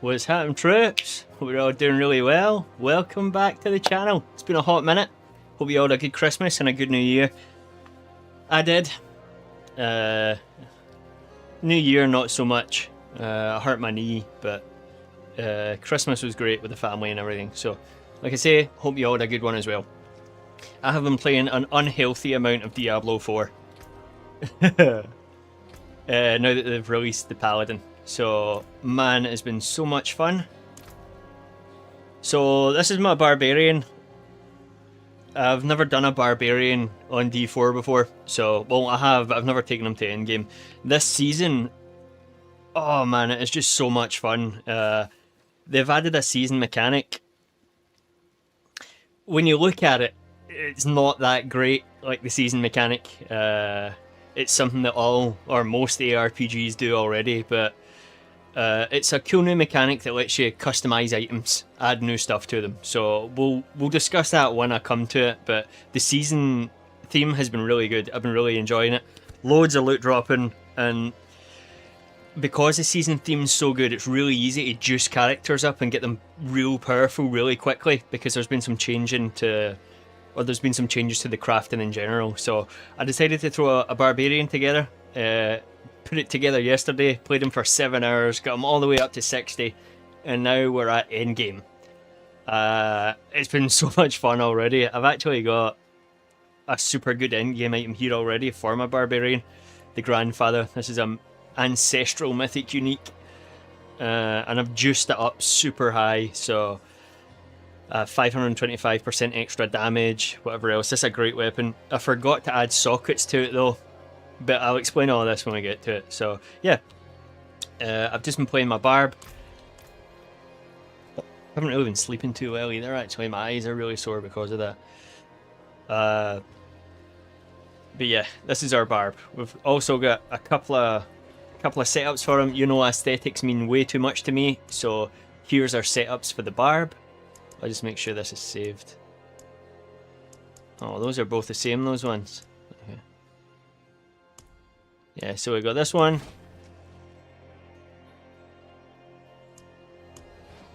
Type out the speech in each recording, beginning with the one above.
What's happening, troops? Hope you're all doing really well. Welcome back to the channel. It's been a hot minute. Hope you all had a good Christmas and a good New Year. I did. New Year, not so much. I hurt my knee, but Christmas was great with the family and everything. So, like I say, hope you all had a good one as well. I have been playing an unhealthy amount of Diablo IV. Now that they've released the Paladin. So, man, it's been so much fun. So, this is my Barbarian. I've never done a Barbarian on D4 before. So, well, I have, but I've never taken him to endgame. This season, oh man, it's just so much fun. They've added a season mechanic. When you look at it, it's not that great, like the season mechanic. It's something that all, or most ARPGs do already, but it's a cool new mechanic that lets you customize items, add new stuff to them. So we'll discuss that when I come to it, but the season theme has been really good. I've been really enjoying it. Loads of loot dropping, and because the season theme's so good, it's really easy to juice characters up and get them real powerful really quickly, because there's been some changes to the crafting in general. So I decided to throw a Barbarian together. Put it together yesterday, played him for 7 hours, got him all the way up to 60, and now we're at endgame. It's been so much fun already. I've actually got a super good endgame item here already for my Barbarian, the Grandfather. This is an ancestral mythic unique, and I've juiced it up super high, so 525% extra damage, whatever else. This is a great weapon. I forgot to add sockets to it though, but I'll explain all this when we get to it. So yeah, I've just been playing my Barb. I haven't really been sleeping too well either, actually. My eyes are really sore because of that. But yeah, this is our Barb. We've also got a couple of setups for him. You know, aesthetics mean way too much to me, so here's our setups for the Barb. I'll just make sure this is saved. Oh, those are both the same, those ones. Okay. Yeah, so we got this one.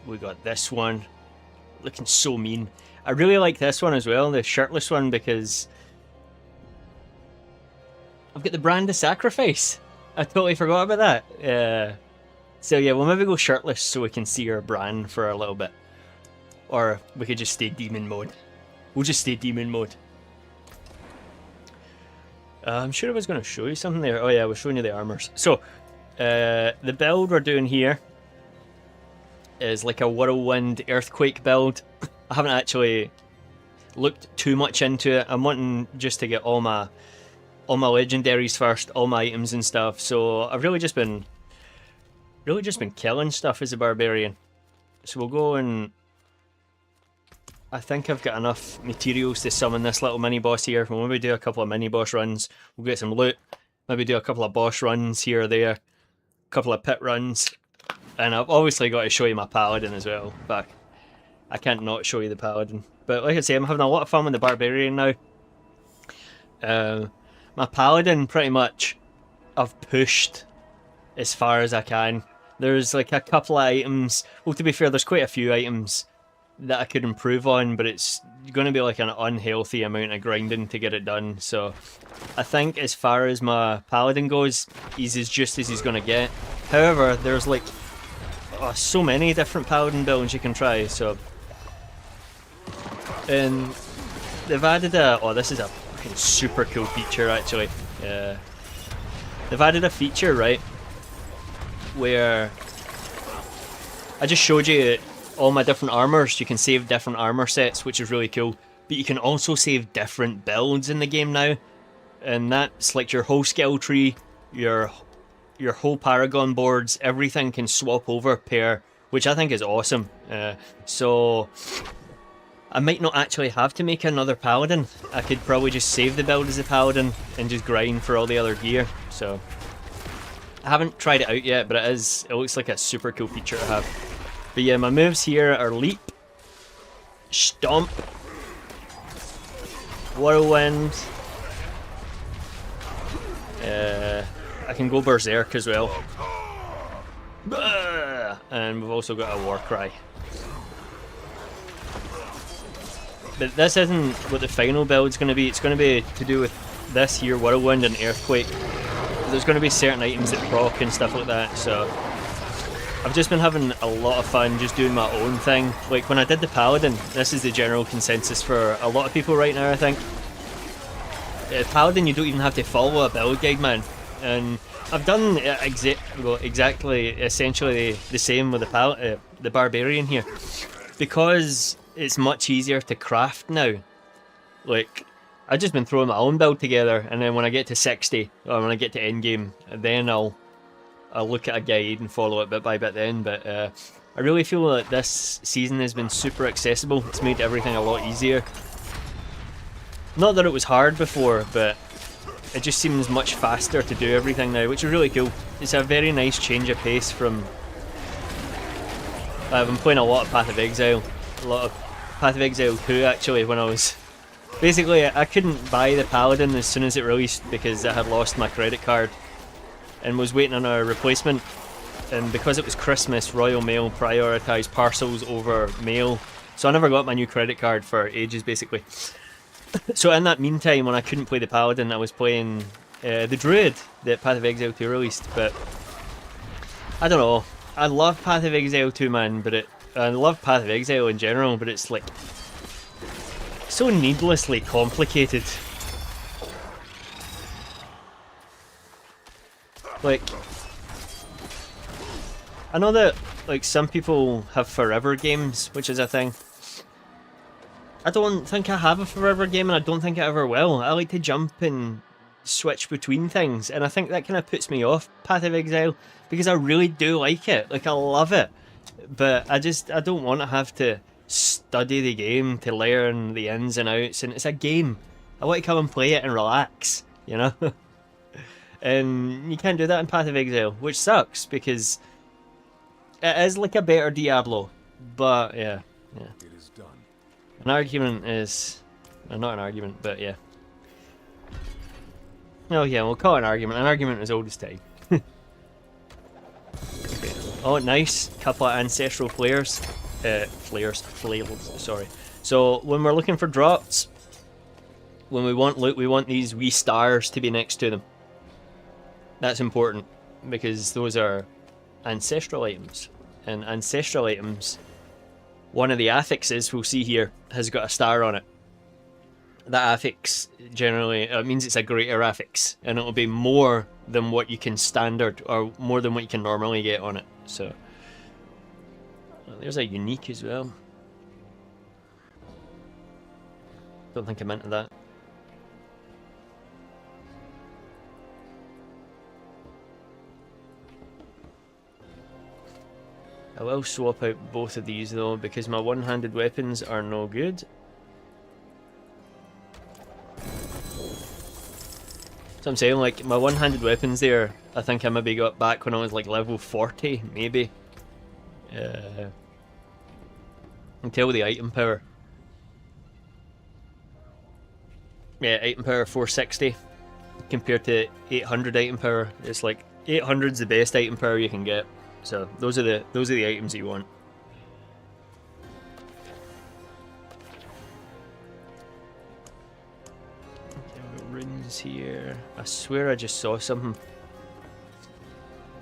We got this one. Looking so mean. I really like this one as well, the shirtless one, because I've got the brand of sacrifice. I totally forgot about that. So yeah, we'll maybe go shirtless so we can see our brand for a little bit. Or we could just stay demon mode. We'll just stay demon mode. I'm sure I was going to show you something there. Oh yeah, I was showing you the armors. So, the build we're doing here is like a whirlwind earthquake build. I haven't actually looked too much into it. I'm wanting just to get all my legendaries first, all my items and stuff. So I've really just been killing stuff as a Barbarian. So we'll go and I think I've got enough materials to summon this little mini-boss here. We'll maybe do a couple of mini-boss runs. We'll get some loot. Maybe do a couple of boss runs here or there. A couple of pit runs. And I've obviously got to show you my Paladin as well. But I can't not show you the Paladin. But like I say, I'm having a lot of fun with the Barbarian now. My Paladin, pretty much, I've pushed as far as I can. There's like a couple of items. Well, to be fair, there's quite a few items that I could improve on, but it's going to be like an unhealthy amount of grinding to get it done. So I think as far as my Paladin goes, he's as just as he's going to get. However, there's like so many different Paladin builds you can try. So, and they've added this is a fucking super cool feature actually. They've added a feature, right, where I just showed you all my different armors. You can save different armor sets, which is really cool. But you can also save different builds in the game now, and that's like your whole skill tree, your whole Paragon boards. Everything can swap over pair, which I think is awesome. So I might not actually have to make another Paladin. I could probably just save the build as a Paladin and just grind for all the other gear. So I haven't tried it out yet, but it looks like a super cool feature to have. But yeah, my moves here are Leap, Stomp, Whirlwind. I can go Berserk as well. and we've also got a war cry. But this isn't what the final build's going to be. It's going to be to do with this here, Whirlwind and Earthquake. There's going to be certain items that proc and stuff like that, so I've just been having a lot of fun just doing my own thing. Like when I did the Paladin, this is the general consensus for a lot of people right now, I think. Paladin, you don't even have to follow a build guide, man. And I've done exactly, essentially the same with the Barbarian here. Because it's much easier to craft now. Like, I've just been throwing my own build together, and then when I get to 60, or when I get to endgame, then I'll look at a guide and follow it bit by bit then. But I really feel that this season has been super accessible. It's made everything a lot easier. Not that it was hard before, but it just seems much faster to do everything now, which is really cool. It's a very nice change of pace from... I've been playing a lot of Path of Exile. A lot of Path of Exile 2 actually, when I was... Basically, I couldn't buy the Paladin as soon as it released because I had lost my credit card and was waiting on a replacement. And because it was Christmas, Royal Mail prioritised parcels over mail. So I never got my new credit card for ages, basically. So in that meantime, when I couldn't play the Paladin, I was playing the Druid that Path of Exile 2 released. But I don't know. I love Path of Exile 2, man, but I love Path of Exile in general, but it's like so needlessly complicated. Like, I know that like some people have forever games, which is a thing. I don't think I have a forever game, and I don't think I ever will. I like to jump and switch between things, and I think that kind of puts me off Path of Exile because I really do like it. Like, I love it, but I don't want to have to study the game to learn the ins and outs, and it's a game. I want to come and play it and relax, you know? And you can't do that in Path of Exile, which sucks because it is like a better Diablo, but yeah. It is done. An argument is... not an argument, but yeah. Oh yeah, we'll call it an argument. An argument is old as time. Okay. Oh, nice. Couple of ancestral flares. Flails, sorry. So, when we're looking for drops, when we want loot, we want these wee stars to be next to them. That's important, because those are ancestral items. And ancestral items, one of the affixes we'll see here has got a star on it. That affix generally, it means it's a greater affix, and it'll be more than what you can standard, or more than what you can normally get on it. So, there's a unique as well. Don't think I'm into that. I will swap out both of these though, because my one-handed weapons are no good. So I'm saying, like, my one-handed weapons there, I think I maybe got back when I was like level 40, maybe. Until the item power. Yeah, item power 460 compared to 800 item power. It's like 800's the best item power you can get. So those are the items that you want. Okay, I've got runes here. I swear I just saw something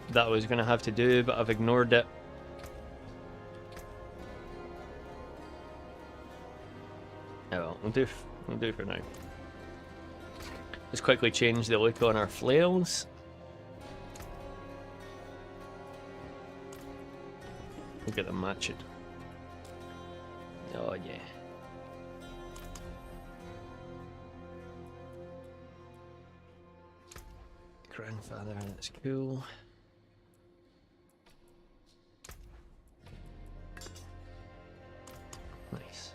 that I was gonna have to do, but I've ignored it. Oh well, we'll do for now. Let's quickly change the look on our flails. We'll get them matching. Oh yeah. Grandfather, that's cool. Nice.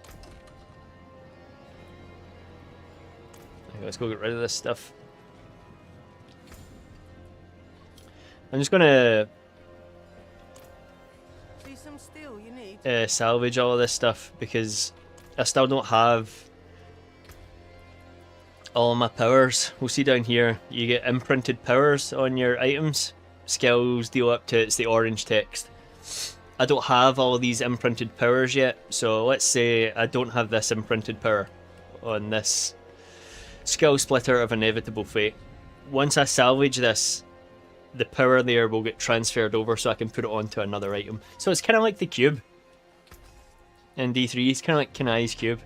Okay, let's go get rid of this stuff. I'm just gonna salvage all of this stuff because I still don't have all of my powers. We'll see down here, you get imprinted powers on your items. Skills deal up to, it's the orange text. I don't have all of these imprinted powers yet. So let's say I don't have this imprinted power on this skill splitter of inevitable fate. Once I salvage this, the power there will get transferred over so I can put it onto another item. So it's kind of like the cube in D3. It's kind of like Kanai's cube.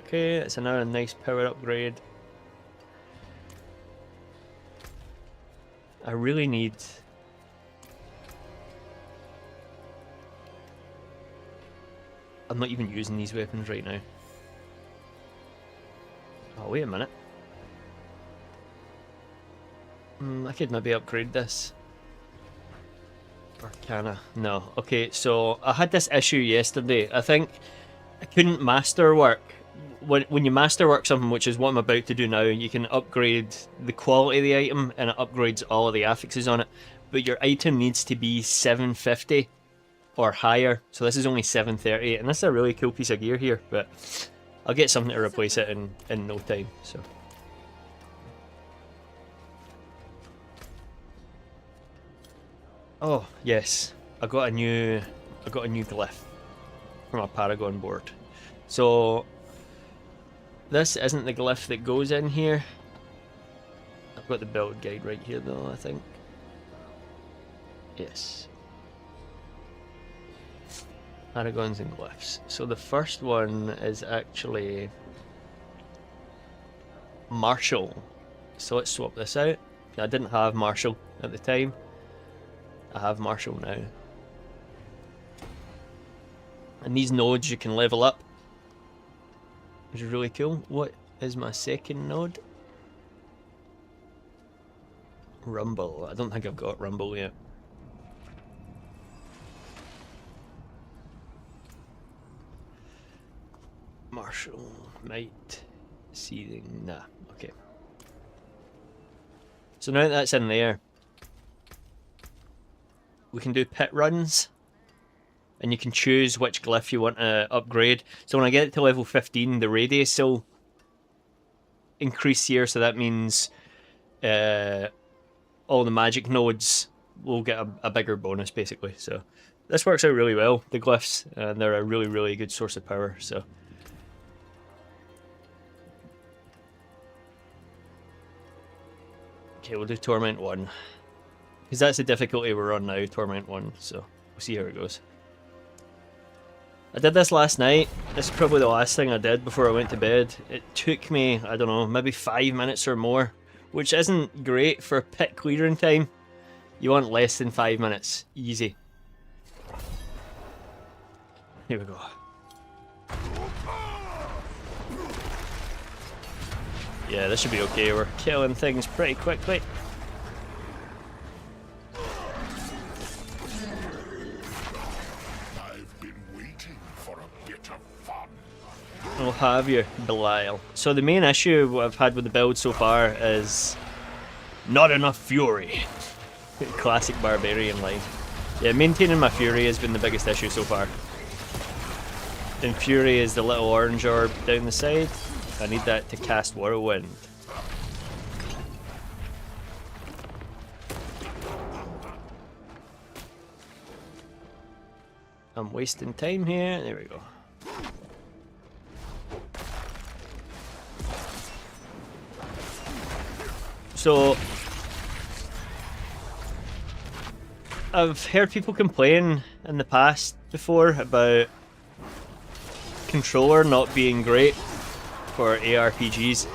Okay, it's another nice power upgrade. I really need... I'm not even using these weapons right now. Oh, wait a minute. I could maybe upgrade this. Arcana. No. Okay, so I had this issue yesterday. I think I couldn't masterwork. When you masterwork something, which is what I'm about to do now, you can upgrade the quality of the item and it upgrades all of the affixes on it. But your item needs to be 750 or higher. So this is only 730, and this is a really cool piece of gear here, but I'll get something to replace it in no time. So oh yes, I got a new glyph from a Paragon board. So this isn't the glyph that goes in here. I've got the build guide right here though, I think. Yes. Paragons and glyphs. So the first one is actually Marshall. So let's swap this out. I didn't have Marshall at the time. I have Marshall now. And these nodes you can level up, which is really cool. What is my second node? Rumble. I don't think I've got Rumble yet. Marshall, Might, Seething, nah, okay. So now that that's in there, we can do pit runs, and you can choose which glyph you want to upgrade. So when I get it to level 15, the radius will increase here, so that means all the magic nodes will get a bigger bonus, basically. So this works out really well, the glyphs, and they're a really, really good source of power, so... Okay, we'll do Torment 1. Because that's the difficulty we're on now, Torment 1, so we'll see how it goes. I did this last night. This is probably the last thing I did before I went to bed. It took me, I don't know, maybe 5 minutes or more, which isn't great for pit clearing time. You want less than 5 minutes. Easy. Here we go. Yeah, this should be okay. We're killing things pretty quickly. I've been waiting for a bit of fun. I'll have you, Belial. So the main issue I've had with the build so far is not enough fury. Classic barbarian line. Yeah, maintaining my fury has been the biggest issue so far. And fury is the little orange orb down the side. I need that to cast Whirlwind. I'm wasting time here. There we go. So, I've heard people complain in the past before about controller not being great for ARPGs.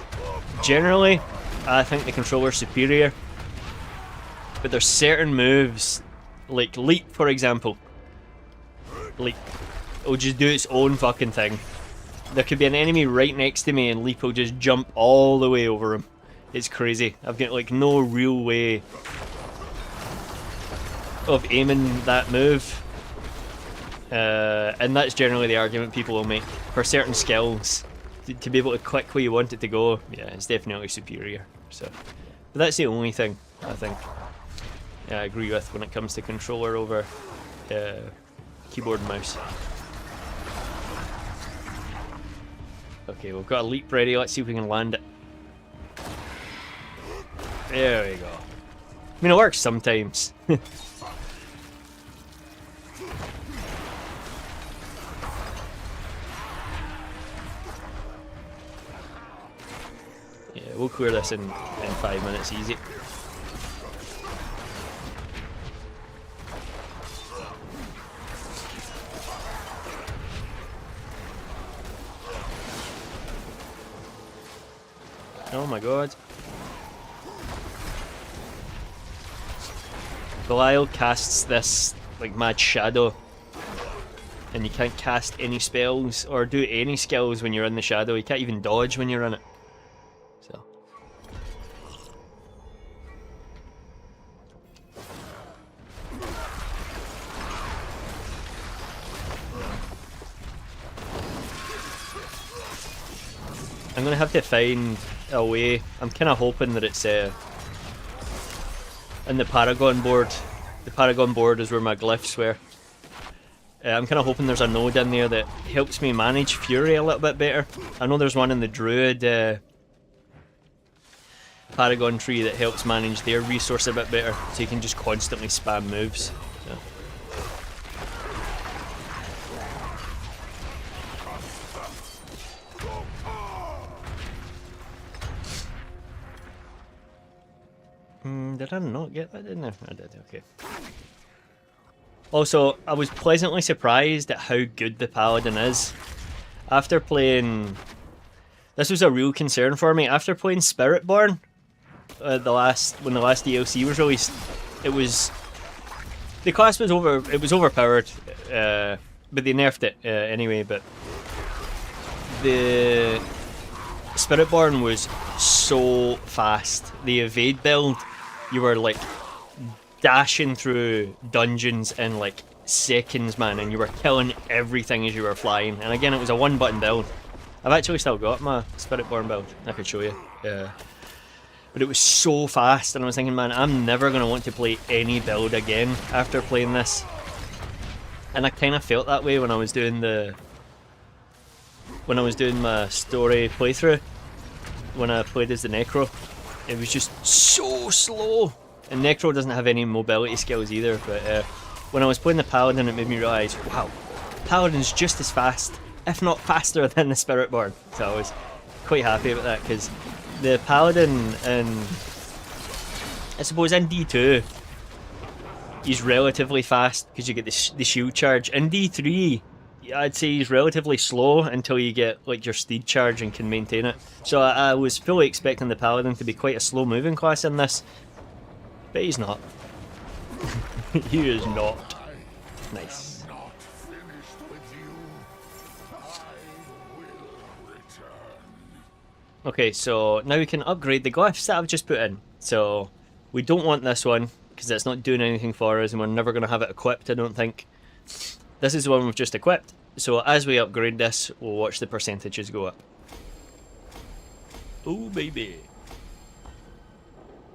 Generally, I think the controller's superior, but there's certain moves, like Leap for example. Leap will just do its own fucking thing. There could be an enemy right next to me and Leap will just jump all the way over him. It's crazy. I've got like no real way of aiming that move. And that's generally the argument people will make for certain skills. To be able to click where you want it to go, yeah, it's definitely superior. So, but that's the only thing I think I agree with when it comes to controller over keyboard and mouse. Okay, we've got a leap ready. Let's see if we can land it. There we go. mean, it works sometimes. Yeah, we'll clear this in 5 minutes easy. Oh my god. Belial casts this like mad shadow, and you can't cast any spells or do any skills when you're in the shadow. You can't even dodge when you're in it. So I'm gonna have to find a way. I'm kind of hoping that it's in the Paragon board. The Paragon board is where my glyphs were. I'm kind of hoping there's a node in there that helps me manage Fury a little bit better. I know there's one in the Druid Paragon tree that helps manage their resource a bit better, so you can just constantly spam moves. So. Did I not get that in there? I did, okay. Also, I was pleasantly surprised at how good the Paladin is. After playing... This was a real concern for me. After playing Spiritborn, when the last DLC was released, it was... The class was overpowered, but they nerfed it anyway, but... The... Spiritborn was so fast. The evade build, you were like dashing through dungeons in like seconds, man, and you were killing everything as you were flying. And again, it was a one button build. I've actually still got my Spiritborn build, I could show you. But it was so fast, and I was thinking, man, I'm never going to want to play any build again after playing this. And I kind of felt that way when I was doing my story playthrough, when I played as the Necro. It was just so slow, and Necro doesn't have any mobility skills either, but when I was playing the Paladin, it made me realise, wow, Paladin's just as fast, if not faster than the Spiritborn. So I was quite happy about that, because the Paladin, I suppose in D2, he's relatively fast because you get the shield charge. In D3, I'd say he's relatively slow until you get like your steed charge and can maintain it. So I was fully expecting the Paladin to be quite a slow moving class in this, but he's not. He is not. Nice. Okay, so now we can upgrade the glyphs that I've just put in. So we don't want this one because it's not doing anything for us, and we're never going to have it equipped, I don't think. This is the one we've just equipped. So as we upgrade this, we'll watch the percentages go up. Oh baby.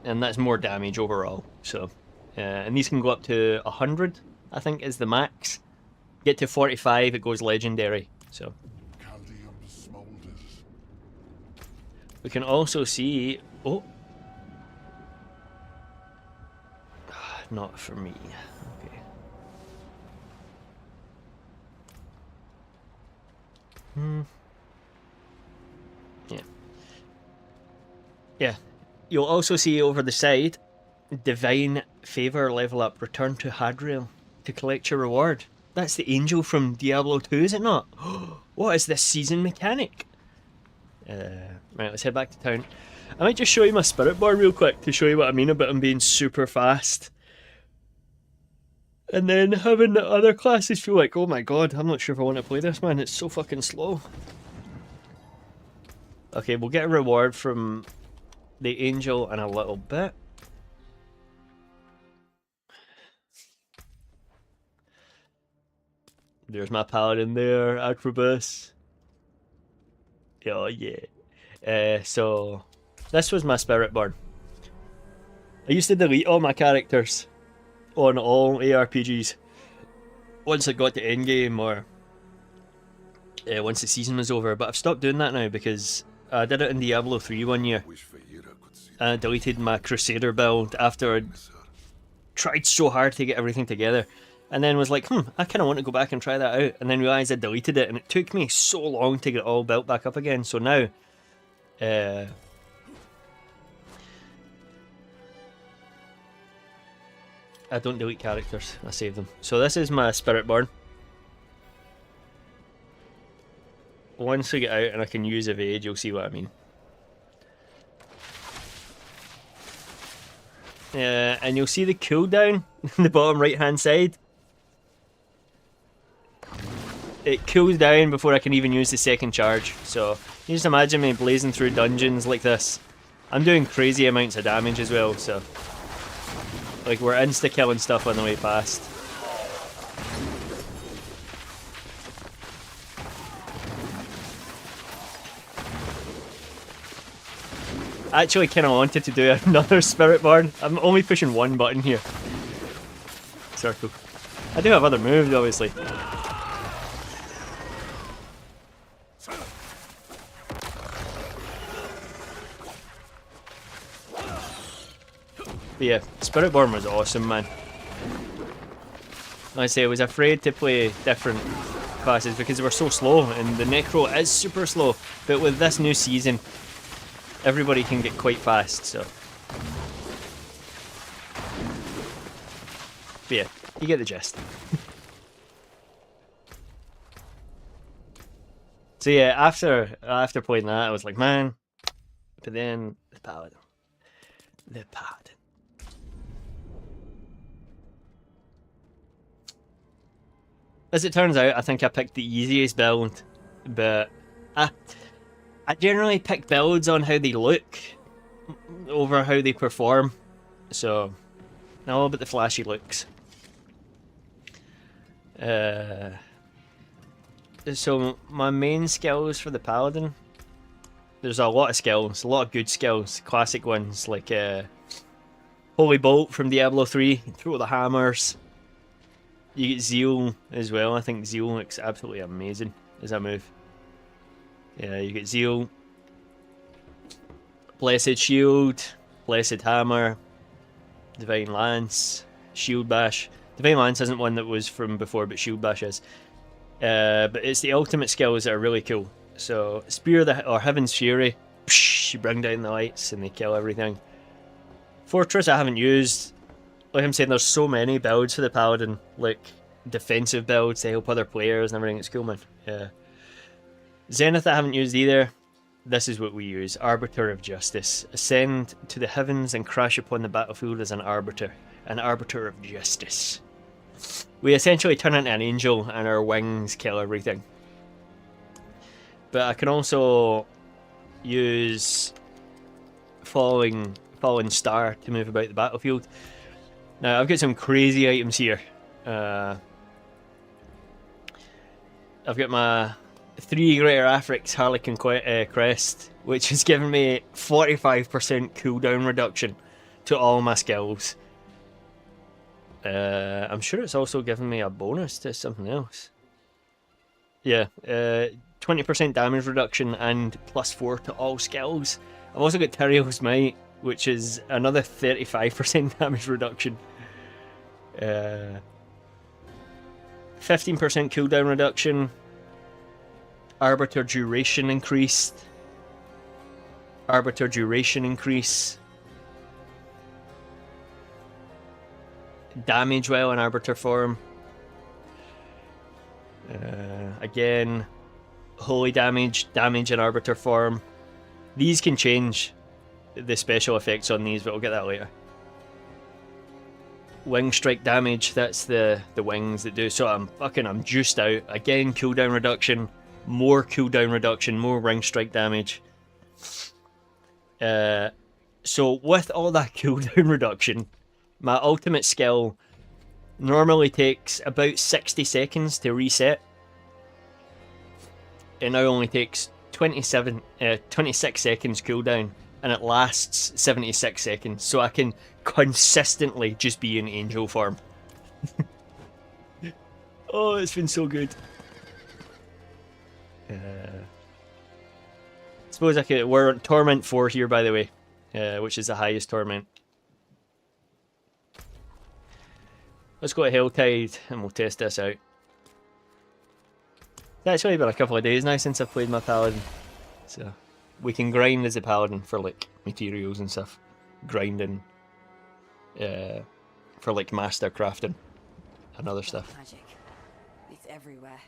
And that's more damage overall. So, and these can go up to 100, I think is the max. Get to 45, it goes legendary. So we can also see, oh, not for me. Okay. Yeah. Yeah. You'll also see over the side, Divine Favor level up, return to Hadrael to collect your reward. That's the angel from Diablo 2, is it not? What is this season mechanic? Right, let's head back to town. I might just show you my Spiritborn real quick to show you what I mean about him being super fast. And then having the other classes feel like, oh my god, I'm not sure if I want to play this, man. It's so fucking slow. Okay, we'll get a reward from the angel in a little bit. There's my Paladin there, Acrobus. Oh yeah. So, this was my Spiritborn. I used to delete all my characters on all ARPGs once I got to endgame or once the season was over, but I've stopped doing that now because I did it in Diablo 3 one year. Wish Feyera could see I deleted my Crusader build after I'd tried so hard to get everything together. And then was like, I kind of want to go back and try that out. And then realised I deleted it, and it took me so long to get it all built back up again. So now, I don't delete characters, I save them. So this is my Spiritborn. Once we get out and I can use evade, you'll see what I mean. And you'll see the cooldown in the bottom right hand side. It cools down before I can even use the second charge. So you just imagine me blazing through dungeons like this. I'm doing crazy amounts of damage as well, so like we're insta killing stuff on the way past. I actually kind of wanted to do another Spiritborn. I'm only pushing one button here. Circle. I do have other moves, obviously. But yeah, Spiritborn was awesome, man. Like I say, I was afraid to play different classes because they were so slow, and the Necro is super slow. But with this new season, everybody can get quite fast, so. But yeah, you get the gist. So yeah, after playing that, I was like, man. But then the Paladin. The Paladin. As it turns out, I think I picked the easiest build, but I generally pick builds on how they look over how they perform. So, all about the flashy looks. So my main skills for the Paladin, there's a lot of skills, a lot of good skills, classic ones like Holy Bolt from Diablo 3, throw the hammers. You get Zeal as well. I think Zeal looks absolutely amazing as a move. Yeah, you get Zeal, Blessed Shield, Blessed Hammer, Divine Lance, Shield Bash. Divine Lance isn't one that was from before, but Shield Bash is. But it's the ultimate skills that are really cool. So Spear or Heaven's Fury, you bring down the lights and they kill everything. Fortress I haven't used. Like I'm saying, there's so many builds for the Paladin, like defensive builds to help other players and everything. It's cool, man. Yeah. Zenith I haven't used either. This is what we use. Arbiter of Justice. Ascend to the heavens and crash upon the battlefield as an arbiter. An arbiter of justice. We essentially turn into an angel and our wings kill everything. But I can also use Falling Star to move about the battlefield. Now I've got some crazy items here. I've got my 3 Greater Africs Harlequin Crest, which has given me 45% cooldown reduction to all my skills. I'm sure it's also given me a bonus to something else. Yeah, 20% damage reduction and +4 to all skills. I've also got Tyrael's Might, which is another 35% damage reduction. 15% cooldown reduction. Arbiter duration increased. Arbiter duration increase. Damage while in Arbiter form. Again, holy damage, damage in Arbiter form. These can change the special effects on these, but we'll get that later. Wing strike damage, that's the wings that do. So I'm juiced out. Again, cooldown reduction, more cooldown reduction, more ring strike damage. So with all that cooldown reduction, my ultimate skill normally takes about 60 seconds to reset. It now only takes 26 seconds cooldown, and it lasts 76 seconds, so I can consistently just be in angel form. Oh, it's been so good. Suppose I could. We're on Torment 4 here, by the way, which is the highest torment. Let's go to Helltide and we'll test this out. It's actually been a couple of days now since I've played my Paladin, so we can grind as a Paladin for like materials and stuff, grinding for like master crafting and other stuff. Magic. It's everywhere.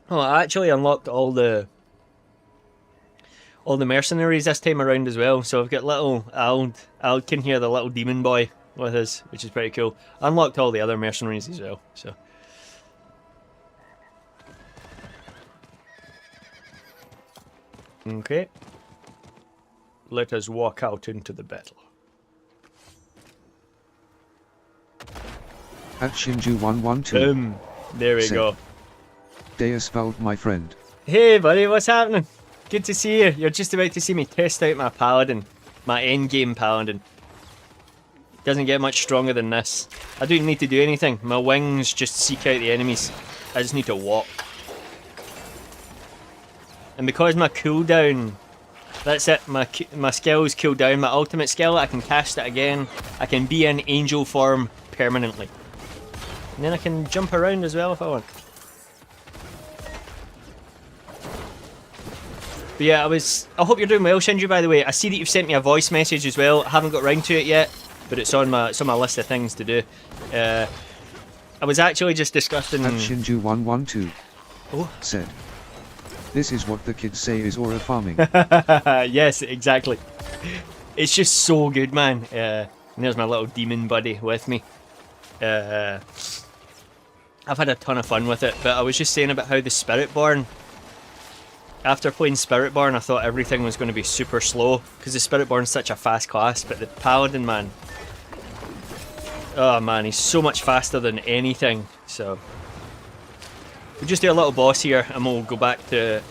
Oh, I actually unlocked all the mercenaries this time around as well. So I've got little Ald can hear the little demon boy with us, which is pretty cool. I unlocked all the other mercenaries as well. So. Okay. Let us walk out into the battle. At Shinju112. There we go. Deus Vald, my friend. Hey buddy, what's happening? Good to see you. You're just about to see me test out my Paladin. My endgame Paladin. Doesn't get much stronger than this. I don't need to do anything. My wings just seek out the enemies. I just need to walk. And because my cooldown... That's it, my skills cool down. My ultimate skill, I can cast it again. I can be in angel form permanently. And then I can jump around as well if I want. But yeah, I hope you're doing well, Shinju, by the way. I see that you've sent me a voice message as well. I haven't got round to it yet, but it's on my list of things to do. I was actually just discussing... At Shinju112 Oh. said, "This is what the kids say is aura farming." Yes, exactly. It's just so good, man. And there's my little demon buddy with me. I've had a ton of fun with it, but I was just saying about how the Spiritborn... After playing Spiritborn, I thought everything was going to be super slow, because the Spiritborn's such a fast class, but the Paladin, man... Oh man, he's so much faster than anything, so... We'll just do a little boss here, and we'll go back to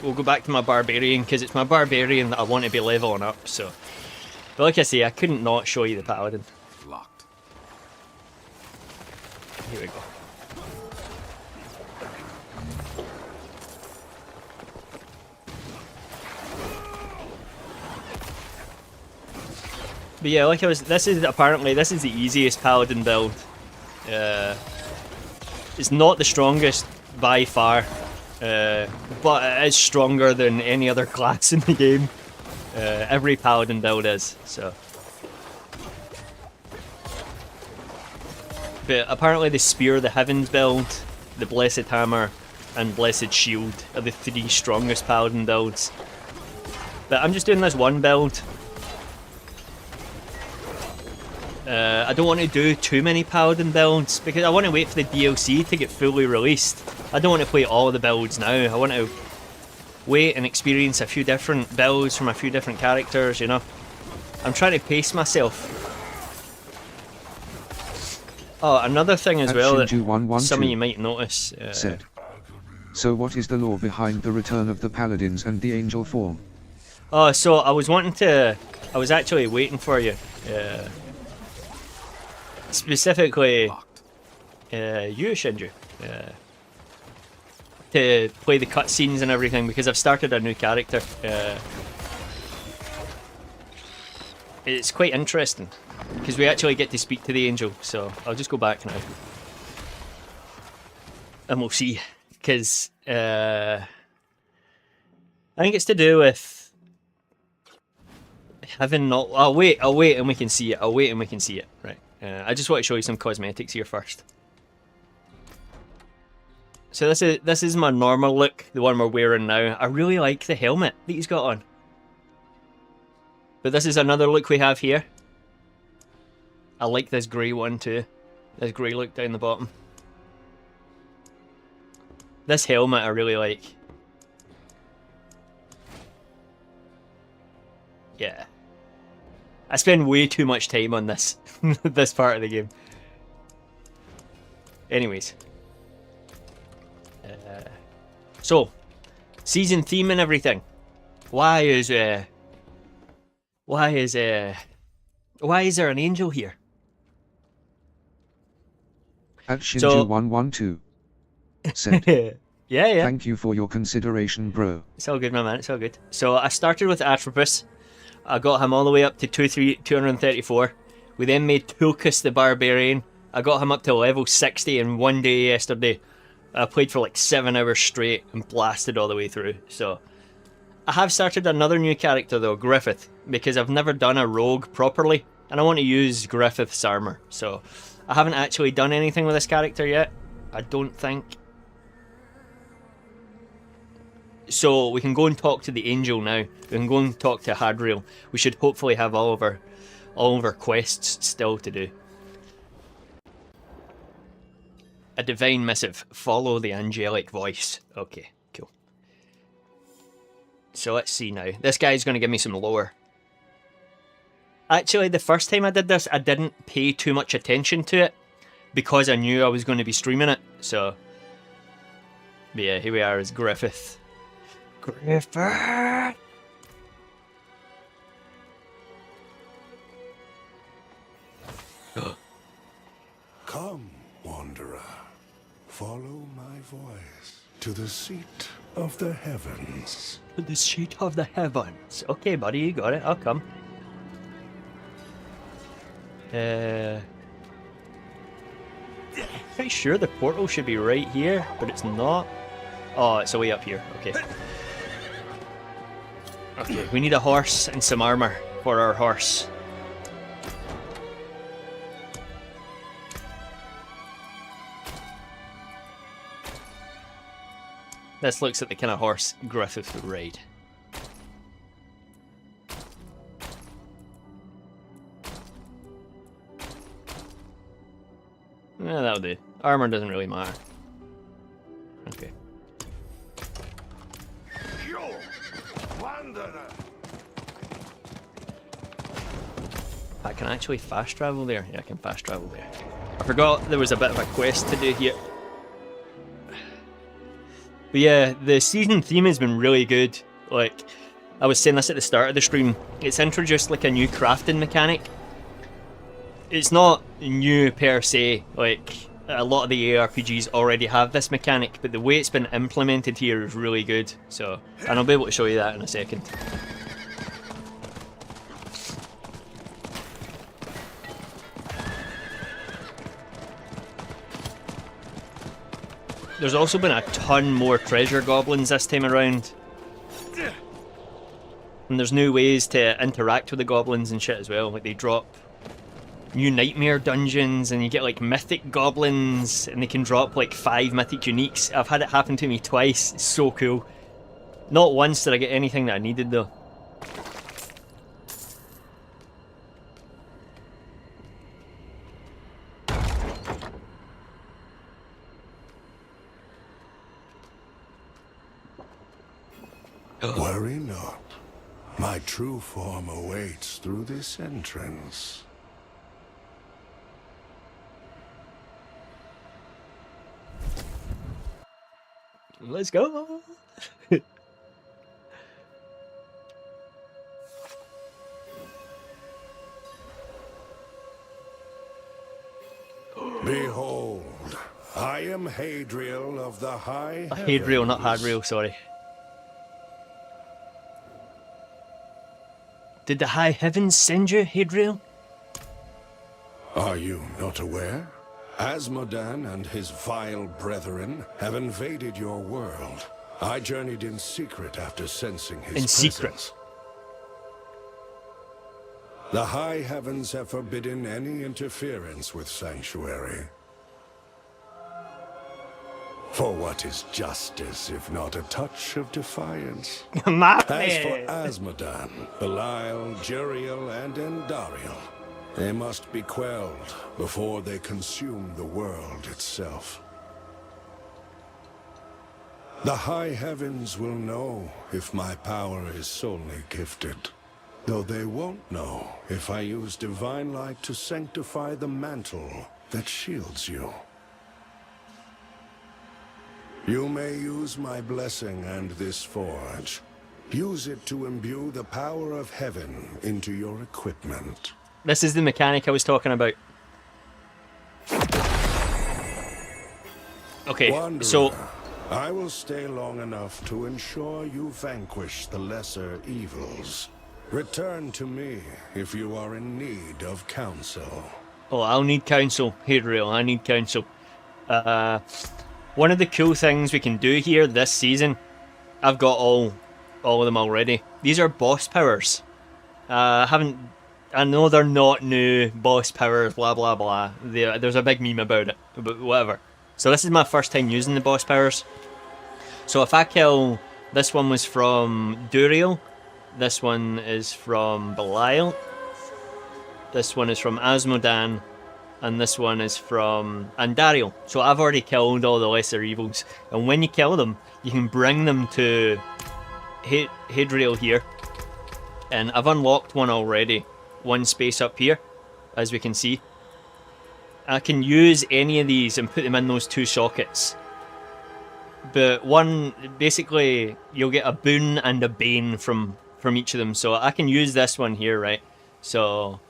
my Barbarian, because it's my Barbarian that I want to be leveling up, so... But like I say, I couldn't not show you the Paladin. Locked. Here we go. But yeah, like this is the easiest Paladin build. It's not the strongest by far, but it is stronger than any other class in the game. Every Paladin build is, so. But apparently the Spear of the Heavens build, the Blessed Hammer, and Blessed Shield are the 3 strongest Paladin builds. But I'm just doing this one build. I don't want to do too many Paladin builds because I want to wait for the DLC to get fully released. I don't want to play all the builds now. I want to wait and experience a few different builds from a few different characters, you know. I'm trying to pace myself. Oh, another thing as well that some of you might notice. Said, "So what is the lore behind the return of the Paladins and the angel form?" Oh, so I was actually waiting for you. Specifically, you, Shinju, to play the cutscenes and everything, because I've started a new character. It's quite interesting, because we actually get to speak to the angel, so I'll just go back now. And we'll see, because I think it's to do with having not... I'll wait and we can see it. I'll wait and we can see it, right. I just want to show you some cosmetics here first. So this is my normal look, the one we're wearing now. I really like the helmet that he's got on. But this is another look we have here. I like this grey one too. This grey look down the bottom. This helmet I really like. Yeah. I spend way too much time on this, this part of the game. Anyways. So, season theme and everything. Why is there an angel here? At Shinju112 said, Yeah, yeah. Thank you for your consideration, bro. It's all good, my man. It's all good. So I started with Atropos. I got him all the way up to 234. We then made Tulkas the Barbarian. I got him up to level 60 in one day yesterday. I played for like 7 hours straight and blasted all the way through. So I have started another new character though, Griffith, because I've never done a rogue properly, and I want to use Griffith's armor. So I haven't actually done anything with this character yet, I don't think. So we can go and talk to the angel now. We can go and talk to Hadriel. We should hopefully have all of our quests still to do. A divine missive. Follow the angelic voice. Okay, cool. So let's see now. This guy's going to give me some lore. Actually, the first time I did this, I didn't pay too much attention to it because I knew I was going to be streaming it. So, but yeah, here we are as Griffith. Griffith! Come, wanderer. Follow my voice to the seat of the heavens. The seat of the heavens. Okay, buddy, you got it. I'll come. Pretty sure the portal should be right here, but it's not. Oh, it's way up here. Okay. Okay, we need a horse and some armor for our horse. This looks like the kind of horse Griffith would ride. Yeah, that'll do. Armor doesn't really matter. Okay. You, wanderer. I can actually fast travel there. Yeah, I can fast travel there. I forgot there was a bit of a quest to do here. But yeah, the season theme has been really good. Like, I was saying this at the start of the stream. It's introduced like a new crafting mechanic. It's not new per se, like a lot of the ARPGs already have this mechanic, but the way it's been implemented here is really good. So, and I'll be able to show you that in a second. There's also been a ton more treasure goblins this time around. And there's new ways to interact with the goblins and shit as well. Like, they drop new nightmare dungeons and you get like mythic goblins and they can drop like 5 mythic uniques. I've had it happen to me twice. It's so cool. Not once did I get anything that I needed though. Worry not. My true form awaits through this entrance. Let's go. Behold, I am Hadriel of the High Hadriel, not Heavens. Hadriel, sorry. Did the High Heavens send you, Hadriel? Are you not aware? Asmodan and his vile brethren have invaded your world. I journeyed in secret after sensing his In secret? presence. The High Heavens have forbidden any interference with Sanctuary. For what is justice if not a touch of defiance? As for Asmodan, Belial, Jeriel, and Endariel, they must be quelled before they consume the world itself. The High Heavens will know if my power is solely gifted, though they won't know if I use divine light to sanctify the mantle that shields you. You may use my blessing and this forge. Use it to imbue the power of heaven into your equipment. This is the mechanic I was talking about. Okay, Wanderer, so I will stay long enough to ensure you vanquish the lesser evils. Return to me if you are in need of counsel. Oh, I'll need counsel. Hadriel, I need counsel. One of the cool things we can do here this season, I've got all of them already. These are boss powers. I know they're not new boss powers, blah blah blah. There's a big meme about it, but whatever. So this is my first time using the boss powers. So if I kill, this one was from Duriel, this one is from Belial, this one is from Asmodan, and this one is from Andariel. So I've already killed all the lesser evils, and when you kill them, you can bring them to Hadriel here, and I've unlocked one already, one space up here, as we can see. I can use any of these and put them in those two sockets. But one, basically, you'll get a boon and a bane from each of them. So I can use this one here, right? So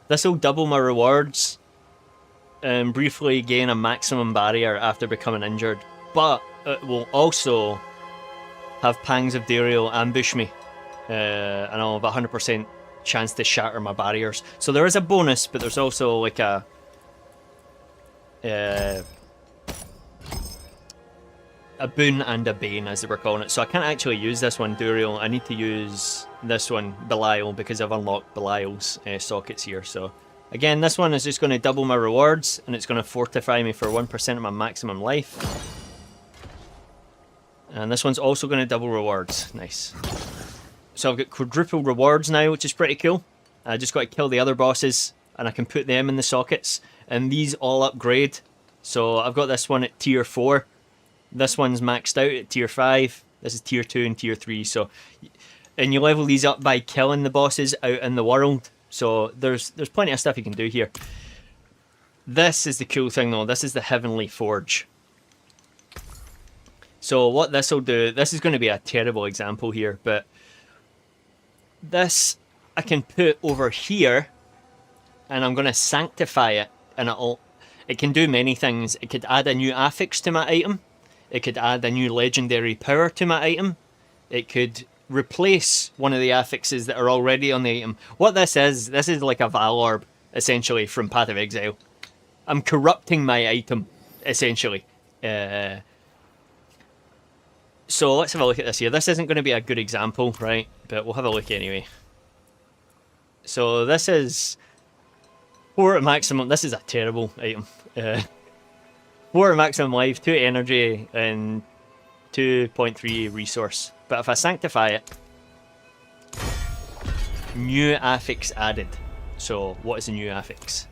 this will double my rewards and briefly gain a maximum barrier after becoming injured. But it will also have Pangs of Dariel ambush me. And I'll have a 100% chance to shatter my barriers. So there is a bonus, but there's also like a boon and a bane, as they were calling it. So I can't actually use this one, Duriel. I need to use this one, Belial, because I've unlocked Belial's sockets here. So again, this one is just going to double my rewards, and it's going to fortify me for 1% of my maximum life. And this one's also going to double rewards. Nice. So I've got quadruple rewards now, which is pretty cool. I just got to kill the other bosses, and I can put them in the sockets. And these all upgrade. So I've got this one at tier 4. This one's maxed out at tier 5. This is tier 2 and tier 3. So, and you level these up by killing the bosses out in the world. So there's plenty of stuff you can do here. This is the cool thing though. This is the Heavenly Forge. So what this will do, this is going to be a terrible example here, but this I can put over here, and I'm going to sanctify it, and it can do many things. It could add a new affix to my item. It could add a new legendary power to my item. It could replace one of the affixes that are already on the item. What this is like a Val Orb, essentially, from Path of Exile. I'm corrupting my item, essentially. So let's have a look at this here. This isn't going to be a good example, right? But we'll have a look anyway. So this is 4 at maximum. This is a terrible item. 4 at maximum life, 2 energy, and 2.3 resource. But if I sanctify it, new affix added. So what is a new affix?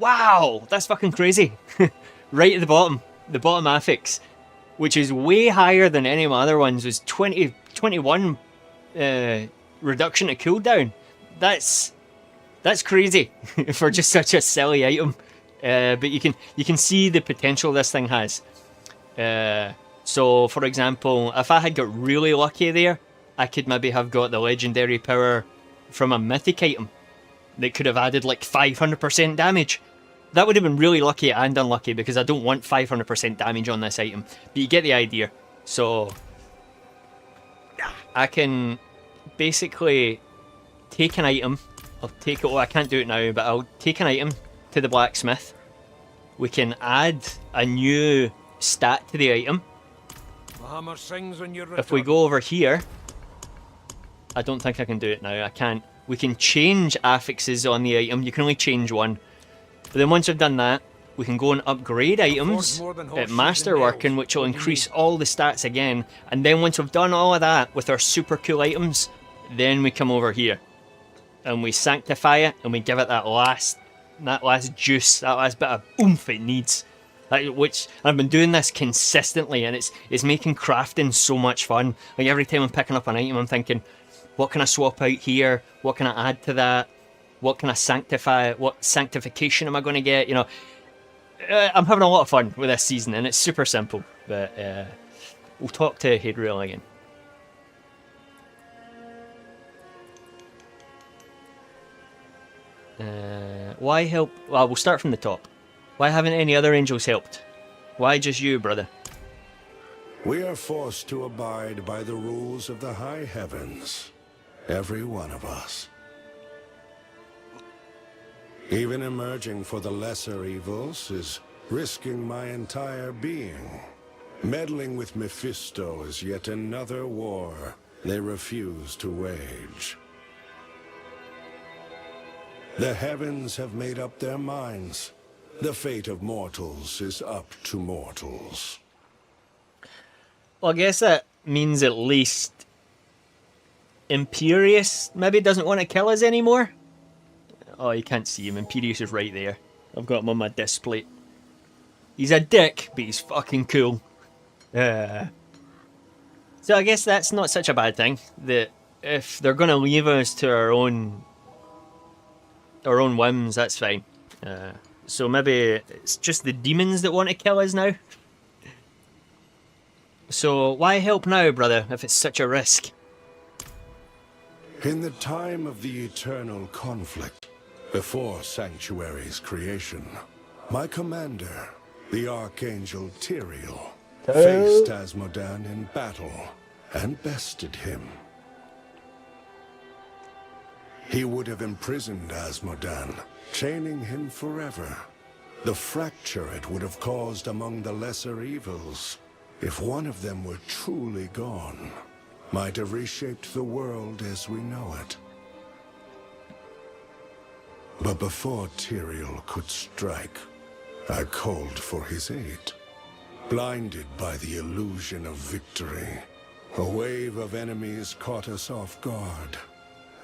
Wow, that's fucking crazy. Right at the bottom affix, which is way higher than any of my other ones, was 21 reduction to cooldown. That's crazy for just such a silly item. But you can see the potential this thing has. So for example, if I had got really lucky there, I could maybe have got the legendary power from a mythic item that could have added like 500% damage. That would have been really lucky and unlucky, because I don't want 500% damage on this item. But you get the idea. So I can basically take an item. I'll take it. Oh, I can't do it now, but I'll take an item to the blacksmith. We can add a new stat to the item. If we go over here, I don't think I can do it now. I can't. We can change affixes on the item. You can only change one. But then once we've done that, we can go and upgrade items at Masterworking, which will increase all the stats again. And then once we've done all of that with our super cool items, then we come over here and we sanctify it, and we give it that last juice, that last bit of oomph it needs. Which I've been doing this consistently, and it's making crafting so much fun. Like every time I'm picking up an item, I'm thinking, what can I swap out here? What can I add to that? What can I sanctify? What sanctification am I going to get? You know, I'm having a lot of fun with this season, and it's super simple. But we'll talk to Hadriel again. Why help? Well, we'll start from the top. Why haven't any other angels helped? Why just you, brother? We are forced to abide by the rules of the high heavens. Every one of us. Even emerging for the lesser evils is risking my entire being. Meddling with Mephisto is yet another war they refuse to wage. The heavens have made up their minds. The fate of mortals is up to mortals. Well, I guess that means at least Imperius maybe doesn't want to kill us anymore. Oh, you can't see him. Imperius is right there. I've got him on my display. He's a dick, but he's fucking cool. So I guess that's not such a bad thing. That if they're going to leave us to our own whims, that's fine. So maybe it's just the demons that want to kill us now. So why help now, brother, if it's such a risk? In the time of the eternal conflict, before Sanctuary's creation, my commander, the Archangel Tyrael, faced Asmodan in battle and bested him. He would have imprisoned Asmodan, chaining him forever. The fracture it would have caused among the lesser evils, if one of them were truly gone, might have reshaped the world as we know it. But before Tyrael could strike, I called for his aid. Blinded by the illusion of victory, a wave of enemies caught us off guard.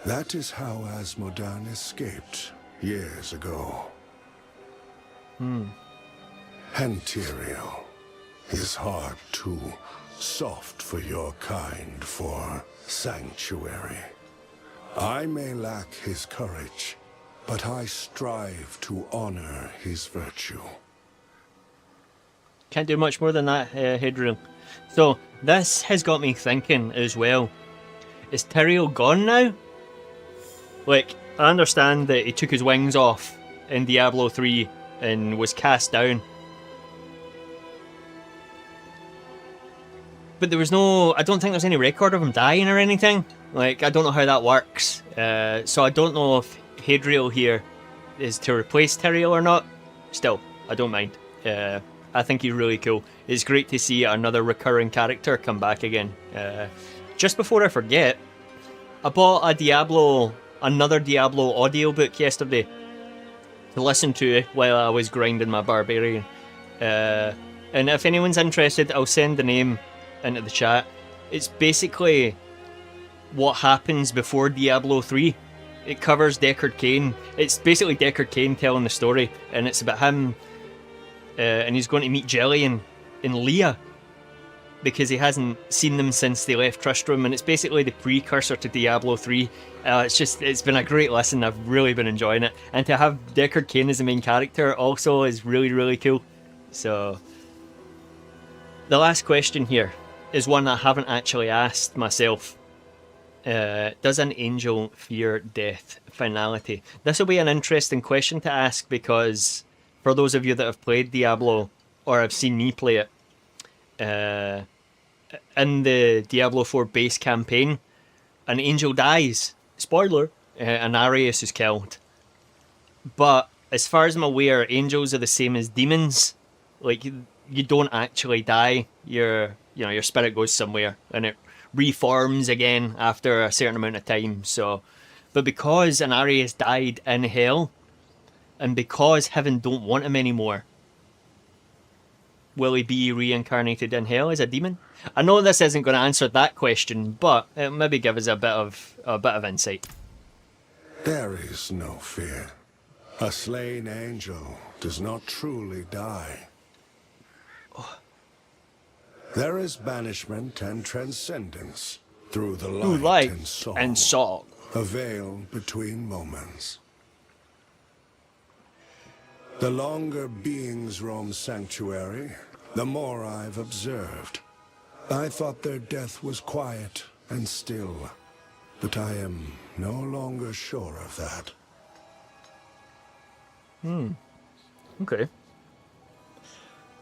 That is how Asmodan escaped years ago. And Tyrael, his heart too soft for your kind, for Sanctuary. I may lack his courage, but I strive to honor his virtue. Can't do much more than that, Hadriel. So this has got me thinking as well. Is Tyrael gone now? Like, I understand that he took his wings off in Diablo 3 and was cast down. But there was no... I don't think there's any record of him dying or anything. Like, I don't know how that works. So I don't know if Hadriel here is to replace Tyrael or not. Still, I don't mind. I think he's really cool. It's great to see another recurring character come back again. Just before I forget, I bought another Diablo audiobook yesterday to listen to while I was grinding my barbarian. And if anyone's interested, I'll send the name into the chat. It's basically what happens before Diablo 3. It covers Deckard Cain. It's basically Deckard Cain telling the story, and it's about him, and he's going to meet Jillian and Leah because he hasn't seen them since they left Tristram, and it's basically the precursor to Diablo 3. It's been a great listen. I've really been enjoying it, and to have Deckard Cain as the main character also is really, really cool. So the last question here is one I haven't actually asked myself. Does an angel fear death? Finality. This will be an interesting question to ask because for those of you that have played Diablo or have seen me play it, in the Diablo 4 base campaign, an angel dies. Spoiler, and Arius is killed. But as far as I'm aware, angels are the same as demons. Like, you don't actually die. Your spirit goes somewhere and it reforms again after a certain amount of time. So, but because an Arius died in hell, and because heaven don't want him anymore, will he be reincarnated in hell as a demon? I know this isn't going to answer that question, but it maybe give us a bit of insight. There is no fear. A slain angel does not truly die. There is banishment and transcendence through the light and song. A veil between moments. The longer beings roam Sanctuary, the more I've observed. I thought their death was quiet and still, but I am no longer sure of that. Okay.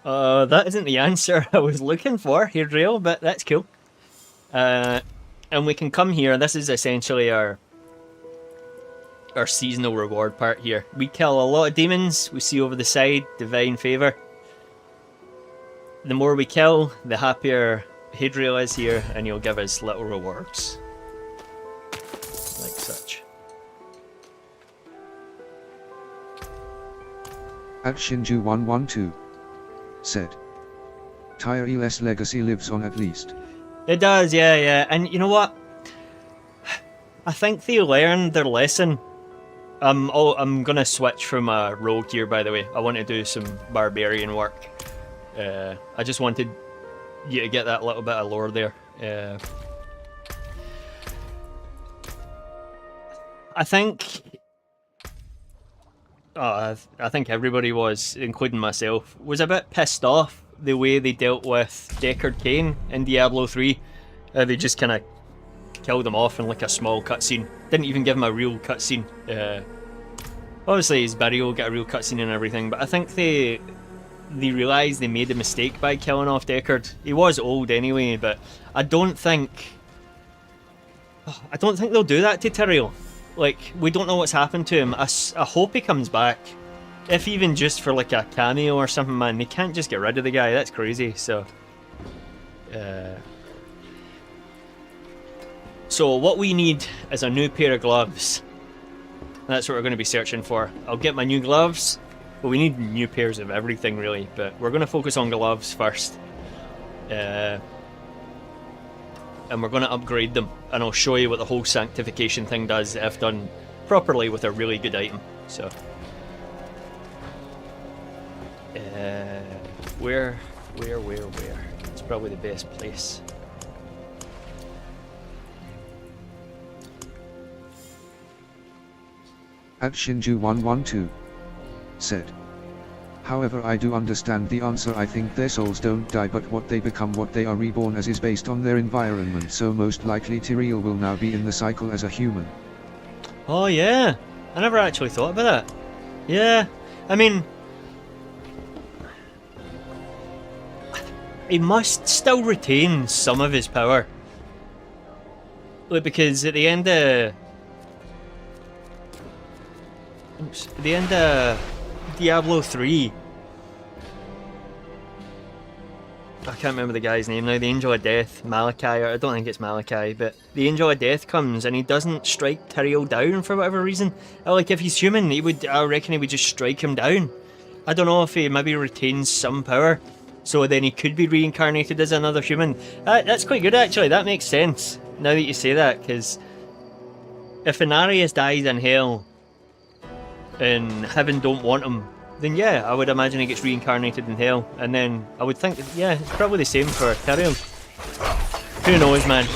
That isn't the answer I was looking for, Hadriel, but that's cool. And we can come here. This is essentially our seasonal reward part here. We kill a lot of demons. We see over the side, divine favor. The more we kill, the happier Hadriel is here, and he'll give us little rewards. Like such. At Shinju112 said, Tyreel's legacy lives on at least. It does, yeah. And you know what? I think they learned their lesson. I'm gonna switch from a rogue here, by the way. I want to do some barbarian work. I just wanted you to get that little bit of lore there. I think everybody was, including myself, was a bit pissed off the way they dealt with Deckard Cain in Diablo 3. They just kind of killed him off in like a small cutscene. Didn't even give him a real cutscene. Obviously his burial got a real cutscene and everything, but I think they realised they made a mistake by killing off Deckard. He was old anyway, but I don't think they'll do that to Tyrael. Like, we don't know what's happened to him. I hope he comes back. If even just for like a cameo or something, man. They can't just get rid of the guy, that's crazy, so... So what we need is a new pair of gloves. That's what we're going to be searching for. I'll get my new gloves, but we need new pairs of everything really, but we're going to focus on gloves first. And we're going to upgrade them, and I'll show you what the whole sanctification thing does if done properly with a really good item. So, where? It's probably the best place. At Shinju112 said, however, I do understand the answer. I think their souls don't die, but what they become, what they are reborn as, is based on their environment. So most likely Tyrael will now be in the cycle as a human. Oh yeah, I never actually thought about that. Yeah, I mean, he must still retain some of his power. Like, because at the end of... At the end of Diablo 3... I can't remember the guy's name now, the Angel of Death, Malachi, or I don't think it's Malachi, but the Angel of Death comes and he doesn't strike Tyrael down for whatever reason. Like, if he's human, I reckon he would just strike him down. I don't know if he maybe retains some power, so then he could be reincarnated as another human. That's quite good actually, that makes sense, now that you say that, because if Inarius dies in hell, and heaven don't want him, then yeah, I would imagine he gets reincarnated in hell, and then I would think, yeah, it's probably the same for Tyrael. Who knows, man?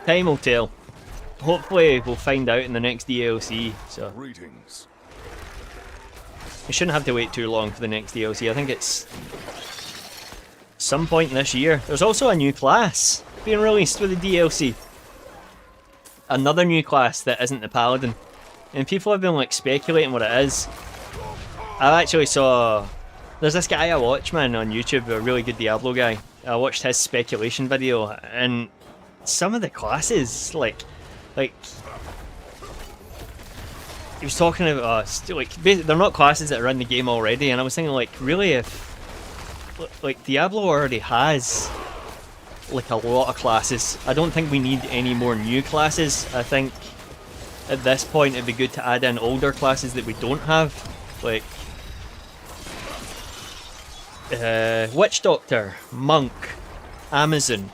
Time will tell. Hopefully we'll find out in the next DLC, so... Greetings. We shouldn't have to wait too long for the next DLC, I think it's... some point this year. There's also a new class being released with the DLC. Another new class that isn't the Paladin. And people have been like speculating what it is. I actually saw... There's this guy I watch, man, on YouTube, a really good Diablo guy. I watched his speculation video, and some of the classes, like he was talking about, they're not classes that are in the game already, and I was thinking, like, really, if, like, Diablo already has, like, a lot of classes. I don't think we need any more new classes. I think, at this point, it'd be good to add in older classes that we don't have, like, Witch Doctor, Monk, Amazon,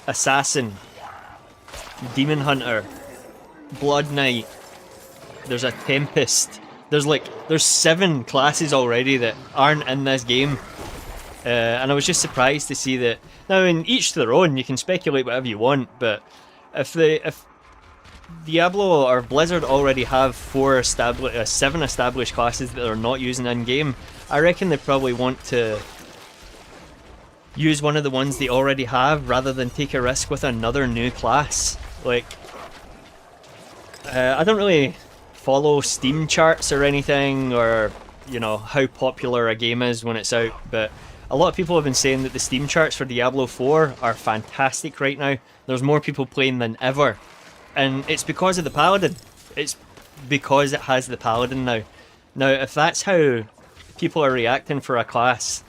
Assassin, Demon Hunter, Blood Knight, there's a Tempest, there's 7 classes already that aren't in this game, and I was just surprised to see that. Now, in each to their own, you can speculate whatever you want, but if Diablo or Blizzard already have 7 established classes that they're not using in game, I reckon they probably want to use one of the ones they already have rather than take a risk with another new class. Like, I don't really follow Steam charts or anything, or you know how popular a game is when it's out, but a lot of people have been saying that the Steam charts for Diablo 4 are fantastic right now. There's more people playing than ever, and it's because of the Paladin. It's because it has the Paladin now. Now, if that's how people are reacting for a class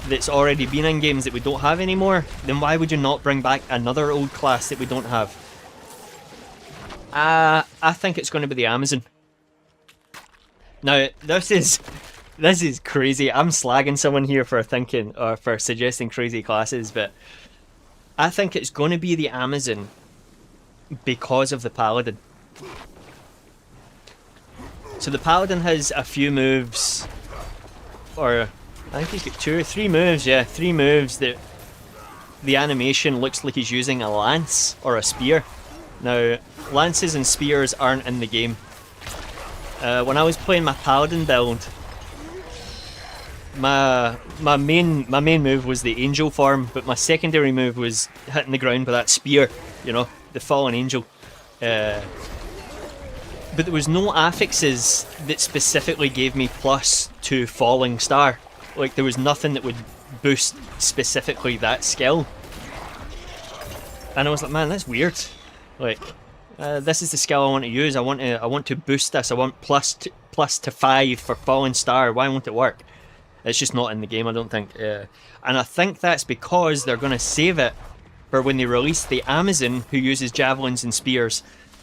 that's already been in games that we don't have anymore, then why would you not bring back another old class that we don't have? I think it's going to be the Amazon. Now, this is crazy. I'm slagging someone here for thinking or for suggesting crazy classes, but I think it's going to be the Amazon because of the Paladin. So the Paladin has a few moves, or I think he's got 2 or 3 moves, yeah, 3 moves that the animation looks like he's using a lance or a spear. Now, lances and spears aren't in the game. When I was playing my Paladin build, my main move was the angel form, but my secondary move was hitting the ground with that spear, you know, the fallen angel. But there was no affixes that specifically gave me plus to falling star. Like, there was nothing that would boost specifically that skill. And I was like, man, that's weird. Like, this is the skill I want to use. I want to boost this. I want plus to 5 for falling star. Why won't it work? It's just not in the game, I don't think. And I think that's because they're going to save it for when they release the Amazon, who uses javelins and spears,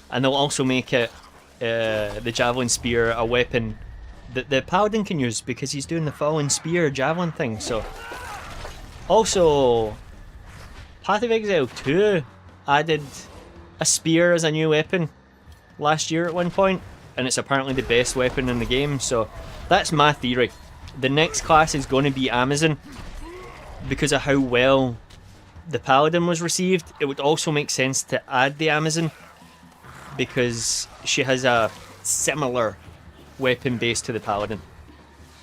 and they'll also make it the javelin spear a weapon that the Paladin can use because he's doing the falling spear javelin thing. So, also, Path of Exile 2 added a spear as a new weapon last year at one point, and it's apparently the best weapon in the game. So that's my theory. The next class is going to be Amazon because of how well the Paladin was received. It would also make sense to add the Amazon because she has a similar weapon base to the Paladin.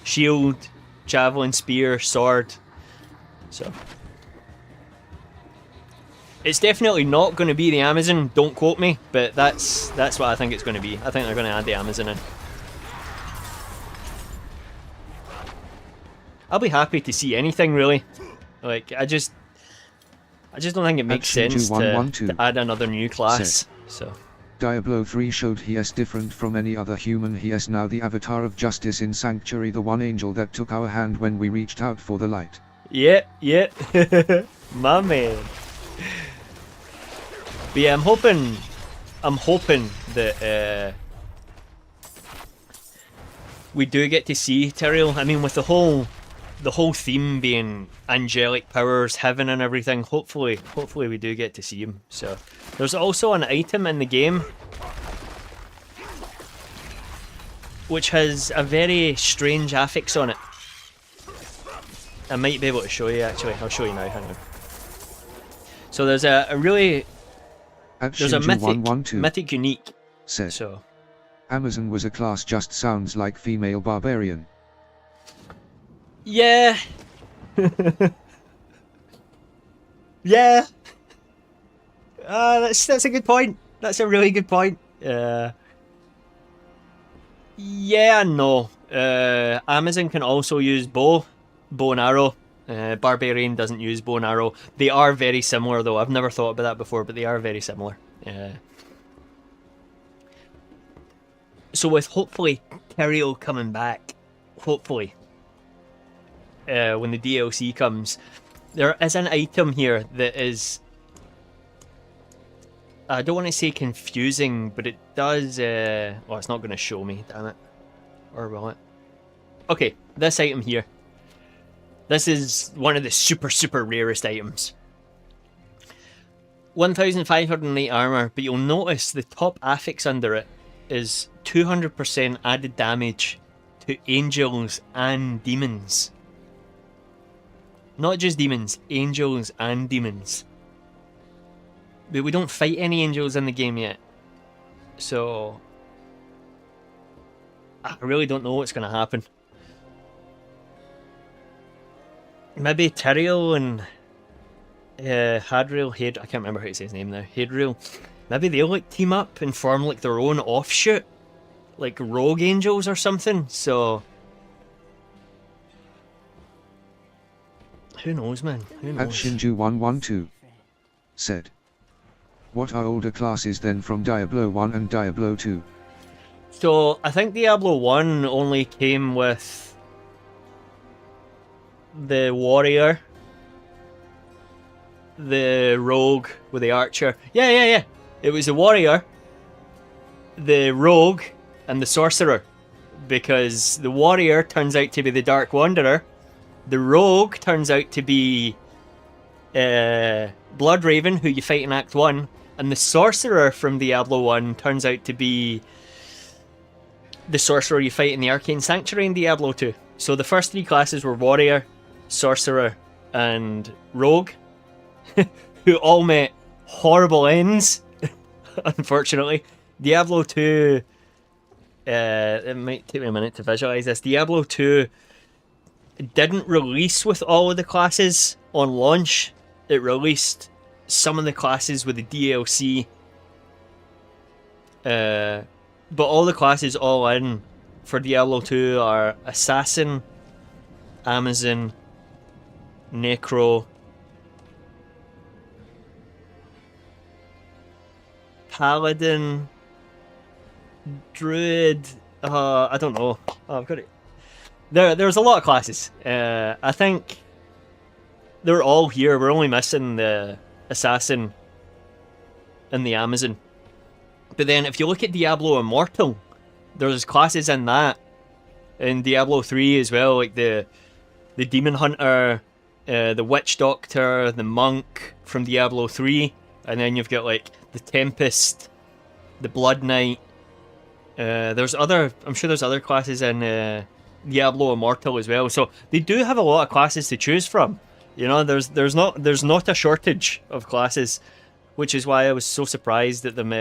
Shield, javelin, spear, sword. So it's definitely not going to be the Amazon, don't quote me, but that's what I think it's going to be. I think they're going to add the Amazon in. I'll be happy to see anything, really. Like, I just don't think it makes sense to add another new class. So Diablo 3 showed he is different from any other human. He is now the avatar of justice in Sanctuary, the one angel that took our hand when we reached out for the light. Yeah. My man. But yeah, I'm hoping that we do get to see Tyrael. I mean, with the whole theme being angelic powers, heaven and everything, hopefully we do get to see him. So there's also an item in the game which has a very strange affix on it. I might be able to show you, actually. I'll show you now, hang on. So there's a really... There's a mythic unique. Said, so Amazon was a class, just sounds like female barbarian. Yeah. Yeah. That's a good point. That's a really good point. Yeah and no. Amazon can also use bow and arrow. Barbarian doesn't use bow and arrow. They are very similar, though. I've never thought about that before, but they are very similar. So with hopefully Tyrael coming back, hopefully, when the DLC comes, there is an item here that is, I don't want to say confusing, but it does, well, it's not going to show me, damn it. Or will it? Okay, this item here. This is one of the super rarest items. 1508 armor, but you'll notice the top affix under it is 200% added damage to angels and demons. Not just demons, angels and demons. But we don't fight any angels in the game yet. So I really don't know what's going to happen. Maybe Tyrael and Hadriel, I can't remember how to say his name now. Hadriel Maybe they'll like team up and form like their own offshoot, like rogue angels or something. So who knows, man? Who At knows? Shinju112 said, what are older classes then from Diablo 1 and Diablo 2? So I think Diablo 1 only came with the warrior, the rogue with the archer. Yeah. It was the warrior, the rogue, and the sorcerer. Because the warrior turns out to be the Dark Wanderer, the rogue turns out to be Bloodraven, who you fight in Act 1, and the sorcerer from Diablo 1 turns out to be the sorcerer you fight in the Arcane Sanctuary in Diablo 2. So the first three classes were warrior, sorcerer, and rogue, who all met horrible ends, unfortunately. Diablo 2, it might take me a minute to visualize this. Diablo 2 didn't release with all of the classes on launch. It released some of the classes with the DLC. But all the classes all in for Diablo 2 are Assassin, Amazon, Necro, Paladin, Druid. I don't know. Oh, I've got it. There's a lot of classes. I think they're all here. We're only missing the Assassin and the Amazon. But then if you look at Diablo Immortal, there's classes in that. In Diablo 3 as well, like the Demon Hunter, the Witch Doctor, the Monk from Diablo 3. And then you've got like the Tempest, the Blood Knight. I'm sure there's other classes in Diablo Immortal as well. So they do have a lot of classes to choose from. You know, there's not a shortage of classes, which is why I was so surprised at them.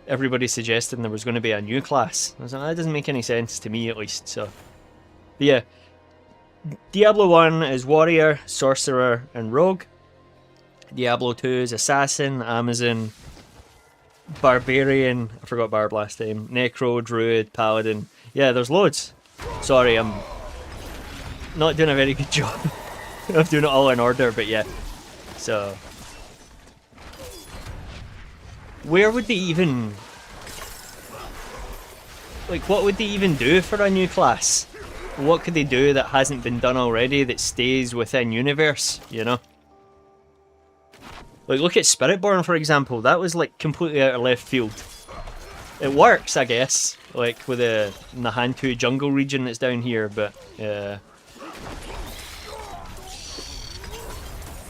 Everybody suggesting there was going to be a new class. I was like, that doesn't make any sense to me, at least. So, yeah, Diablo 1 is warrior, sorcerer, and rogue. Diablo 2 is assassin, Amazon, barbarian. I forgot Barb last time. Necro, druid, paladin. Yeah, there's loads. Sorry, I'm not doing a very good job of doing it all in order, but yeah. So, where would they even... like, what would they even do for a new class? What could they do that hasn't been done already that stays within universe, you know? Like, look at Spiritborn, for example. That was, like, completely out of left field. It works, I guess, like, with the Nahantu jungle region that's down here, but, I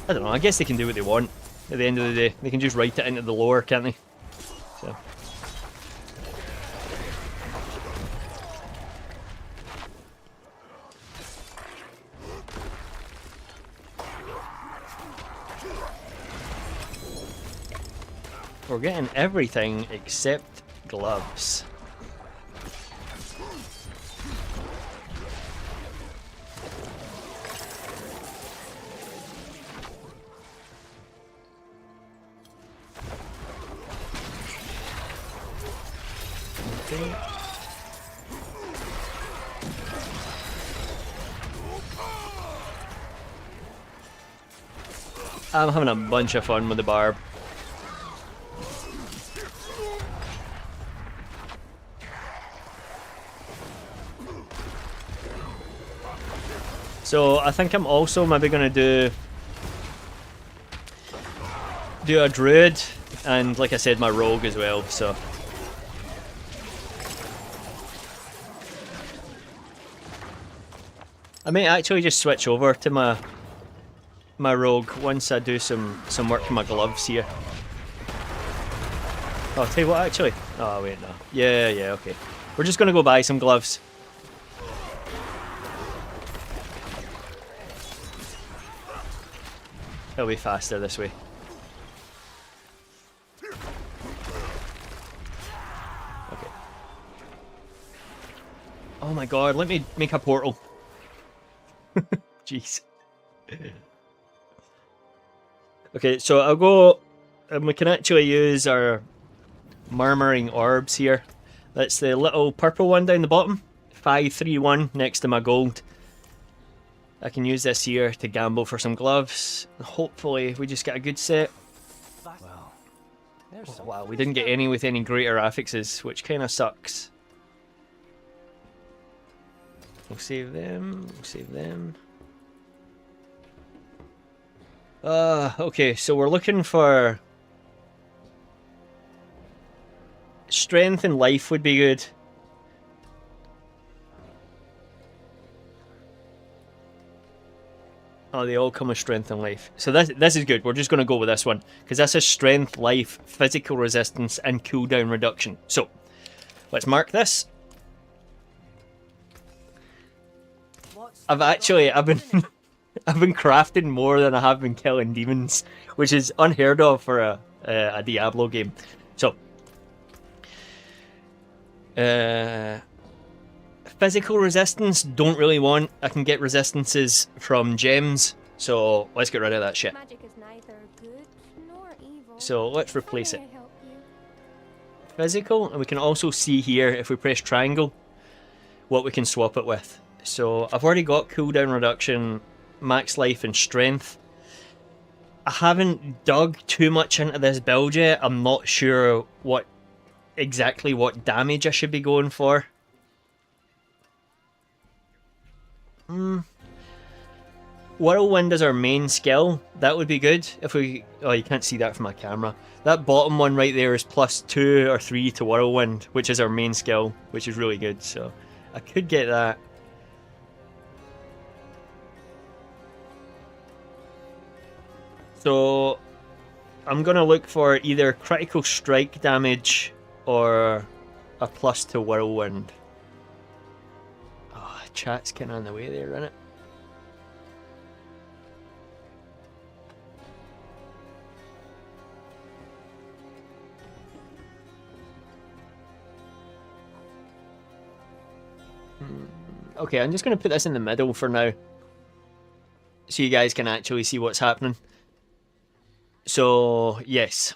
don't know, I guess they can do what they want at the end of the day. They can just write it into the lore, can't they? So. We're getting everything except gloves. Okay. I'm having a bunch of fun with the Barb. So I think I'm also maybe gonna do a druid and, like I said, my rogue as well. So I may actually just switch over to my rogue once I do some work with my gloves here. Oh, I'll tell you what, actually. Oh wait, no. Yeah, okay. We're just gonna go buy some gloves. It'll be faster this way. Okay. Oh my god, let me make a portal. Jeez. Okay, so I'll go And we can actually use our murmuring orbs here. That's the little purple one down the bottom. 531 next to my gold. I can use this here to gamble for some gloves. Hopefully we just get a good set. Oh, wow, we didn't get any with any greater affixes, which kind of sucks. We'll save them. We'll save them. Okay, so we're looking for... Strength and life would be good. Oh, they all come with strength and life. So this is good. We're just going to go with this one. Because this is strength, life, physical resistance, and cooldown reduction. So, let's mark this. I've been I've been crafting more than I have been killing demons, which is unheard of for a Diablo game. So, physical resistance, don't really want. I can get resistances from gems, so let's get rid of that shit. Magic is neither good nor evil. So let's replace it. How may I help you? Physical, and we can also see here, if we press triangle, what we can swap it with. So I've already got cooldown reduction, max life, and strength. I haven't dug too much into this build yet. I'm not sure exactly what damage I should be going for. Whirlwind is our main skill. That would be good if we... Oh, you can't see that from my camera. That bottom one right there is +2 or 3 to Whirlwind, which is our main skill, which is really good. So I could get that. So I'm going to look for either critical strike damage or a plus to Whirlwind. Oh, chat's kind of in the way there, isn't it? Okay, I'm just going to put this in the middle for now, so you guys can actually see what's happening. So, yes.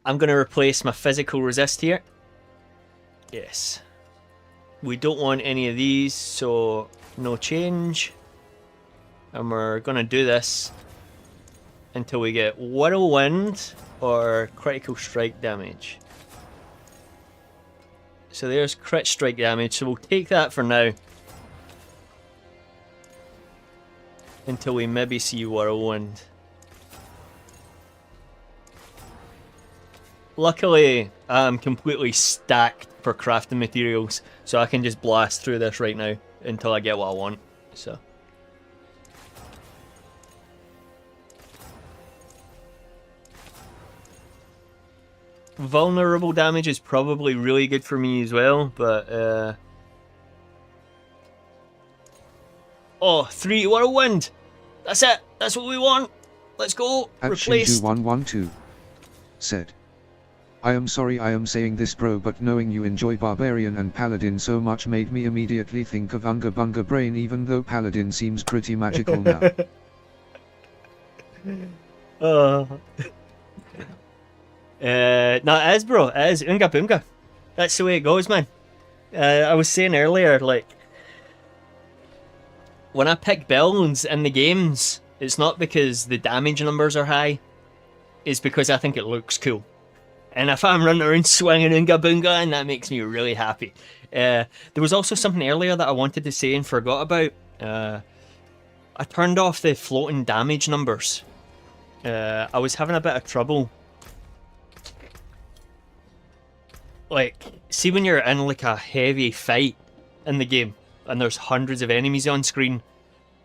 I'm going to replace my physical resist here. Yes. We don't want any of these, so no change. And we're going to do this until we get Whirlwind or critical strike damage. So there's crit strike damage, so we'll take that for now. Until we maybe see Whirlwind. Luckily, I'm completely stacked for crafting materials, so I can just blast through this right now until I get what I want. So. Vulnerable damage is probably really good for me as well, but oh, 3 Whirlwind! That's it! That's what we want! Let's go! Replace... Shinju112 said, I am sorry I am saying this, bro, but knowing you enjoy Barbarian and Paladin so much made me immediately think of Unga Bunga Brain, even though Paladin seems pretty magical now. No, it is, bro. It is. Unga Bunga. That's the way it goes, man. I was saying earlier, like, when I pick builds in the games, it's not because the damage numbers are high. It's because I think it looks cool. And if I'm running around swinging Unga Bunga, and that makes me really happy. There was also something earlier that I wanted to say and forgot about. I turned off the floating damage numbers. I was having a bit of trouble. Like, see when you're in like a heavy fight in the game, and there's hundreds of enemies on screen,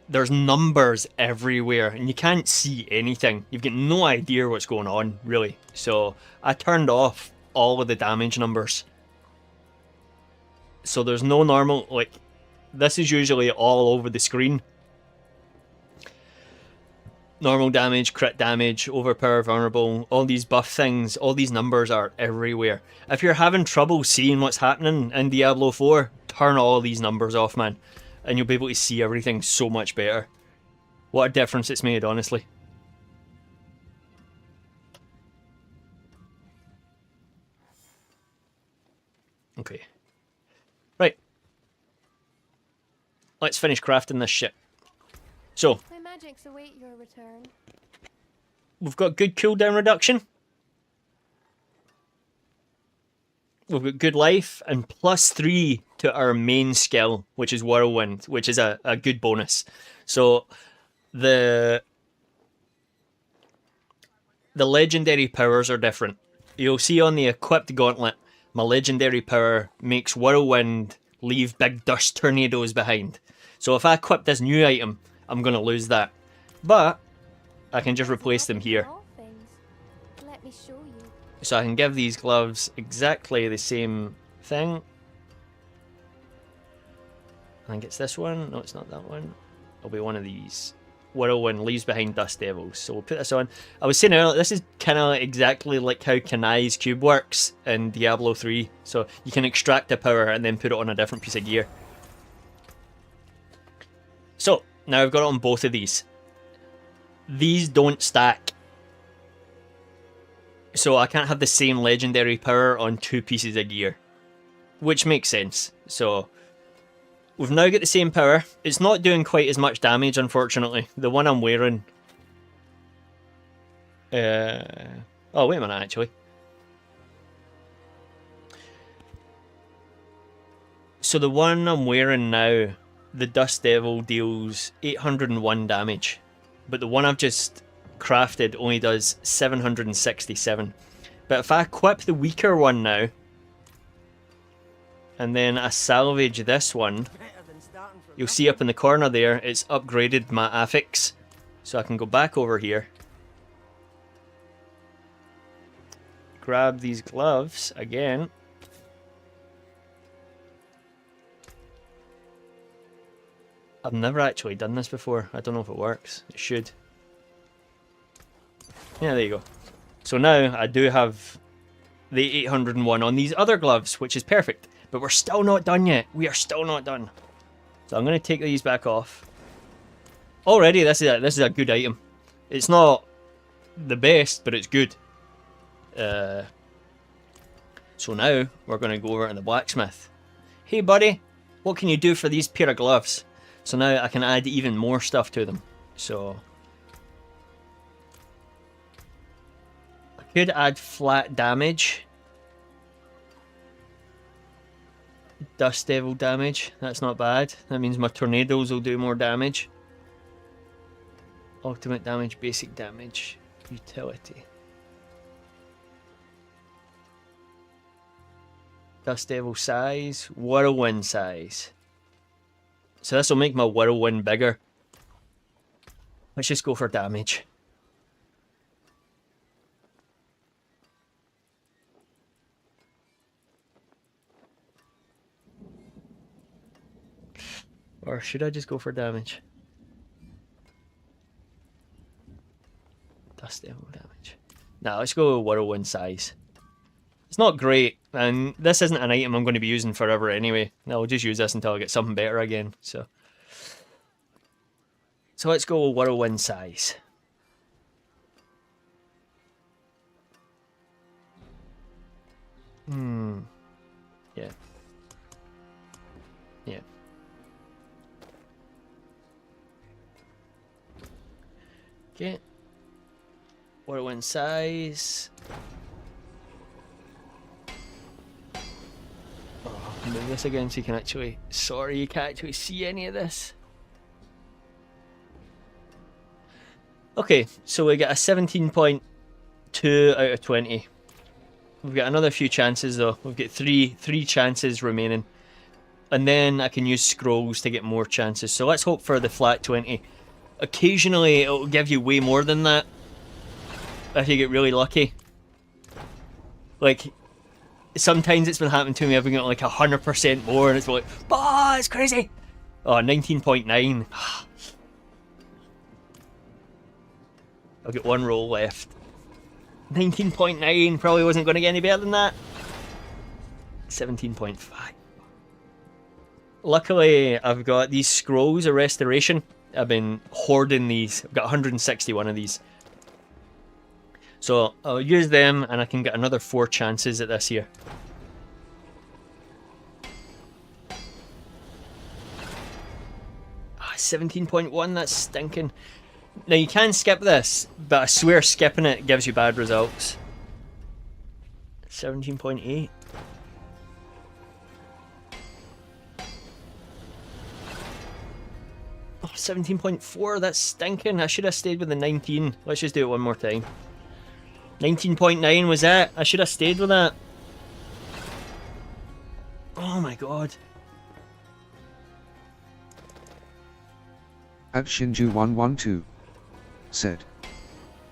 there's numbers everywhere, and you can't see anything. You've got no idea what's going on, really. So, I turned off all of the damage numbers. So there's no normal, like, this is usually all over the screen. Normal damage, crit damage, overpower, vulnerable, all these buff things, all these numbers are everywhere. If you're having trouble seeing what's happening in Diablo 4, turn all these numbers off, man. And you'll be able to see everything so much better. What a difference it's made, honestly. Okay. Right. Let's finish crafting this shit. So, My magics await your return. we've got good cooldown reduction. We've got good life and +3 to our main skill, which is Whirlwind, which is a good bonus. So the legendary powers are different. You'll see on the equipped gauntlet, my legendary power makes Whirlwind leave big dust tornadoes behind. So if I equip this new item, I'm going to lose that. But I can just replace them here. All things. Let me show you. So I can give these gloves exactly the same thing. I think it's this one. No, it's not that one. It'll be one of these. Whirlwind leaves behind dust devils. So we'll put this on. I was saying earlier, this is kind of exactly like how Kanai's cube works in Diablo 3. So you can extract a power and then put it on a different piece of gear. So now I've got it on both of these. These don't stack. So I can't have the same legendary power on 2 pieces of gear. Which makes sense. So we've now got the same power. It's not doing quite as much damage, unfortunately. The one I'm wearing... Oh, wait a minute, actually. So the one I'm wearing now, the Dust Devil deals 801 damage. But the one I've just crafted only does 767. But if I equip the weaker one now, and then I salvage this one, you'll see up in the corner there, it's upgraded my affix. So I can go back over here, grab these gloves again, I've never actually done this before. I don't know if it works. It should. Yeah, there you go. So now I do have the 801 on these other gloves, which is perfect. But we're still not done yet. We are still not done. So I'm going to take these back off. Already, this is a good item. It's not the best, but it's good. So now we're going to go over to the blacksmith. Hey, buddy, what can you do for these pair of gloves? So now I can add even more stuff to them. So I could add flat damage. Dust Devil damage. That's not bad. That means my tornadoes will do more damage. Ultimate damage, basic damage, utility. Dust Devil size, Whirlwind size. So this will make my Whirlwind bigger. Let's just go for damage. Or should I just go for damage? Dust Devil damage. Nah, let's go with Whirlwind size. It's not great, and this isn't an item I'm going to be using forever anyway. I'll just use this until I get something better again. So let's go with Whirlwind size. Yeah. Yeah. Okay. Whirlwind size. Move this again so you can actually... Sorry, you can't actually see any of this. Okay, so we get a 17.2 out of 20. We've got another few chances though. We've got three chances remaining. And then I can use scrolls to get more chances. So let's hope for the flat 20. Occasionally it'll give you way more than that. If you get really lucky. Like... Sometimes it's been happening to me, I've got like 100% more and it's like, oh, it's crazy! Oh, 19.9. I've got one roll left. 19.9, probably wasn't going to get any better than that. 17.5. Luckily, I've got these scrolls of restoration. I've been hoarding these. I've got 161 of these. So I'll use them and I can get another 4 chances at this here. 17.1, that's stinking. Now you can skip this, but I swear skipping it gives you bad results. 17.8. Oh, 17.4, that's stinking. I should have stayed with the 19. Let's just do it one more time. 19.9 was it. I should have stayed with that. Oh my god. At Shinju112 said,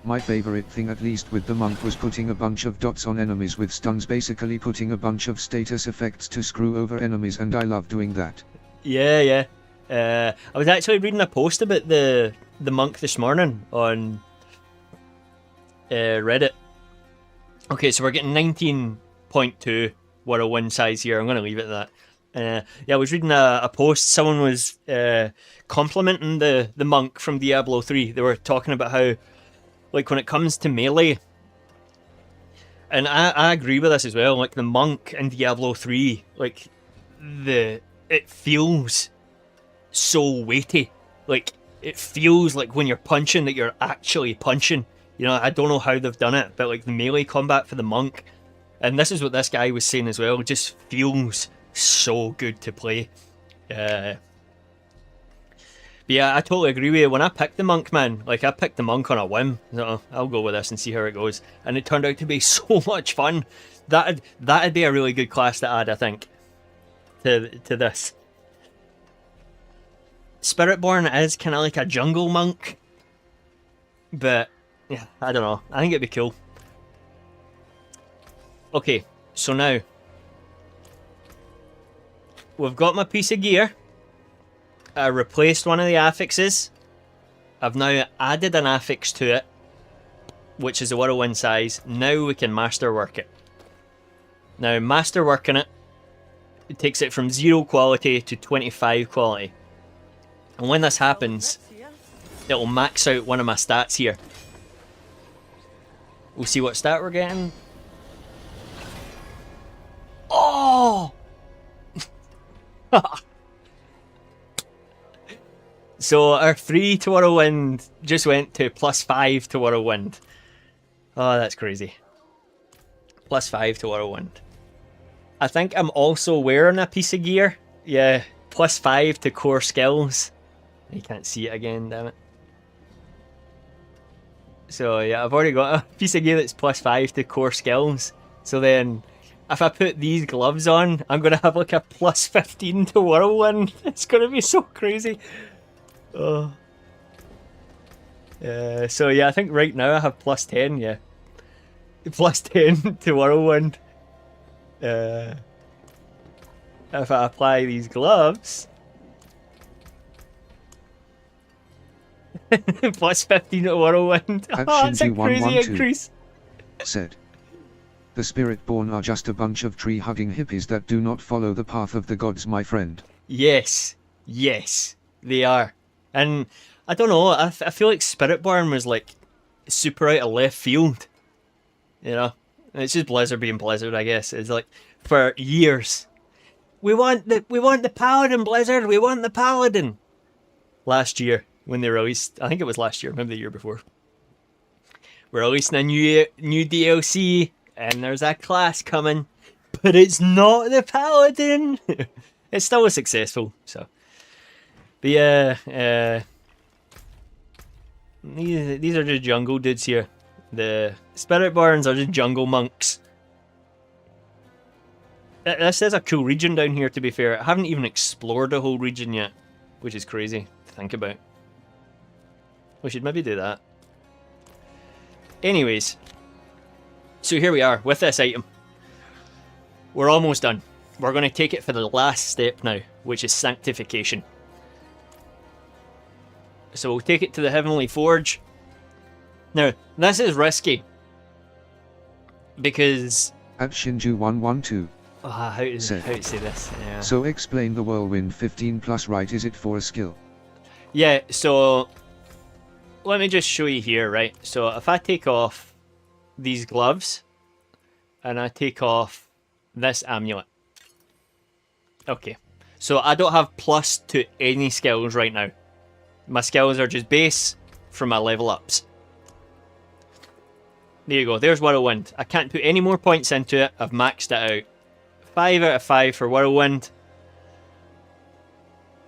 my favorite thing, at least with the monk, was putting a bunch of dots on enemies with stuns, basically putting a bunch of status effects to screw over enemies, and I love doing that. Yeah. I was actually reading a post about the monk this morning on Reddit. Okay, so we're getting 19.2 World win size here. I'm going to leave it at that. Yeah, I was reading a post. Someone was complimenting the monk from Diablo 3. They were talking about how, like, when it comes to melee, and I agree with this as well, like the monk in Diablo 3, like, it feels so weighty. Like, it feels like when you're punching that you're actually punching. You know, I don't know how they've done it, but like the melee combat for the monk, and this is what this guy was saying as well, just feels so good to play. But yeah, I totally agree with you. When I picked the monk, man, like I picked the monk on a whim. So I'll go with this and see how it goes. And it turned out to be so much fun. That'd be a really good class to add, I think, to this. Spiritborn is kind of like a jungle monk, but yeah, I don't know. I think it'd be cool. Okay, so now we've got my piece of gear. I replaced one of the affixes. I've now added an affix to it, which is a whirlwind size. Now we can masterwork it. Now, masterworking it takes it from 0 quality to 25 quality. And when this happens, it'll max out one of my stats here. We'll see what stat we're getting. Oh! So our 3 to Whirlwind just went to +5 to Whirlwind. Oh, that's crazy. +5 to Whirlwind. I think I'm also wearing a piece of gear. Yeah, +5 to core skills. You can't see it again, damn it. So yeah, I've already got a piece of gear that's +5 to core skills. So then, if I put these gloves on, I'm going to have like a +15 to Whirlwind. It's going to be so crazy. Oh. So yeah, I think right now I have +10, yeah. +10 to Whirlwind. If I apply these gloves... +15 to Whirlwind. Oh, that's a crazy increase. Said, the Spiritborn are just a bunch of tree-hugging hippies that do not follow the path of the gods, my friend. Yes, they are. And I don't know, I feel like Spiritborn was like super out of left field. You know? It's just Blizzard being Blizzard, I guess. It's like, for years, we want the Paladin, Blizzard, we want the Paladin. Last year, when they released, I think it was last year, maybe the year before, we're releasing a new DLC, and there's a class coming, but it's not the Paladin. It's still successful, so. But yeah, these are just jungle dudes here. The Spiritborns are just jungle monks. This is a cool region down here, to be fair. I haven't even explored the whole region yet, which is crazy to think about. We should maybe do that. Anyways, so here we are with this item. We're almost done. We're going to take it for the last step now, which is sanctification. So we'll take it to the Heavenly Forge. Now, this is risky. Because... At Shinju112. How to say this? Yeah. So explain the Whirlwind 15 plus, right? Is it for a skill? Yeah, so... Let me just show you here, right? So if I take off these gloves, and I take off this amulet. Okay. So I don't have plus to any skills right now. My skills are just base for my level ups. There you go, there's Whirlwind. I can't put any more points into it, I've maxed it out. 5 out of 5 for Whirlwind.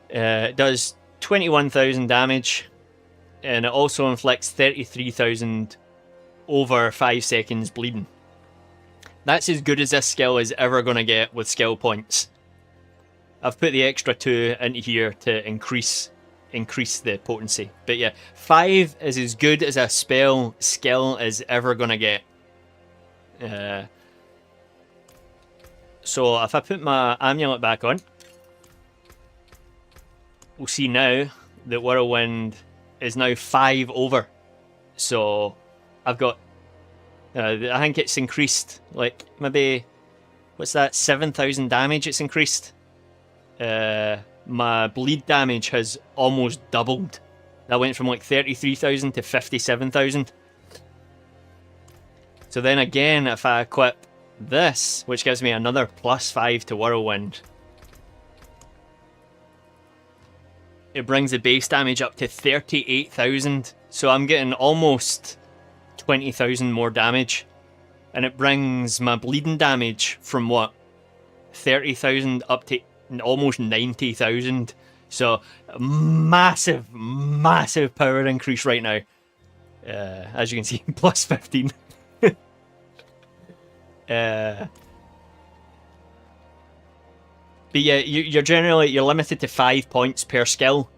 It does 21,000 damage, and it also inflicts 33,000 over 5 seconds bleeding. That's as good as this skill is ever going to get with skill points. I've put the extra 2 into here to increase the potency. But yeah, 5 is as good as a spell skill is ever going to get. So if I put my amulet back on, we'll see now that Whirlwind is now 5 over. So I've got, I think it's increased, like maybe, what's that, 7,000 damage it's increased. My bleed damage has almost doubled. That went from like 33,000 to 57,000. So then again, if I equip this, which gives me another +5 to Whirlwind, it brings the base damage up to 38,000. So I'm getting almost 20,000 more damage. And it brings my bleeding damage from what? 30,000 up to almost 90,000. So massive, massive power increase right now. As you can see, +15. But yeah, you're limited to 5 points per skill,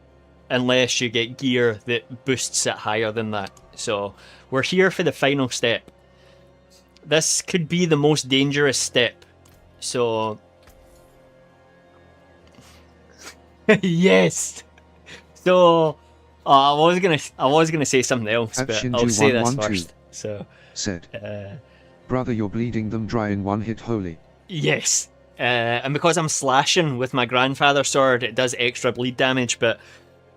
unless you get gear that boosts it higher than that. So we're here for the final step. This could be the most dangerous step. So yes. So I was gonna say something else, but I'll say this first. So said, brother, you're bleeding them dry in one hit, holy. Yes. And because I'm slashing with my grandfather's sword, it does extra bleed damage, but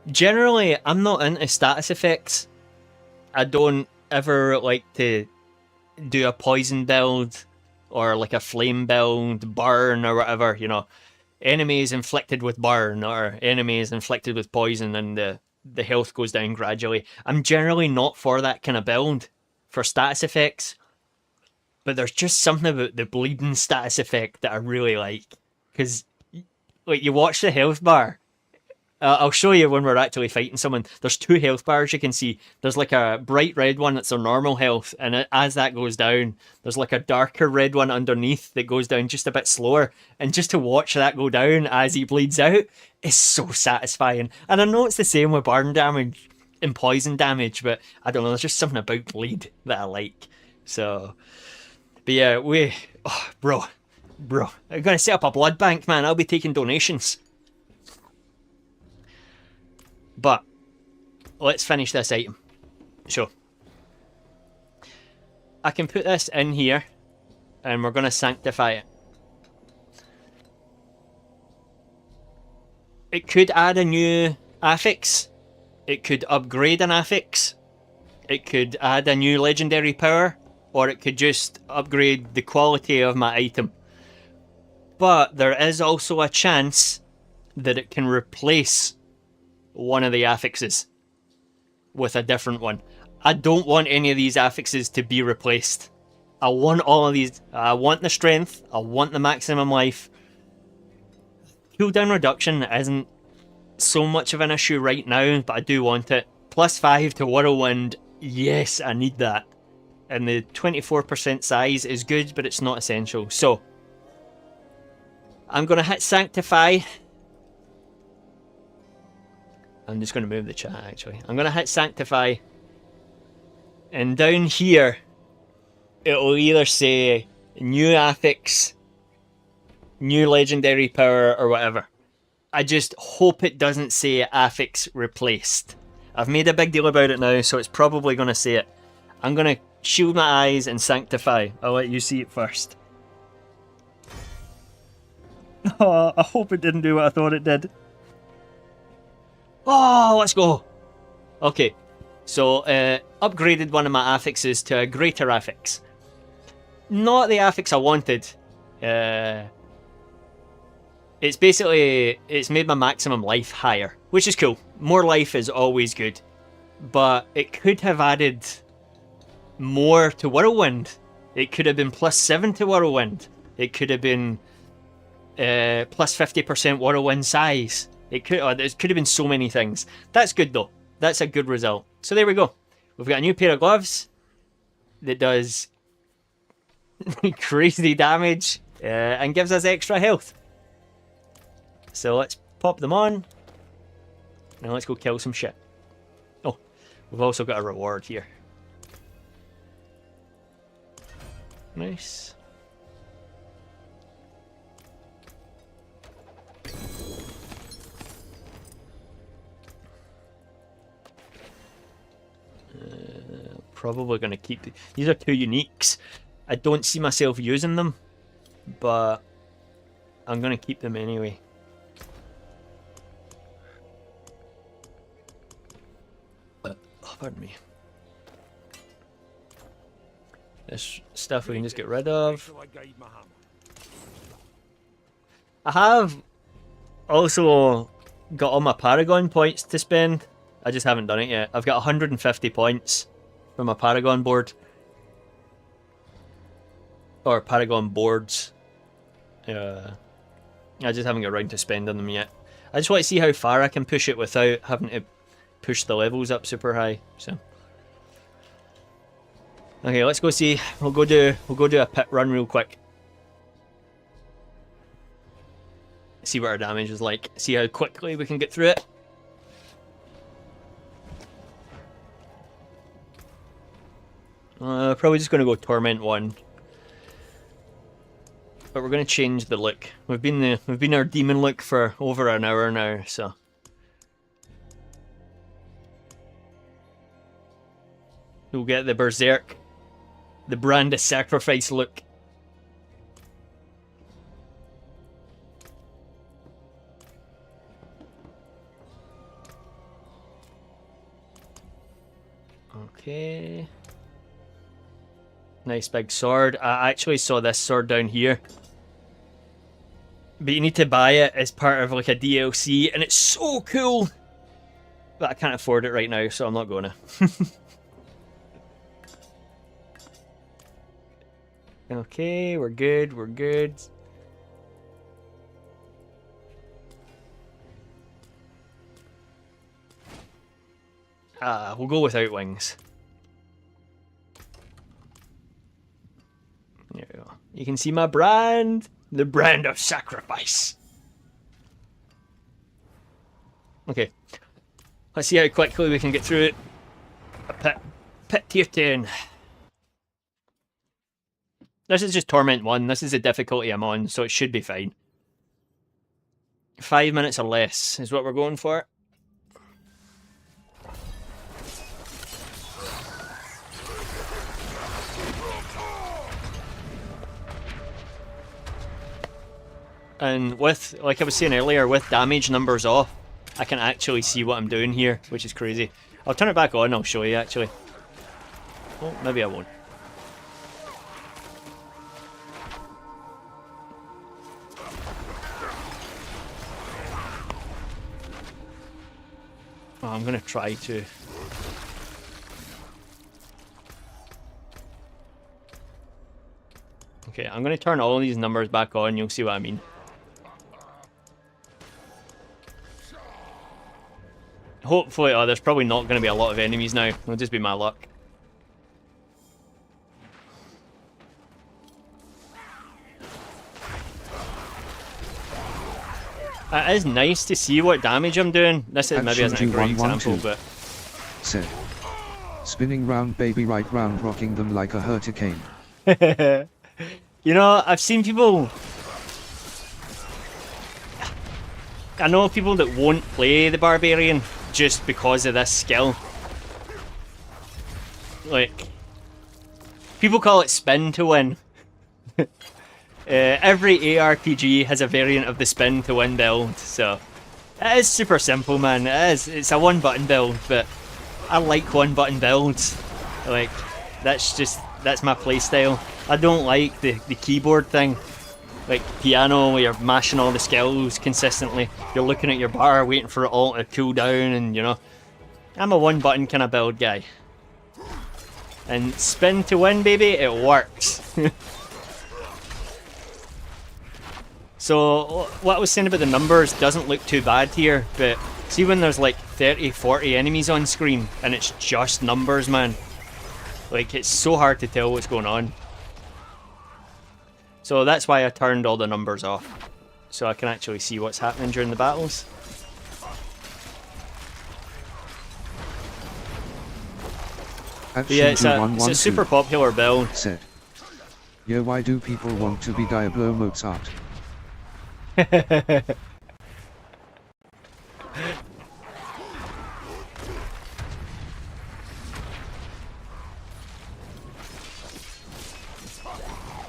generally I'm not into status effects. I don't ever like to do a poison build or like a flame build, burn or whatever, you know. Enemies inflicted with burn or enemies inflicted with poison, and the health goes down gradually. I'm generally not for that kind of build for status effects. But there's just something about the bleeding status effect that I really like. Because, like, you watch the health bar. I'll show you when we're actually fighting someone. There's 2 health bars you can see. There's like a bright red one that's their normal health. And as that goes down, there's like a darker red one underneath that goes down just a bit slower. And just to watch that go down as he bleeds out is so satisfying. And I know it's the same with burn damage and poison damage. But I don't know, there's just something about bleed that I like. So... But yeah, bro, I'm gonna set up a blood bank, man. I'll be taking donations. But let's finish this item. So I can put this in here, and we're gonna sanctify it. It could add a new affix. It could upgrade an affix. It could add a new legendary power. Or it could just upgrade the quality of my item. But there is also a chance that it can replace one of the affixes with a different one. I don't want any of these affixes to be replaced. I want all of these. I want the strength. I want the maximum life. Cooldown reduction isn't so much of an issue right now, but I do want it. +5 to Whirlwind. Yes, I need that. And the 24% size is good, but it's not essential. So, I'm going to hit Sanctify. I'm just going to move the chat, actually. I'm going to hit Sanctify. And down here, it'll either say new affix, new legendary power, or whatever. I just hope it doesn't say affix replaced. I've made a big deal about it now, so it's probably going to say it. I'm going to shield my eyes and sanctify. I'll let you see it first. Oh, I hope it didn't do what I thought it did. Oh, let's go. Okay, so upgraded one of my affixes to a greater affix. Not the affix I wanted. It's basically, it's made my maximum life higher, which is cool. More life is always good. But it could have added more to Whirlwind. It could have been +7 to Whirlwind. It could have been plus 50% Whirlwind size. It could have been so many things. That's good though. That's a good result. So there we go. We've got a new pair of gloves that does crazy damage and gives us extra health. So let's pop them on. Now let's go kill some shit. Oh, we've also got a reward here. Nice. Probably going to keep... These are 2 uniques. I don't see myself using them, but I'm going to keep them anyway. Oh, pardon me. This stuff we can just get rid of. I have also got all my Paragon points to spend. I just haven't done it yet. I've got 150 points for my Paragon board. Or Paragon boards. I just haven't got around to spending them yet. I just want to see how far I can push it without having to push the levels up super high. So okay, let's go see. We'll go do a pit run real quick. See what our damage is like. See how quickly we can get through it. Probably just going to go Torment 1. But we're going to change the look. We've been our demon look for over an hour now, so. We'll get the Berserk, the brand of sacrifice look. Okay. Nice big sword. I actually saw this sword down here. But you need to buy it as part of like a DLC, and it's so cool! But I can't afford it right now, so I'm not gonna. Okay, we're good, we're good. We'll go without wings. There we go. You can see my brand. The brand of sacrifice. Okay. Let's see how quickly we can get through it. A pit tier 10. This is just Torment 1. This is the difficulty I'm on, so it should be fine. 5 minutes or less is what we're going for. And with, like I was saying earlier, with damage numbers off, I can actually see what I'm doing here, which is crazy. I'll turn it back on, I'll show you actually. Oh, maybe I won't. Oh, I'm going to try to. Okay, I'm going to turn all these numbers back on, you'll see what I mean. Hopefully, there's probably not going to be a lot of enemies now. It'll just be my luck. It is nice to see what damage I'm doing. This is maybe isn't a great example, but... Said. Spinning round baby right round rocking them like a hurricane. You know, I've seen people... I know people that won't play the Barbarian just because of this skill. Like, people call it spin to win. Every ARPG has a variant of the spin to win build, so it is super simple, man. It is. It's a one button build, but I like one button builds. Like, that's my playstyle. I don't like the keyboard thing. like piano, where you're mashing all the skills consistently. You're looking at your bar, waiting for it all to cool down, and you know, I'm a one-button kind of build guy. And spin to win, baby, it works. So what I was saying about the numbers doesn't look too bad here, but see when there's like 30, 40 enemies on screen and it's just numbers, man. Like, it's so hard to tell what's going on. So that's why I turned all the numbers off, so I can actually see what's happening during the battles. But yeah, it's a super popular build. Said, yo, why do people want to be Diablo Mozart? But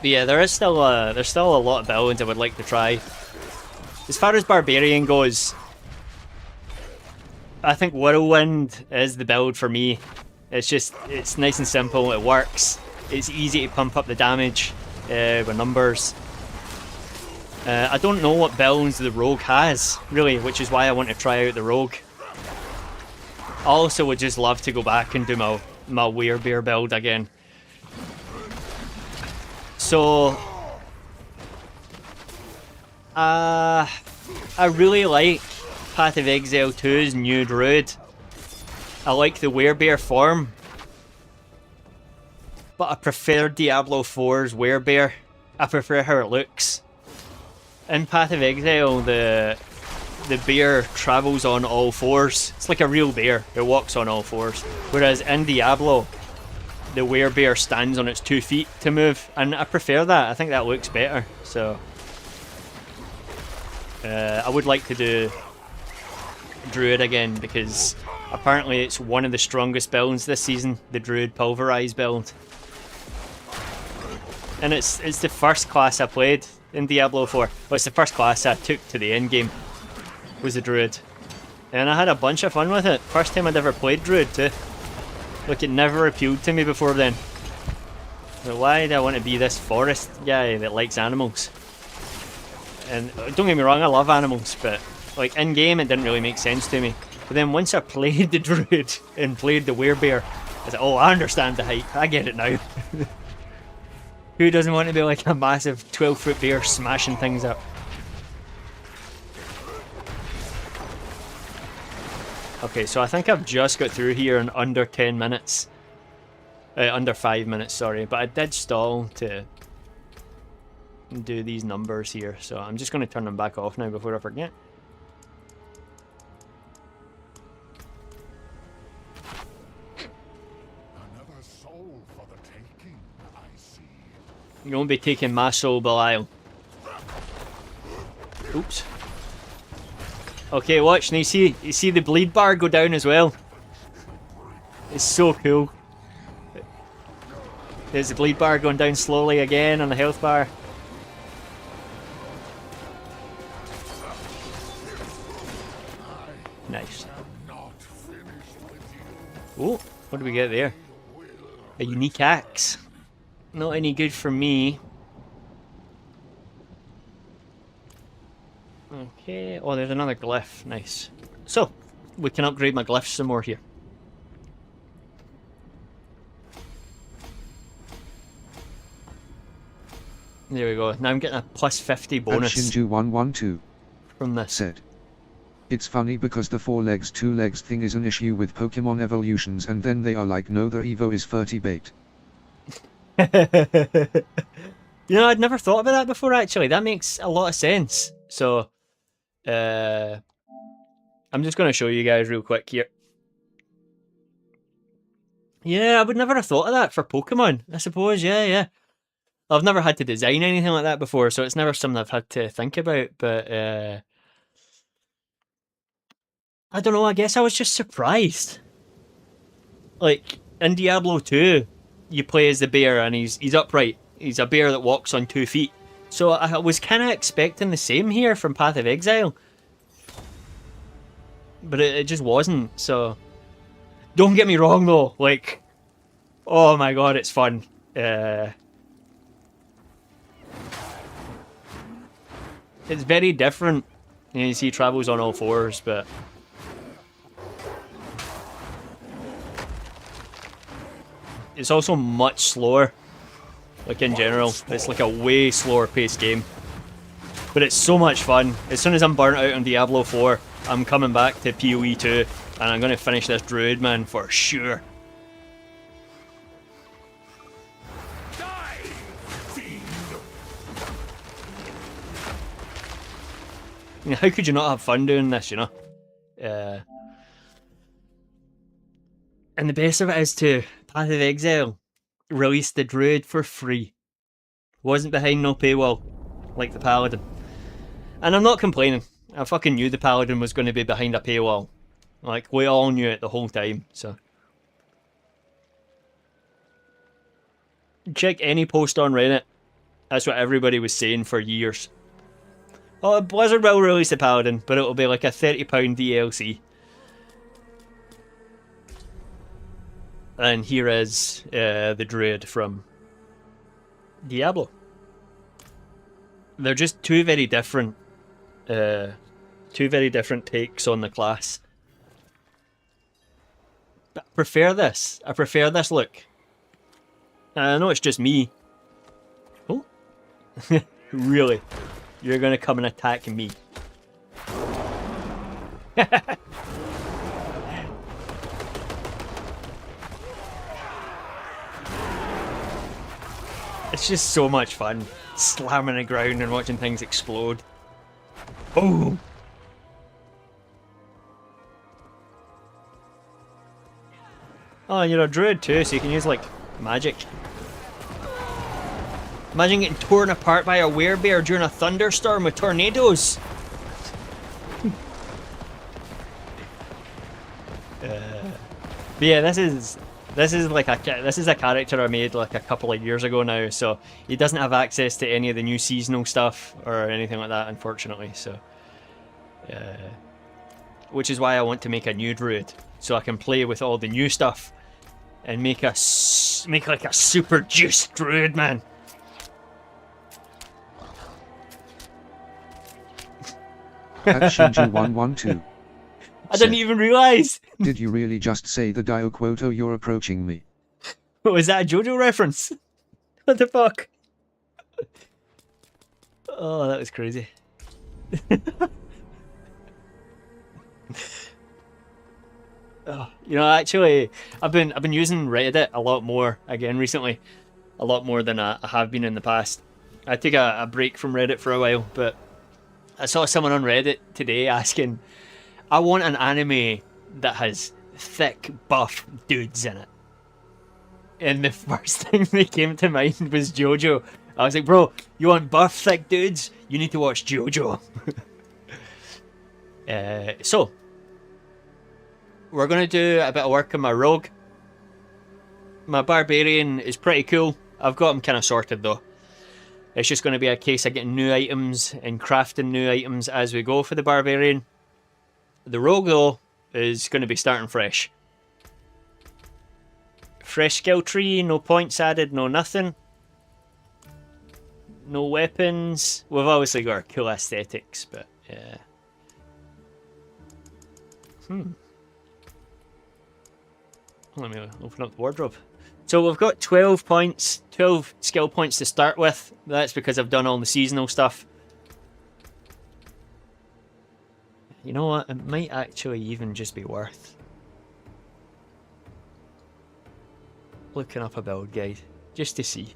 yeah, there's still a lot of builds I would like to try. As far as Barbarian goes, I think Whirlwind is the build for me. It's nice and simple, it works. It's easy to pump up the damage with numbers. I don't know what builds the Rogue has, really, which is why I want to try out the Rogue. I also would just love to go back and do my Werebear build again. So, I really like Path of Exile 2's new druid. I like the Werebear form, but I prefer Diablo 4's Werebear. I prefer how it looks. In Path of Exile, the bear travels on all fours. It's like a real bear. It walks on all fours. Whereas in Diablo, the werebear stands on its 2 feet to move, and I prefer that. I think that looks better. So I would like to do Druid again, because apparently it's one of the strongest builds this season, the Druid Pulverize build. And it's the first class I played in Diablo 4. Well, it's the first class I took to the end game, was the Druid. And I had a bunch of fun with it. First time I'd ever played Druid too. Like, it never appealed to me before then. But why do I want to be this forest guy that likes animals? And don't get me wrong, I love animals, but like in game it didn't really make sense to me. But then once I played the Druid and played the Werebear, I was like, oh, I understand the hype, I get it now. Who doesn't want to be like a massive 12-foot bear smashing things up? Okay, so I think I've just got through here in under 10 minutes. Under 5 minutes, sorry. But I did stall to do these numbers here, so I'm just going to turn them back off now before I forget. Another soul for the taking, I see. You won't be taking my soul, Belial. Oops. Okay, watch, now you see the bleed bar go down as well. It's so cool. There's the bleed bar going down slowly again on the health bar. Nice. Oh, what do we get there? A unique axe. Not any good for me. Okay, oh, there's another glyph. Nice. So, we can upgrade my glyphs some more here. There we go. Now I'm getting a plus 50 bonus Shinju112 from this. said, it's funny because the 4 legs 2 legs thing is an issue with Pokemon evolutions, and then they are like, no, the Evo is 30 bait. You know, I'd never thought about that before, actually. That makes a lot of sense. So, I'm just going to show you guys real quick here. Yeah, I would never have thought of that for Pokemon, I suppose. Yeah. I've never had to design anything like that before, so it's never something I've had to think about, but I don't know, I guess I was just surprised. Like, in Diablo 2, you play as the bear and he's upright. He's a bear that walks on 2 feet. So I was kind of expecting the same here from Path of Exile. But it just wasn't, so... Don't get me wrong though, like... Oh my god, it's fun. It's very different. You see, he travels on all fours, but it's also much slower. Like in general, it's like a way slower paced game. But it's so much fun. As soon as I'm burnt out on Diablo 4, I'm coming back to PoE 2, and I'm going to finish this druid, man, for sure. You know, how could you not have fun doing this, you know? And the best of it is to Path of Exile released the druid for free. Wasn't behind no paywall, like the Paladin. And I'm not complaining. I fucking knew the Paladin was going to be behind a paywall. Like, we all knew it the whole time, so. Check any post on Reddit. That's what everybody was saying for years. Oh, Blizzard will release the Paladin, but it'll be like a £30 DLC. And here is the druid from Diablo. They're just two very different takes on the class. But I prefer this. I prefer this look. I know it's just me. Oh, really? You're gonna come and attack me? It's just so much fun, slamming the ground and watching things explode. Boom! Oh, and you're a druid too, so you can use, like, magic. Imagine getting torn apart by a werebear during a thunderstorm with tornadoes! But yeah, this is a character I made like a couple of years ago now, so he doesn't have access to any of the new seasonal stuff or anything like that, unfortunately. So, which is why I want to make a new druid, so I can play with all the new stuff and make like a super juiced druid, man. At Shinju112. I didn't even realise. Did you really just say the Dio Quoto you're approaching me? Was that a JoJo reference? What the fuck? Oh, that was crazy. Oh, you know, actually, I've been using Reddit a lot more again recently, a lot more than I have been in the past. I took a break from Reddit for a while, but I saw someone on Reddit today asking, I want an anime that has thick, buff dudes in it. And the first thing that came to mind was JoJo. I was like, bro, you want buff, thick dudes? You need to watch JoJo. So, we're going to do a bit of work on my rogue. My barbarian is pretty cool. I've got him kind of sorted though. It's just going to be a case of getting new items and crafting new items as we go for the barbarian. The rogue though is going to be starting fresh. Fresh skill tree, no points added, no nothing. No weapons. We've obviously got our cool aesthetics, but yeah. Let me open up the wardrobe. So we've got 12 points, 12 skill points to start with. That's because I've done all the seasonal stuff. You know what? It might actually even just be worth looking up a build guide just to see.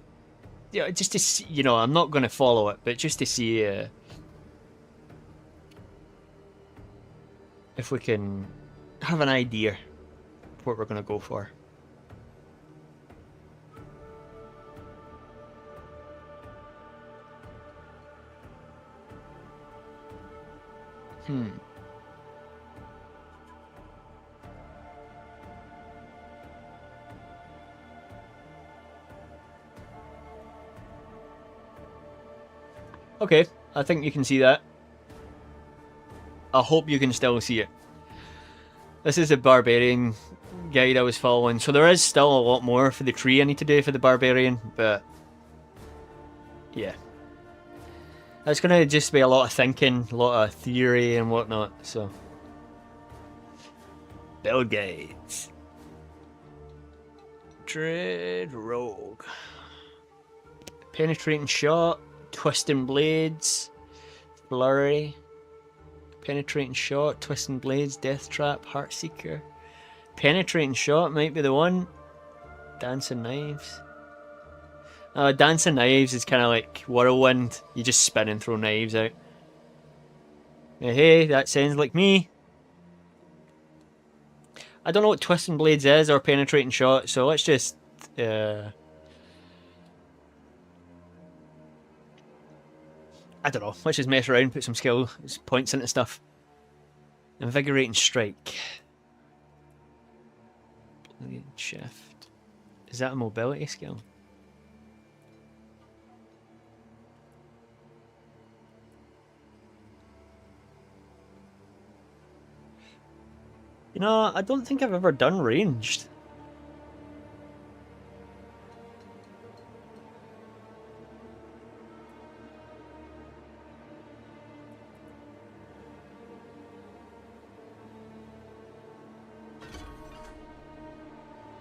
Yeah, just to see. You know, I'm not going to follow it, but just to see if we can have an idea of what we're going to go for. Okay, I think you can see that. I hope you can still see it. This is the barbarian guide I was following, so there is still a lot more for the tree I need to do for the barbarian, but yeah. It's gonna just be a lot of thinking, a lot of theory and whatnot, so. Build guides. Dread Rogue. Penetrating Shot, Twisting Blades, Flurry. Penetrating Shot, Twisting Blades, Death Trap, Heartseeker. Penetrating Shot might be the one. Dancing Knives. Dancing Knives is kind of like Whirlwind. You just spin and throw knives out. Hey, that sounds like me. I don't know what Twisting Blades is or Penetrating Shot, so let's just... I don't know. Let's just mess around, put some skill points into stuff. Invigorating Strike. Brilliant Shift. Is that a mobility skill? You know, I don't think I've ever done ranged.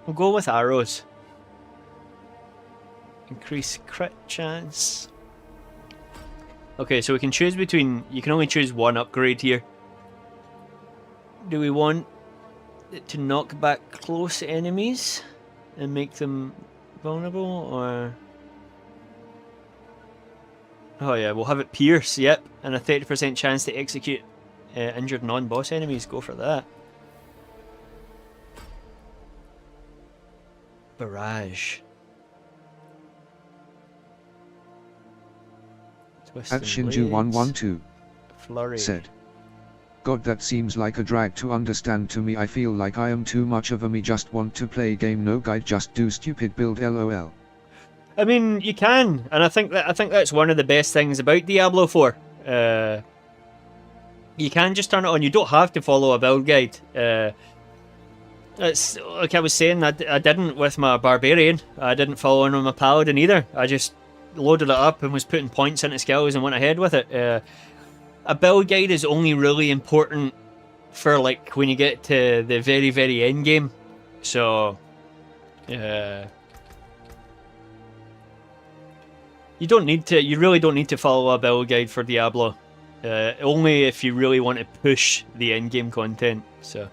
We'll go with arrows. Increase crit chance. Okay, so we can choose between... You can only choose one upgrade here. Do we want it to knock back close enemies and make them vulnerable, or... Oh yeah, we'll have it pierce, yep. And a 30% chance to execute injured non-boss enemies. Go for that. Barrage. At Shinju112 Flurry. said, God, that seems like a drag to understand to me. I feel like I am too much of a me just want to play game, no guide, just do stupid build, lol. I mean, you can, and I think that's one of the best things about Diablo 4. You can just turn it on. You don't have to follow a build guide. It's like I was saying. I didn't with my barbarian. I didn't follow on with my paladin either. I just loaded it up and was putting points into skills and went ahead with it. A build guide is only really important for like when you get to the very, very end game. So, you don't need to. You really don't need to follow a build guide for Diablo. Only if you really want to push the end game content. So,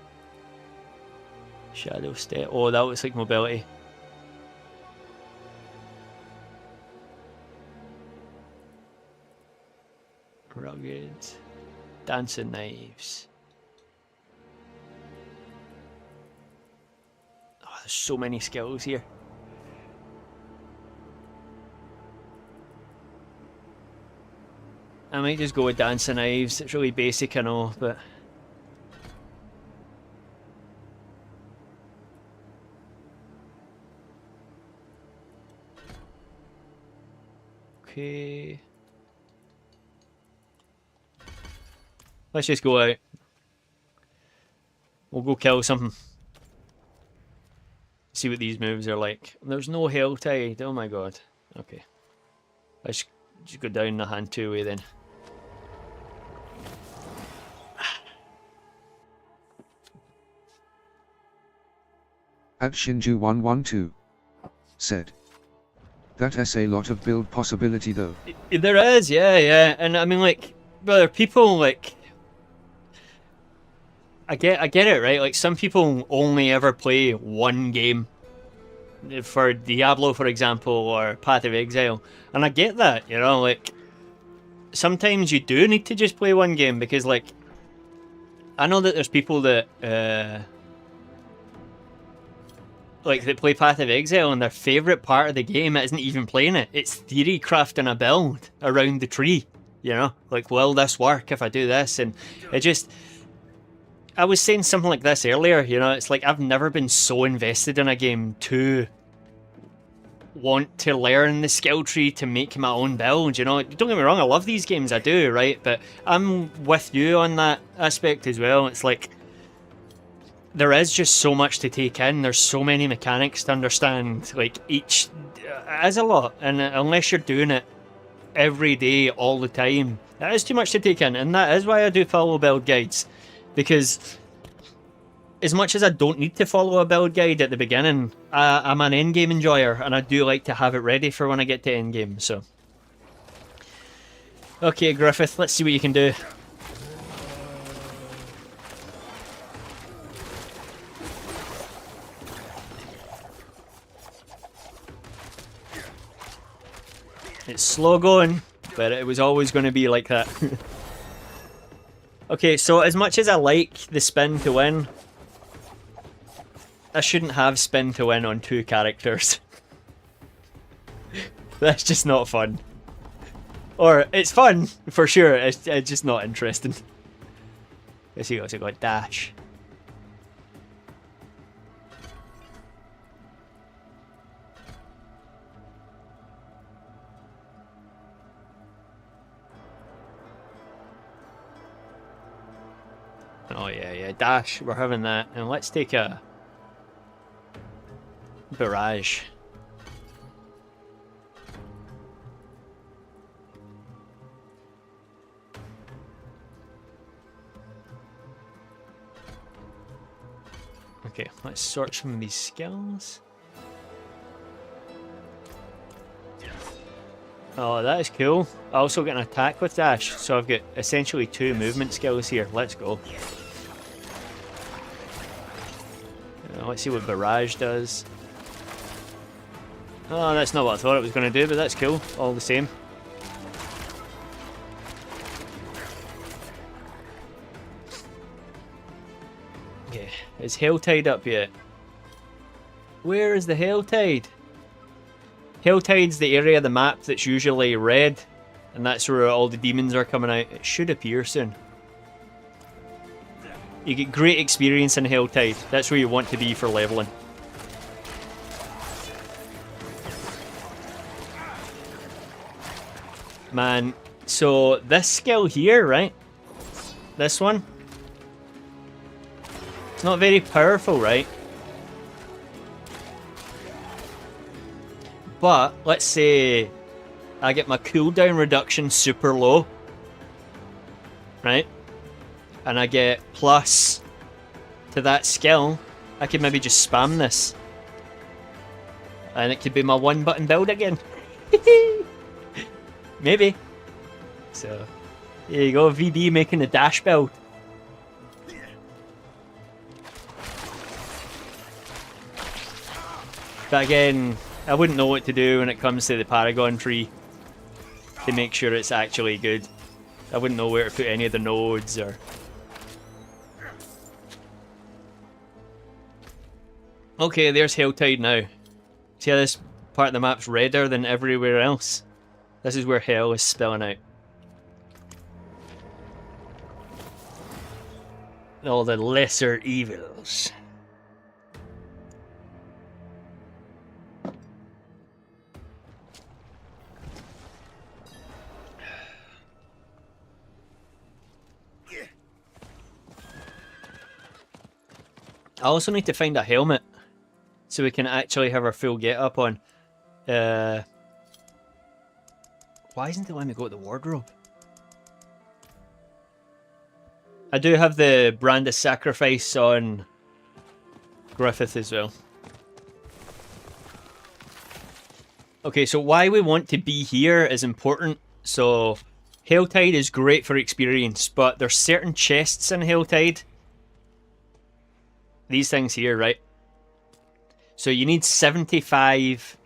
Shadow Step. Oh, that looks like mobility. Rugged. Dancing Knives. Oh, there's so many skills here. I might just go with Dancing Knives. It's really basic, I know, but... Okay... Let's just go out. We'll go kill something. See what these moves are like. There's no Hell Tide. Oh my god. Okay. Let's just go down the hand two way then. At Shinju112 said, that has a lot of build possibility though. There is, yeah. And I mean, like, brother, people like... I get it, right? Like, some people only ever play one game. For Diablo, for example, or Path of Exile. And I get that, you know, like... Sometimes you do need to just play one game, because, like... I know that there's people that, like, that play Path of Exile, and their favourite part of the game isn't even playing it. It's theory crafting a build around the tree, you know? Like, will this work if I do this? And it just... I was saying something like this earlier, you know, it's like I've never been so invested in a game to want to learn the skill tree to make my own build, you know. Don't get me wrong, I love these games, I do, right? But I'm with you on that aspect as well. It's like, there is just so much to take in, there's so many mechanics to understand, like each, it is a lot, and unless you're doing it every day, all the time. That is too much to take in, and that is why I do follow build guides. Because as much as I don't need to follow a build guide at the beginning, I'm an endgame enjoyer, and I do like to have it ready for when I get to endgame, so. Okay, Griffith, let's see what you can do. It's slow going, but it was always going to be like that. Okay, so as much as I like the spin to win, I shouldn't have spin to win on 2 characters. That's just not fun. Or, it's fun, for sure, it's just not interesting. Let's see what's it got, dash. Oh yeah, dash, we're having that. And let's take a barrage. Okay, let's sort some of these skills. Oh, that is cool. I also get an attack with dash, so I've got essentially 2 movement skills here. Let's go. Let's see what barrage does. Oh, that's not what I thought it was going to do, but that's cool, all the same. Okay, is Helltide up yet? Where is the Helltide? Helltide's the area of the map that's usually red, and that's where all the demons are coming out. It should appear soon. You get great experience in Helltide. That's where you want to be for leveling. Man, so this skill here, right? This one? It's not very powerful, right? But, let's say I get my cooldown reduction super low. Right? And I get plus to that skill, I could maybe just spam this. And it could be my 1-button build again. Maybe. So, there you go, VD making a dash build. But again, I wouldn't know what to do when it comes to the Paragon tree to make sure it's actually good. I wouldn't know where to put any of the nodes or... Okay, there's Helltide now. See how this part of the map's redder than everywhere else? This is where hell is spilling out. All the lesser evils. I also need to find a helmet so we can actually have our full get up on. Why isn't it letting me go to the wardrobe? I do have the brand of sacrifice on Griffith as well. Okay, so why we want to be here is important. So Helltide is great for experience, but there's certain chests in Helltide. These things here, right? So you need 75.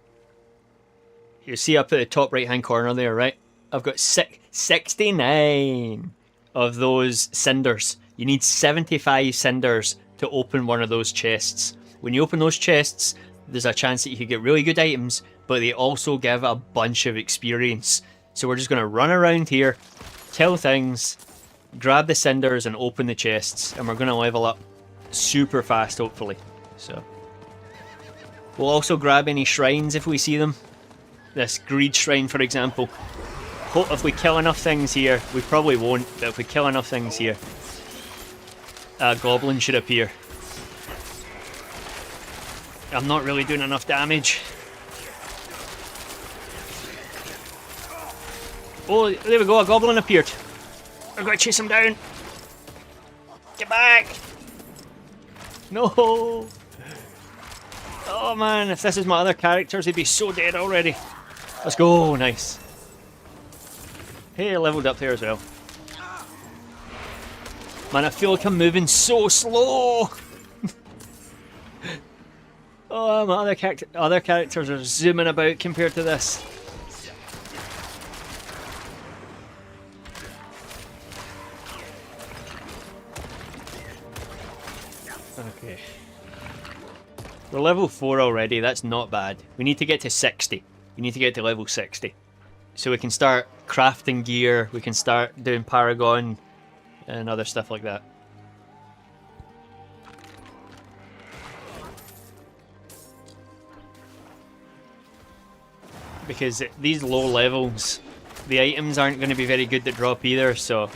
You see up at the top right hand corner there, right? I've got 69 of those cinders. You need 75 cinders to open one of those chests. When you open those chests, there's a chance that you could get really good items, but they also give a bunch of experience. So we're just going to run around here, kill things, grab the cinders and open the chests, and we're going to level up super fast, hopefully. So we'll also grab any shrines if we see them. This greed shrine, for example. If we kill enough things here, we probably won't, but if we kill enough things here, a goblin should appear. I'm not really doing enough damage. Oh, there we go, a goblin appeared. I've got to chase him down. Get back! No! Oh man, if this is my other characters, they'd be so dead already. Let's go, nice. Hey, I leveled up there as well. Man, I feel like I'm moving so slow! Oh, my other characters are zooming about compared to this. Okay. We're level 4 already, that's not bad. We need to get to 60. We need to get to level 60. So we can start crafting gear, we can start doing Paragon and other stuff like that. Because these low levels, the items aren't going to be very good to drop either, so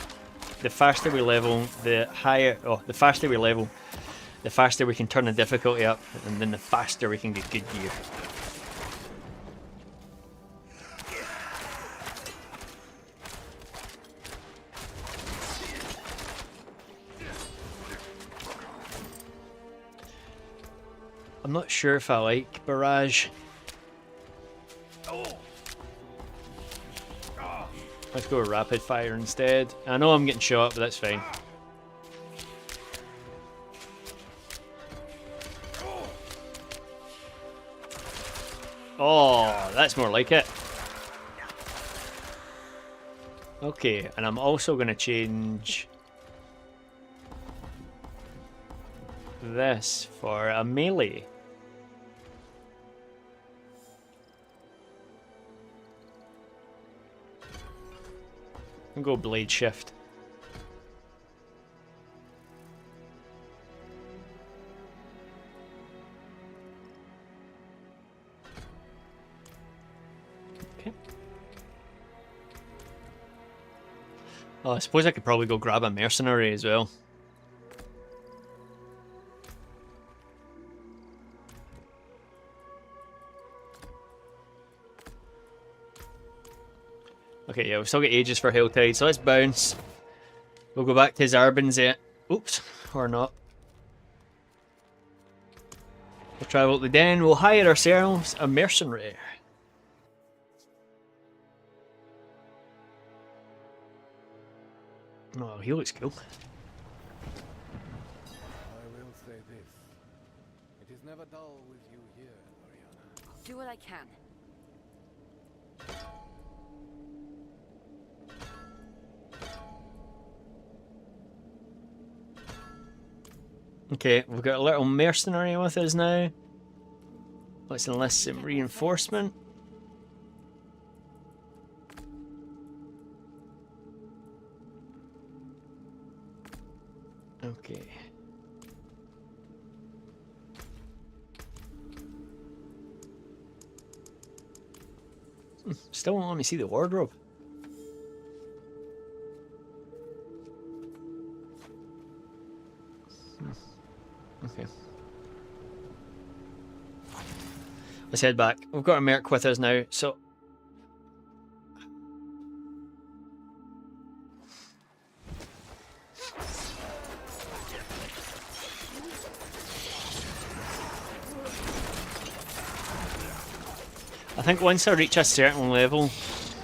the faster we level, the faster we level, the faster we can turn the difficulty up, and then the faster we can get good gear. I'm not sure if I like Barrage. Let's go with Rapid Fire instead. I know I'm getting shot, but that's fine. Oh, that's more like it. Okay, and I'm also going to change this for a melee. And go Blade Shift. Okay. Oh, I suppose I could probably go grab a mercenary as well. Okay, yeah, we've still got ages for Helltide, so let's bounce. We'll go back to Zarbin's. Oops, or not. We'll travel to the den, we'll hire ourselves a mercenary. Oh, he looks cool. I will say this. It is never dull with you here, Mariana. Do what I can. Okay, we've got a little mercenary with us now. Let's enlist some reinforcement. Okay. Still won't let me see the wardrobe. Okay. Let's head back. We've got a merc with us now, so... I think once I reach a certain level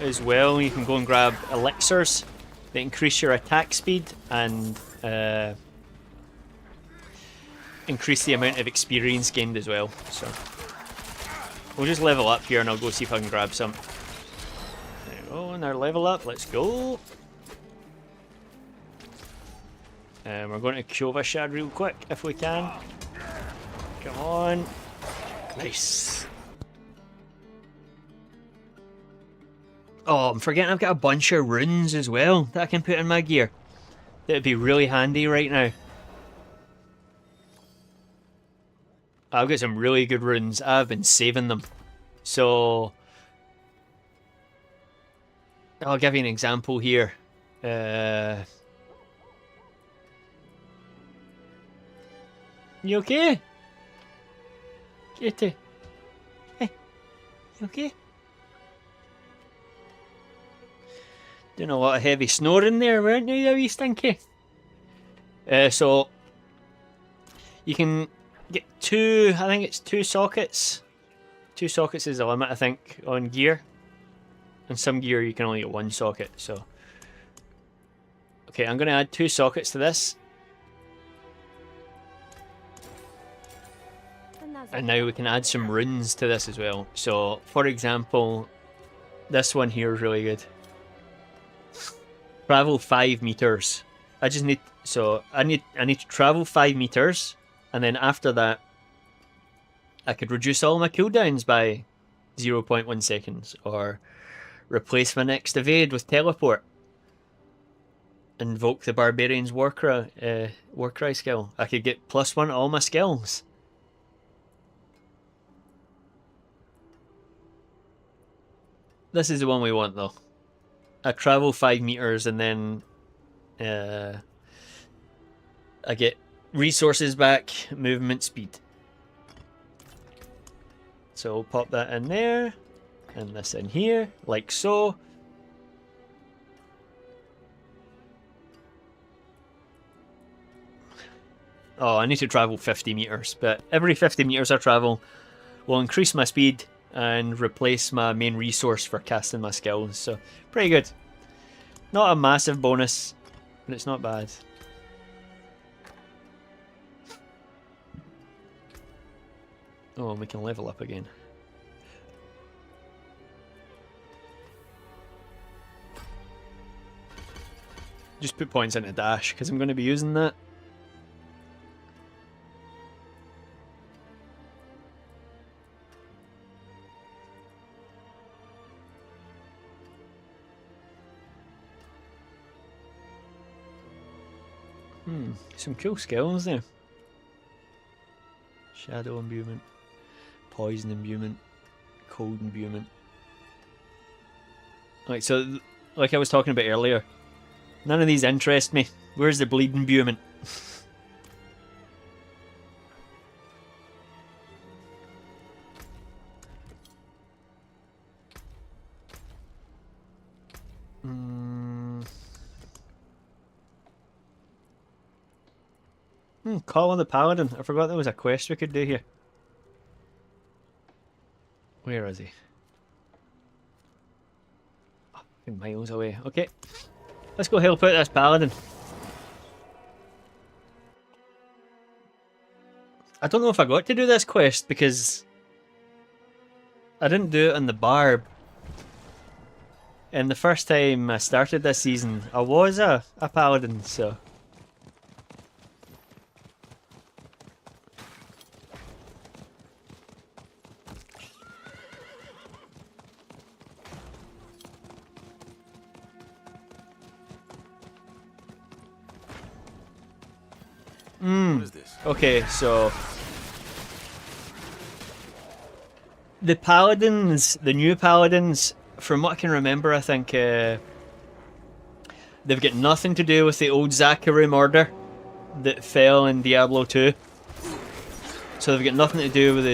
as well, you can go and grab elixirs that increase your attack speed and increase the amount of experience gained as well. So we'll just level up here and I'll go see if I can grab some. There we go, and our level up, let's go. And we're going to Kyovashad real quick if we can. Come on. Nice. Oh, I'm forgetting I've got a bunch of runes as well that I can put in my gear. That'd be really handy right now. I've got some really good runes. I've been saving them. So... I'll give you an example here. You okay? Kitty. Hey, you okay? Doing a lot of heavy snoring there, weren't you, you wee stinky? So you can get two, I think it's 2 sockets. 2 sockets is the limit, I think, on gear. And some gear you can only get 1 socket, so. Okay, I'm going to add 2 sockets to this. And now we can add some runes to this as well. So, for example, this one here is really good. Travel 5 meters. I just need, so I need to travel 5 meters, and then after that, I could reduce all my cooldowns by 0.1 seconds, or replace my next evade with teleport. Invoke the barbarian's warcry skill. I could get +1 to all my skills. This is the one we want though. I travel 5 meters and then I get resources back, movement speed. So we'll pop that in there, and this in here, like so. Oh, I need to travel 50 meters, but every 50 meters I travel will increase my speed and replace my main resource for casting my skills, so pretty good. Not a massive bonus, but it's not bad. Oh, and we can level up again. Just put points into dash, because I'm going to be using that. Some cool skills there. Shadow imbuement, poison imbuement, cold imbuement. Right, so like I was talking about earlier, none of these interest me. Where's the bleed imbuement? Call on the Paladin. I forgot there was a quest we could do here. Where is he? Oh, miles away. Okay. Let's go help out this Paladin. I don't know if I got to do this quest because I didn't do it on the Barb. And the first time I started this season, I was a Paladin, so... What is this? Okay, so the Paladins, the new Paladins, from what I can remember, I think they've got nothing to do with the old Zachary murder that fell in Diablo 2. So they've got nothing to do with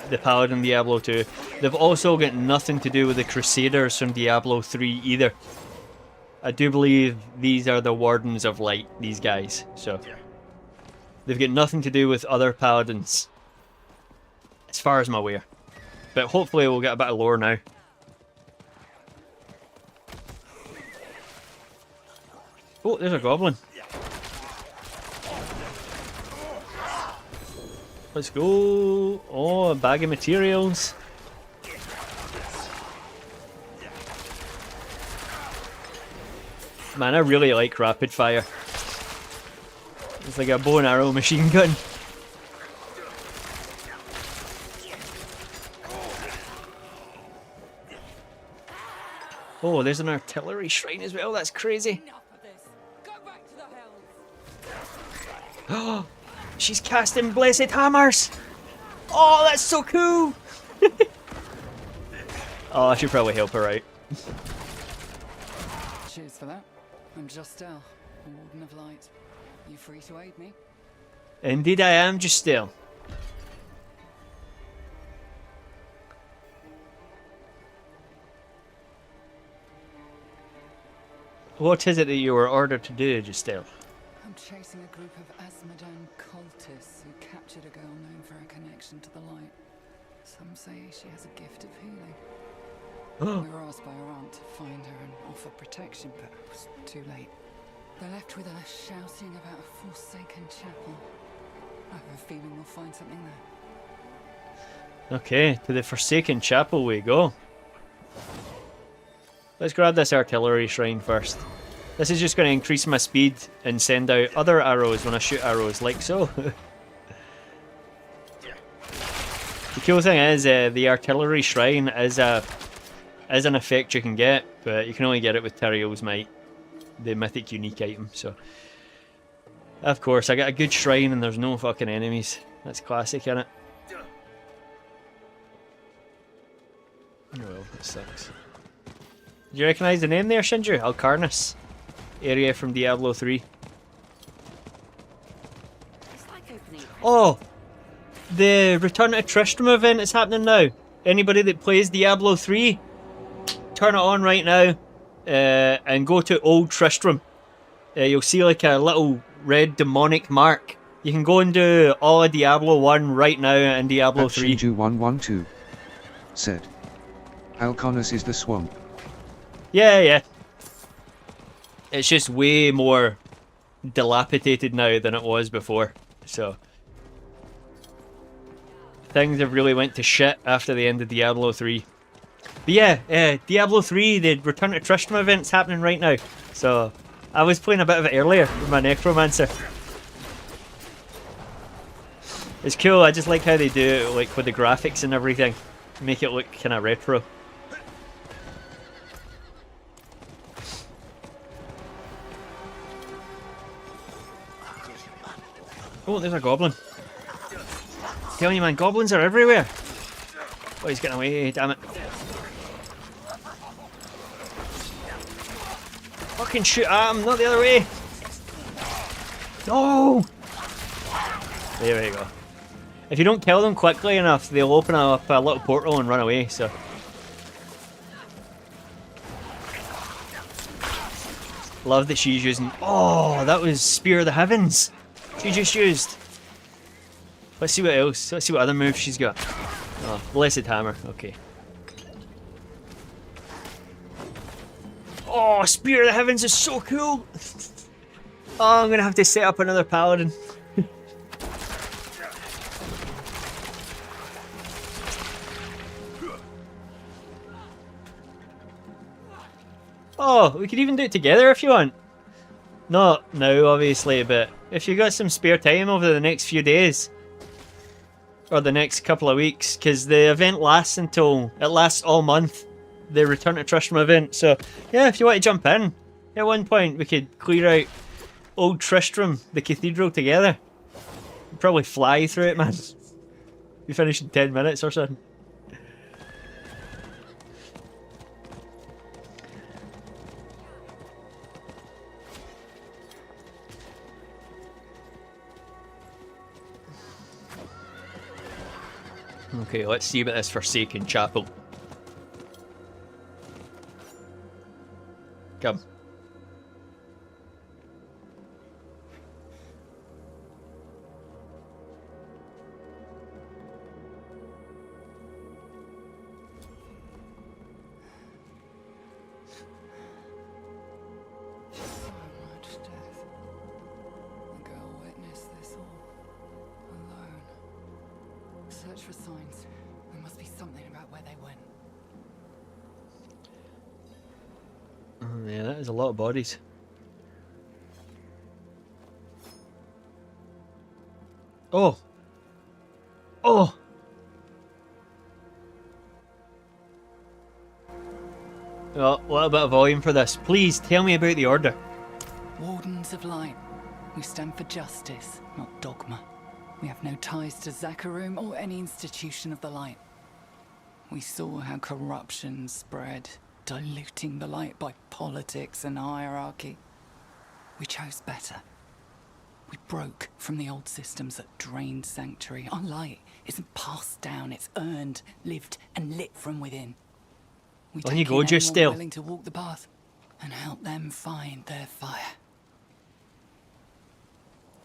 the Paladin Diablo 2. They've also got nothing to do with the Crusaders from Diablo 3 either. I do believe these are the Wardens of Light, these guys, so... They've got nothing to do with other Paladins, as far as I'm aware. But hopefully we'll get a bit of lore now. Oh, there's a goblin. Let's go. Oh, a bag of materials. Man, I really like rapid fire. It's like a bow and arrow machine gun. Oh, there's an artillery shrine as well. That's crazy. Enough of this. Go back to the hills. Oh, she's casting blessed hammers. Oh, that's so cool. Oh, I should probably help her out. Cheers for that. I'm just still, a Warden of Light. You free to aid me? Indeed I am, just still. What is it that you were ordered to do, Justel? I'm chasing a group of Asmodan cultists who captured a girl known for her connection to the light. Some say she has a gift of healing. We were asked by her aunt to find her and offer protection, but it was too late. They're left with her shouting about a forsaken chapel. I have a feeling we'll find something there. Okay, to the Forsaken Chapel we go. Let's grab this artillery shrine first. This is just going to increase my speed and send out other arrows when I shoot arrows, like so. The cool thing is, the artillery shrine is an effect you can get, but you can only get it with Tyrael's Might, the mythic unique item. So, of course, I got a good shrine and there's no fucking enemies. That's classic, innit? Oh well, that sucks. Do you recognise the name there, Shinju? Alcarnus. Area from Diablo 3. Oh! The Return to Tristram event is happening now. Anybody that plays Diablo 3, turn it on right now and go to Old Tristram. You'll see like a little red demonic mark. You can go and do all of Diablo 1 right now and Diablo 3. Shinju112 said, Alcarnus is the swamp. Yeah. It's just way more dilapidated now than it was before. So things have really went to shit after the end of Diablo 3. But yeah, Diablo 3, the Return to Tristram event's happening right now. So I was playing a bit of it earlier with my Necromancer. It's cool, I just like how they do it, like with the graphics and everything. Make it look kind of retro. Oh, there's a goblin. Telling you, man, goblins are everywhere. Oh, he's getting away, damn it. Fucking shoot at him, not the other way. No! There we go. If you don't kill them quickly enough, they'll open up a little portal and run away, so. Love that she's using... Oh, that was Spear of the Heavens. She just used. Let's see what else. Let's see what other moves she's got. Oh, Blessed Hammer. Okay. Oh, Spear of the Heavens is so cool. Oh, I'm gonna have to set up another Paladin. Oh, we could even do it together if you want. Not now, obviously, but if you got some spare time over the next few days, or the next couple of weeks, because the event lasts all month, the Return to Tristram event. So yeah, if you want to jump in, at one point we could clear out Old Tristram, the cathedral, together. We'd probably fly through it, man. We finish in 10 minutes or something. Okay, let's see about this Forsaken Chapel. Come. So much death. The girl witnessed this all alone. Search for signs. There must be something about where they went. Yeah, that is a lot of bodies. Oh! Oh! Well, a little bit of volume for this. Please, tell me about the Order. Wardens of Light. We stand for justice, not dogma. We have no ties to Zakarum or any institution of the light. We saw how corruption spread, diluting the light by politics and hierarchy. We chose better. We broke from the old systems that drained Sanctuary. Our light isn't passed down, it's earned, lived, and lit from within. We On you take go, in just anyone still. willing to walk the path. and help them find their fire.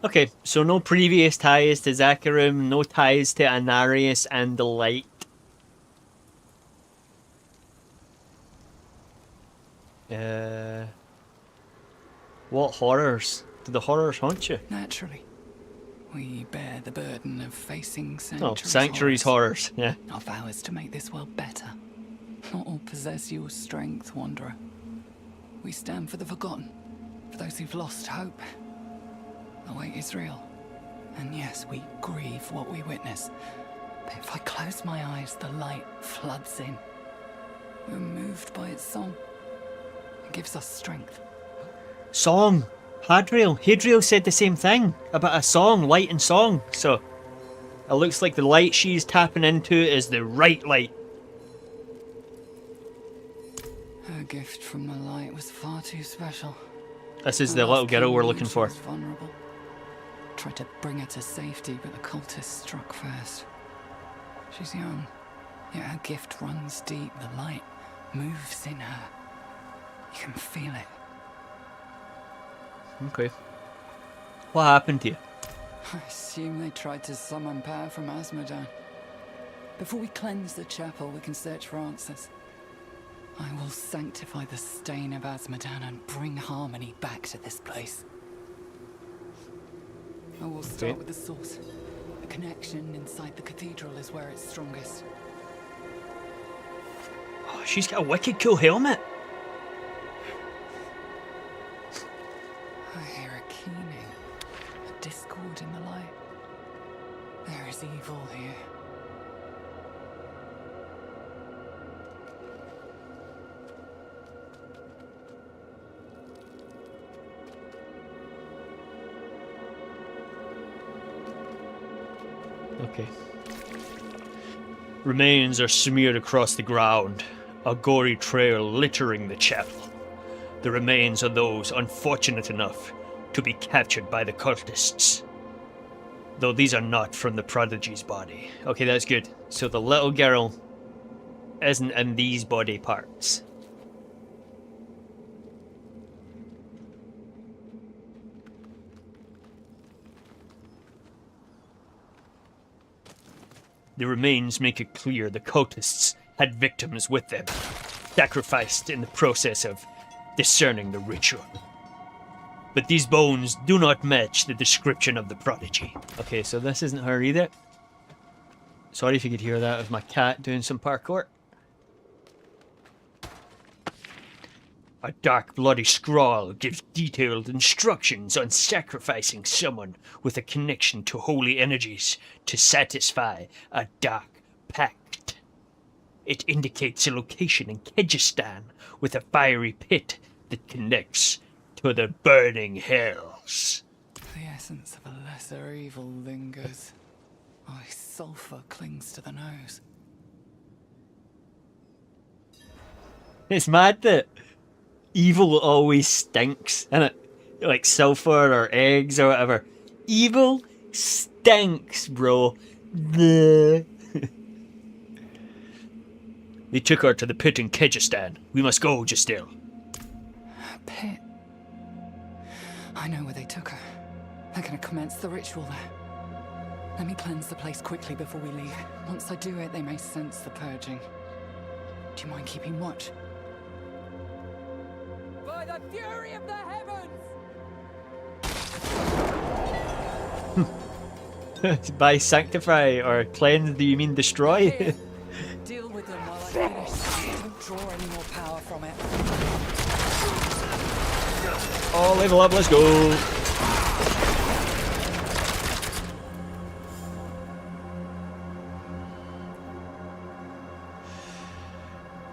Okay, so no previous ties to Zakarum, no ties to Anarius and the Light. What horrors? Do the horrors haunt you? Naturally. We bear the burden of facing Oh, Sanctuary's Sanctuary's horrors, yeah. Our vow is to make this world better. Not all possess your strength, Wanderer. We stand for the forgotten, for those who've lost hope. The weight is real. And yes, we grieve what we witness. But if I close my eyes, the light floods in. We're moved by its song. It gives us strength. Song! Hadriel said the same thing about a song, light and song. So it looks like the light she's tapping into is the right light. Her gift from the light was far too special. This is the little girl we're looking for. She was vulnerable. Tried to bring her to safety, but the cultists struck first. She's young, yet her gift runs deep. The light moves in her. You can feel it. Okay. What happened to you? I assume they tried to summon power from Azmodan. Before we cleanse the chapel, we can search for answers. I will sanctify the stain of Azmodan and bring harmony back to this place. I will start with the source. The connection inside the cathedral is where it's strongest. Oh, she's got a wicked cool helmet. I hear a keening, a discord in the light. There is evil here. Okay. Remains are smeared across the ground, a gory trail littering the chapel. The remains are those unfortunate enough to be captured by the cultists. Though these are not from the prodigy's body. Okay, that's good. So the little girl isn't in these body parts. The remains make it clear the cultists had victims with them, sacrificed in the process of discerning the ritual. But these bones do not match the description of the prodigy. Okay, so this isn't her either. Sorry if you could hear that of my cat doing some parkour. A dark bloody scrawl gives detailed instructions on sacrificing someone with a connection to holy energies to satisfy a dark pact. It indicates a location in Kyrgyzstan with a fiery pit that connects to the burning hells. The essence of a lesser evil lingers. Oh, sulfur clings to the nose. It's mad that evil always stinks, innit? Like sulfur or eggs or whatever. Evil stinks, bro. Bleh. They took her to the pit in Kyrgyzstan. We must go, Justil. A pit. I know where they took her. They're gonna commence the ritual there. Let me cleanse the place quickly before we leave. Once I do it, they may sense the purging. Do you mind keeping watch? By the fury of the heavens! By sanctify or cleanse, do you mean destroy? Here. Deal with them while I finish. Don't draw any more power from it. Oh, level up, let's go.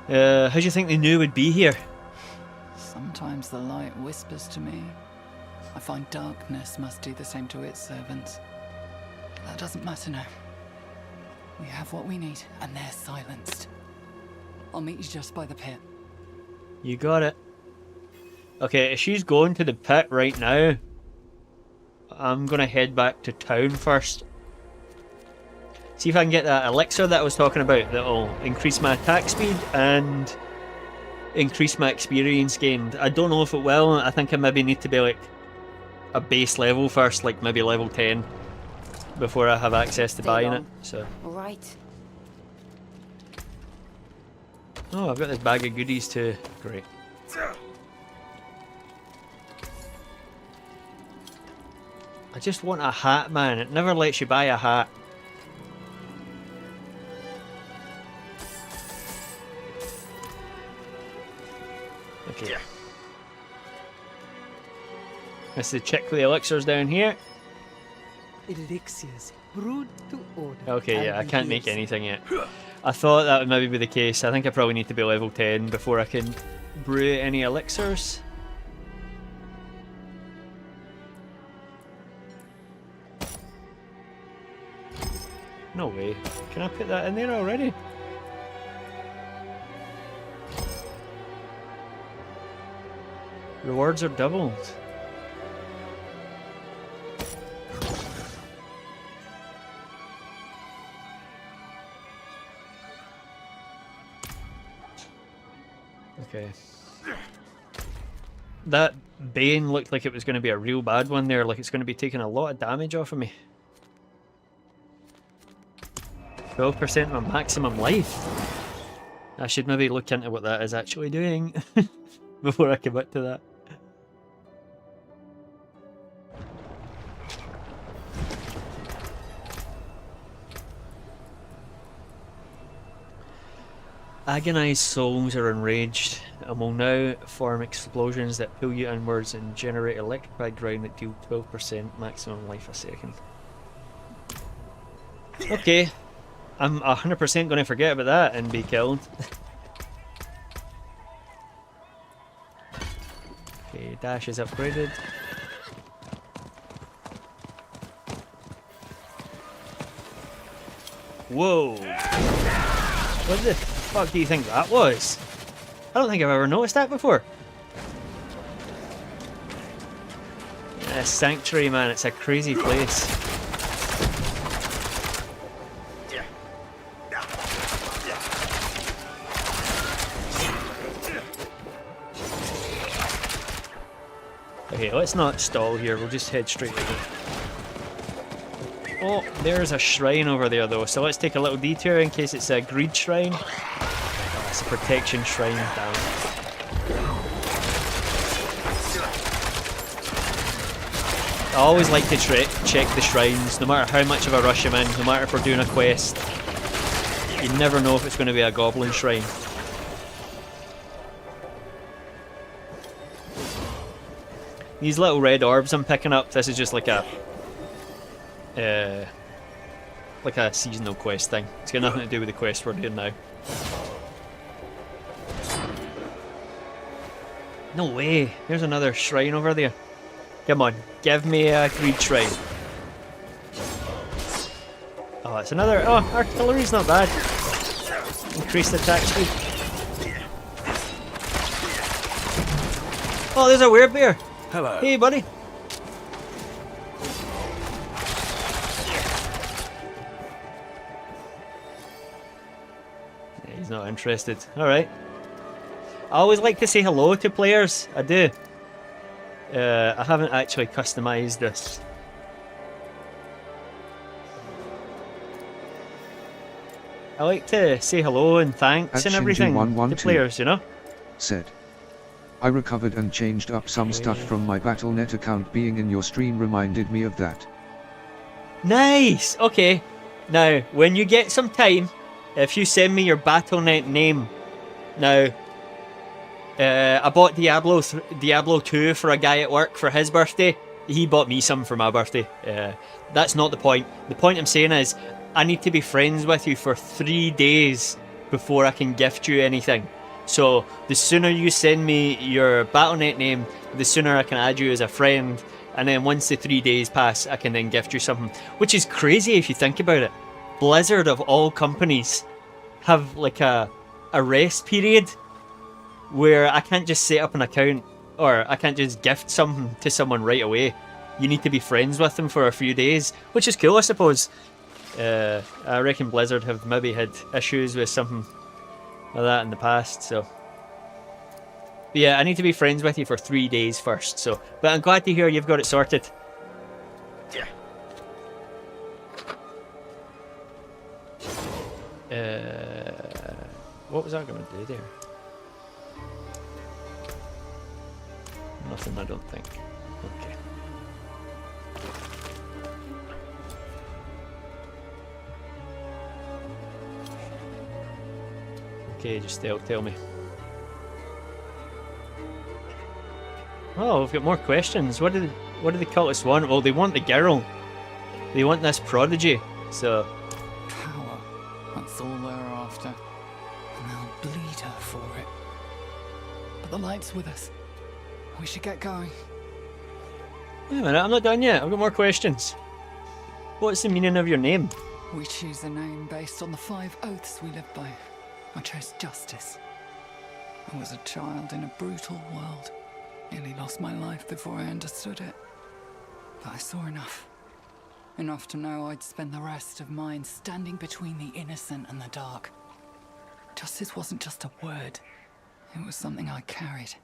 How do you think they knew we'd be here? Sometimes the light whispers to me. I find darkness must do the same to its servants. That doesn't matter now. We have what we need, and they're silenced. I'll meet you just by the pit. You got it. Okay, if she's going to the pit right now, I'm gonna head back to town first. See if I can get that elixir that I was talking about that'll increase my attack speed and increase my experience gained. I don't know if it will. I think I maybe need to be like a base level first, like maybe level 10, before I have access to buying it. So. All right. Oh, I've got this bag of goodies too. Great. I just want a hat, man. It never lets you buy a hat. Okay. That's the check for the elixirs down here. Elixirs, brewed to order. Okay, yeah, I can't make anything yet. I thought that would maybe be the case. I think I probably need to be level 10 before I can brew any elixirs. No way. Can I put that in there already? Rewards are doubled. Okay. That Bane looked like it was going to be a real bad one there, like it's going to be taking a lot of damage off of me. 12% of my maximum life. I should maybe look into what that is actually doing before I commit to that. Agonized souls are enraged and will now form explosions that pull you inwards and generate electrified ground that deal 12% maximum life a second. Okay, I'm 100% going to forget about that and be killed. Okay, dash is upgraded. Whoa! What the fuck do you think that was? I don't think I've ever noticed that before. Sanctuary, man, it's a crazy place. Okay, let's not stall here, we'll just head straight over. Oh, there's a shrine over there though, so let's take a little detour in case it's a greed shrine. Oh, it's a protection shrine down. I always like to check the shrines, no matter how much of a rush I'm in, no matter if we're doing a quest. You never know if it's going to be a goblin shrine. These little red orbs I'm picking up, this is just like a seasonal quest thing. It's got nothing to do with the quest we're doing now. No way, there's another shrine over there. Come on, give me a greed shrine. Oh, it's another. Oh, artillery's not bad. Increased attack speed. Oh, there's a werebear. Hello. Hey, buddy. Yeah, he's not interested. Alright. I always like to say hello to players. I do. I haven't actually customized this. I like to say hello and thanks and everything to players, you know? Said. I recovered and changed up some stuff from my Battle.net account. Being in your stream reminded me of that. Nice! Okay. Now, when you get some time, if you send me your Battle.net name. Now, I bought Diablo 2 for a guy at work for his birthday. He bought me some for my birthday. That's not the point. The point I'm saying is, I need to be friends with you for 3 days before I can gift you anything. So, the sooner you send me your Battle.net name, the sooner I can add you as a friend. And then once the 3 days pass, I can then gift you something. Which is crazy if you think about it. Blizzard, of all companies, have like a rest period where I can't just set up an account or I can't just gift something to someone right away. You need to be friends with them for a few days, which is cool, I suppose. I reckon Blizzard have maybe had issues with something like that in the past, so But yeah, I need to be friends with you for 3 days first, so... But I'm glad to hear you've got it sorted. Yeah. What was I going to do there? Nothing, I don't think. Okay. Okay, just tell me. Oh, we've got more questions. What do the cultists want? Well, they want the girl. They want this prodigy. So Power. That's all they're after. And they'll bleed her for it. But the light's with us. We should get going. wait a minute, I'm not done yet. I've got more questions. What's the meaning of your name? We choose a name based on the 5 oaths we live by. I chose justice. I was a child in a brutal world. Nearly lost my life before I understood it. But I saw enough. Enough to know I'd spend the rest of mine standing between the innocent and the dark. Justice wasn't just a word. It was something I carried.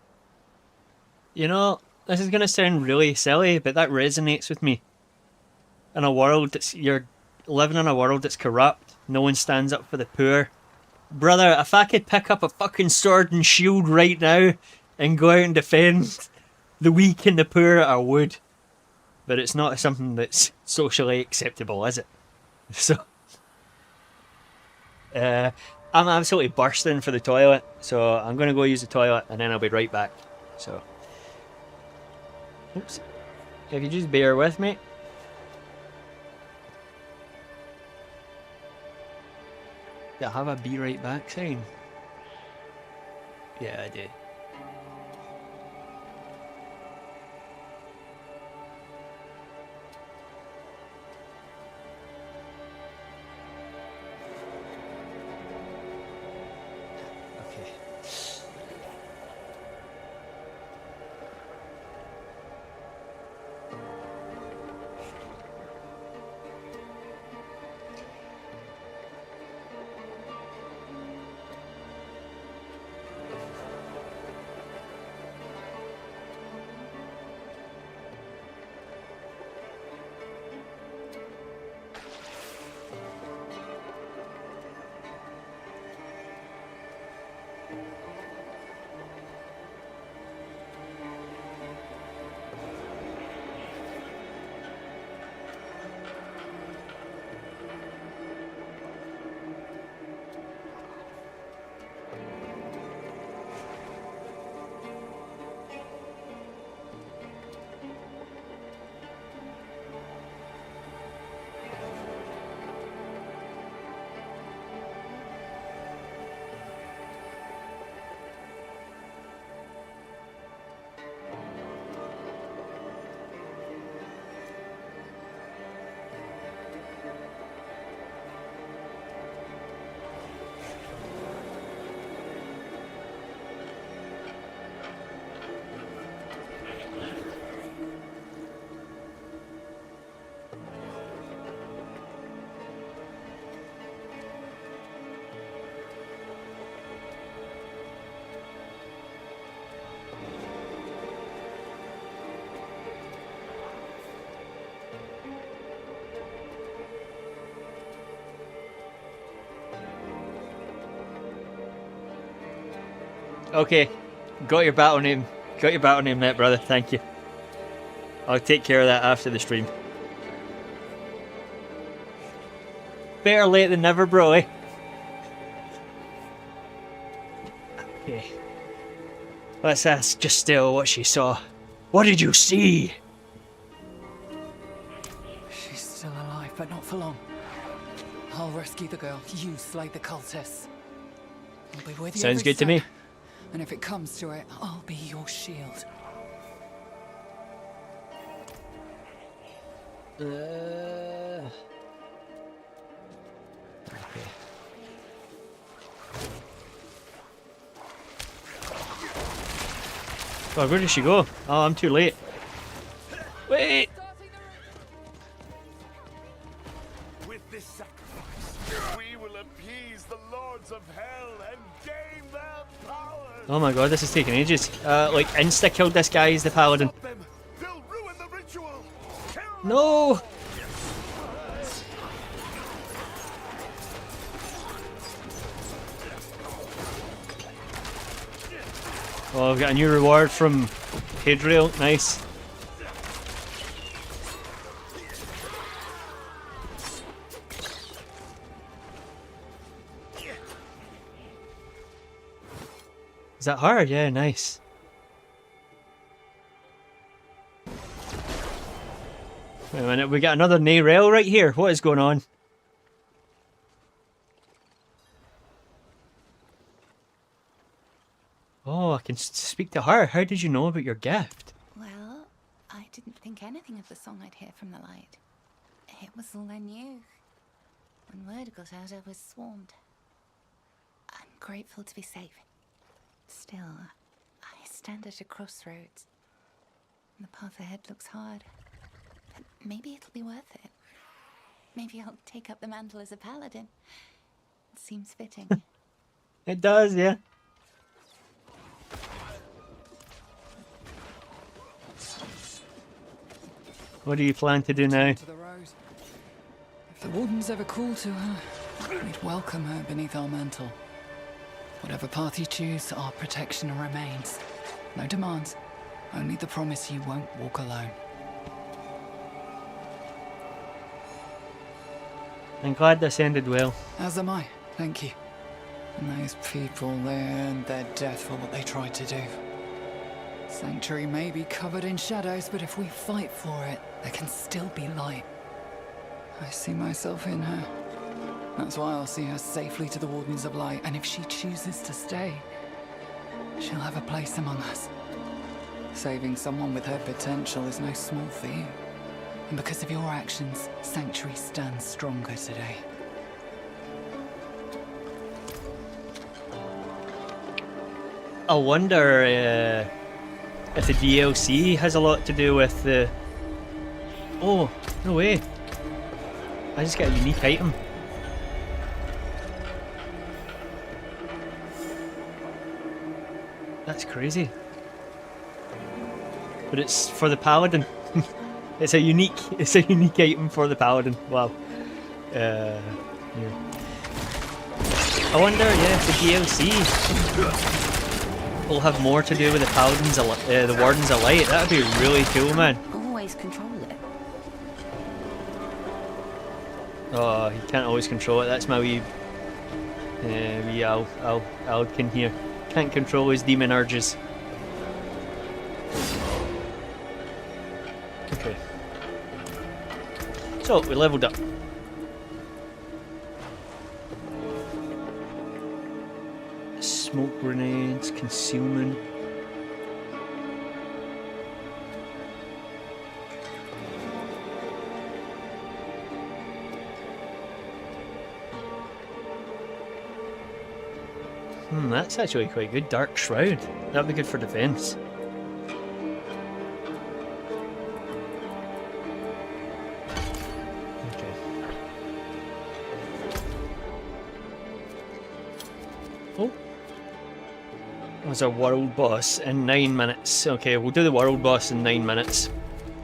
You know, this is going to sound really silly, but that resonates with me. In a world you're living in a world that's corrupt, no one stands up for the poor. Brother, if I could pick up a fucking sword and shield right now and go out and defend the weak and the poor, I would. But it's not something that's socially acceptable, is it? So, I'm absolutely bursting for the toilet, so I'm going to go use the toilet and then I'll be right back. So, oops. If you just bear with me. Yeah, have a be right back sign. Yeah, I do. Okay. Okay, got your battle name. Got your battle name, net brother. Thank you. I'll take care of that after the stream. Better late than never, bro, eh? Okay. Let's ask Justille what she saw. What did you see? She's still alive, but not for long. I'll rescue the girl. You slay the cultists. I'll be with you. Sounds every good to me. step. And if it comes to it, I'll be your shield. Okay. God, where did she go? Oh, I'm too late. Wait! With this sacrifice, we will appease the lords of hell and gain their power. Oh my god, this is taking ages. Like insta killed this guy as the paladin. Stop them. They'll ruin the ritual. Kill them. No! Oh, I've got a new reward from Hadriel. Nice. Is that hard? Yeah, nice. Wait a minute, we got another Nayrel right here. What is going on? Oh, I can speak to her. How did you know about your gift? Well, I didn't think anything of the song I'd hear from the light. It was all I knew. When word got out, I was swarmed. I'm grateful to be safe. Still, I stand at a crossroads. The path ahead looks hard. But maybe it'll be worth it. Maybe I'll take up the mantle as a paladin. It seems fitting. It does, yeah. What do you plan to do now? To the rose. If the wardens ever call to her, we'd welcome her beneath our mantle. Whatever path you choose, our protection remains. No demands, only the promise you won't walk alone. I'm glad this ended well. As am I, thank you. And those people, they earned their death for what they tried to do. Sanctuary may be covered in shadows, but if we fight for it, there can still be light. I see myself in her. That's why I'll see her safely to the Wardens of Light, and if she chooses to stay, she'll have a place among us. Saving someone with her potential is no small feat. And because of your actions, Sanctuary stands stronger today. I wonder if the DLC has a lot to do with the... Oh, no way. I just got a unique item. That's crazy. But it's for the paladin. It's a unique item for the paladin. Wow. Yeah. I wonder, yeah, if the DLC will have more to do with the paladins, the wardens of light. That'd be really cool, man. Always control it. Oh, you can't always control it. That's my wee Aldkin here. Can't control his demon urges. Okay. So, we leveled up. Smoke grenades, concealment. That's actually quite good. Dark Shroud. That'd be good for defense. Okay. Oh. There's a world boss in 9 minutes. Okay, we'll do the world boss in 9 minutes.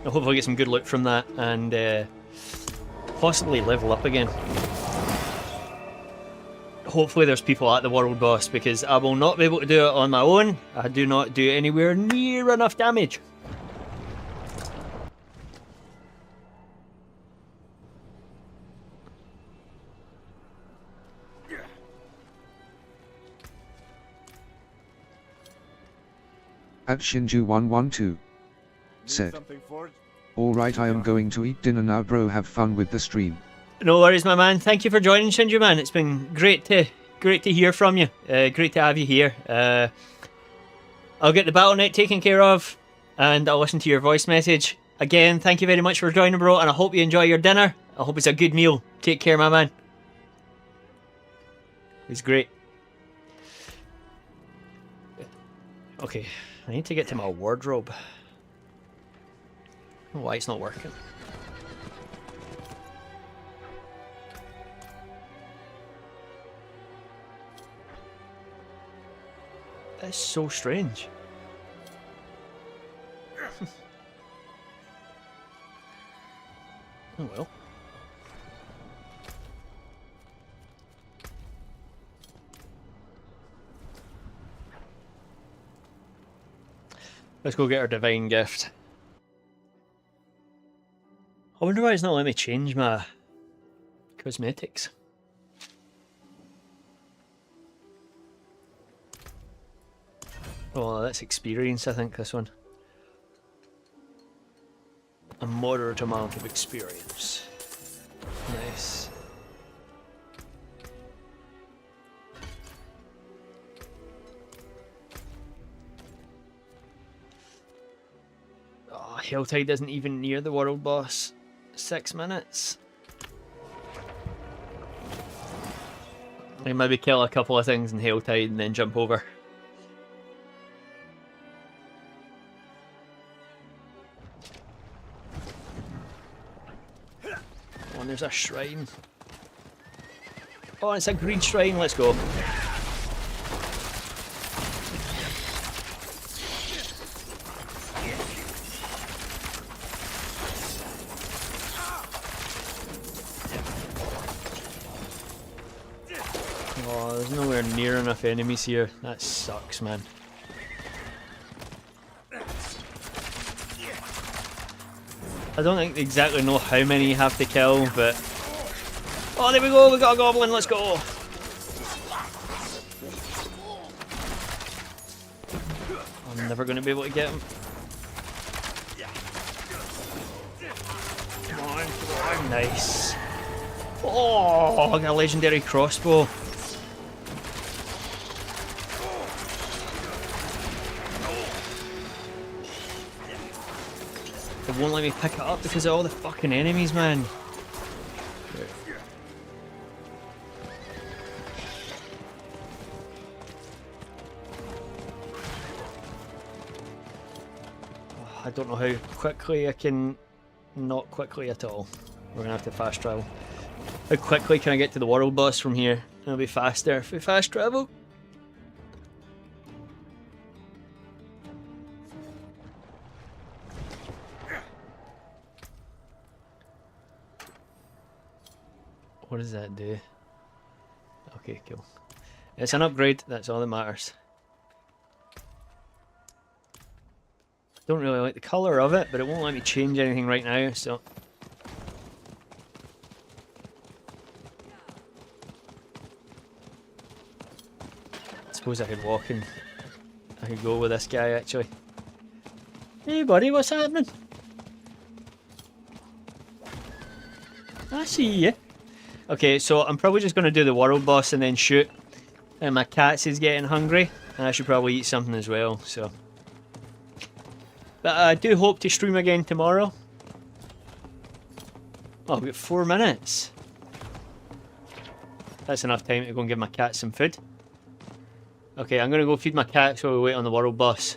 I'll hopefully get some good loot from that and possibly level up again. Hopefully there's people at the world boss, because I will not be able to do it on my own. I do not do anywhere near enough damage. At Shinju112 said, "Alright, I am going to eat dinner now, bro. Have fun with the stream." No worries, my man. Thank you for joining, Shinju, man. It's been great to hear from you. Great to have you here. I'll get the Battle.net taken care of, and I'll listen to your voice message. Again, thank you very much for joining, bro, and I hope you enjoy your dinner. I hope it's a good meal. Take care, my man. It's great. Okay, I need to get to my wardrobe. I don't know why it's not working. That's so strange. Oh well. Let's go get our divine gift. I wonder why it's not letting me change my cosmetics. Oh, that's experience, I think, this one. A moderate amount of experience. Nice. Oh, Helltide isn't even near the world boss. 6 minutes. I maybe kill a couple of things in Helltide and then jump over. Oh, and there's a shrine. Oh, it's a green shrine, let's go. Oh, there's nowhere near enough enemies here. That sucks, man. I don't exactly know how many you have to kill, but... Oh, there we go, we got a goblin, let's go! I'm never going to be able to get him. Come on, nice. Oh, I got a legendary crossbow. It won't let me pick it up because of all the fucking enemies, man. I don't know how quickly I can... Not quickly at all. We're gonna have to fast travel. How quickly can I get to the world boss from here? It'll be faster if we fast travel. What does that do? Okay, cool. It's an upgrade, that's all that matters. Don't really like the colour of it, but it won't let me change anything right now, so... I suppose I could walk and... I could go with this guy, actually. Hey buddy, what's happening? I see you. Okay, so I'm probably just going to do the world boss and then shoot. And my cat is getting hungry, and I should probably eat something as well, so... But I do hope to stream again tomorrow. Oh, we've got 4 minutes. That's enough time to go and give my cat some food. Okay, I'm going to go feed my cat while we wait on the world boss.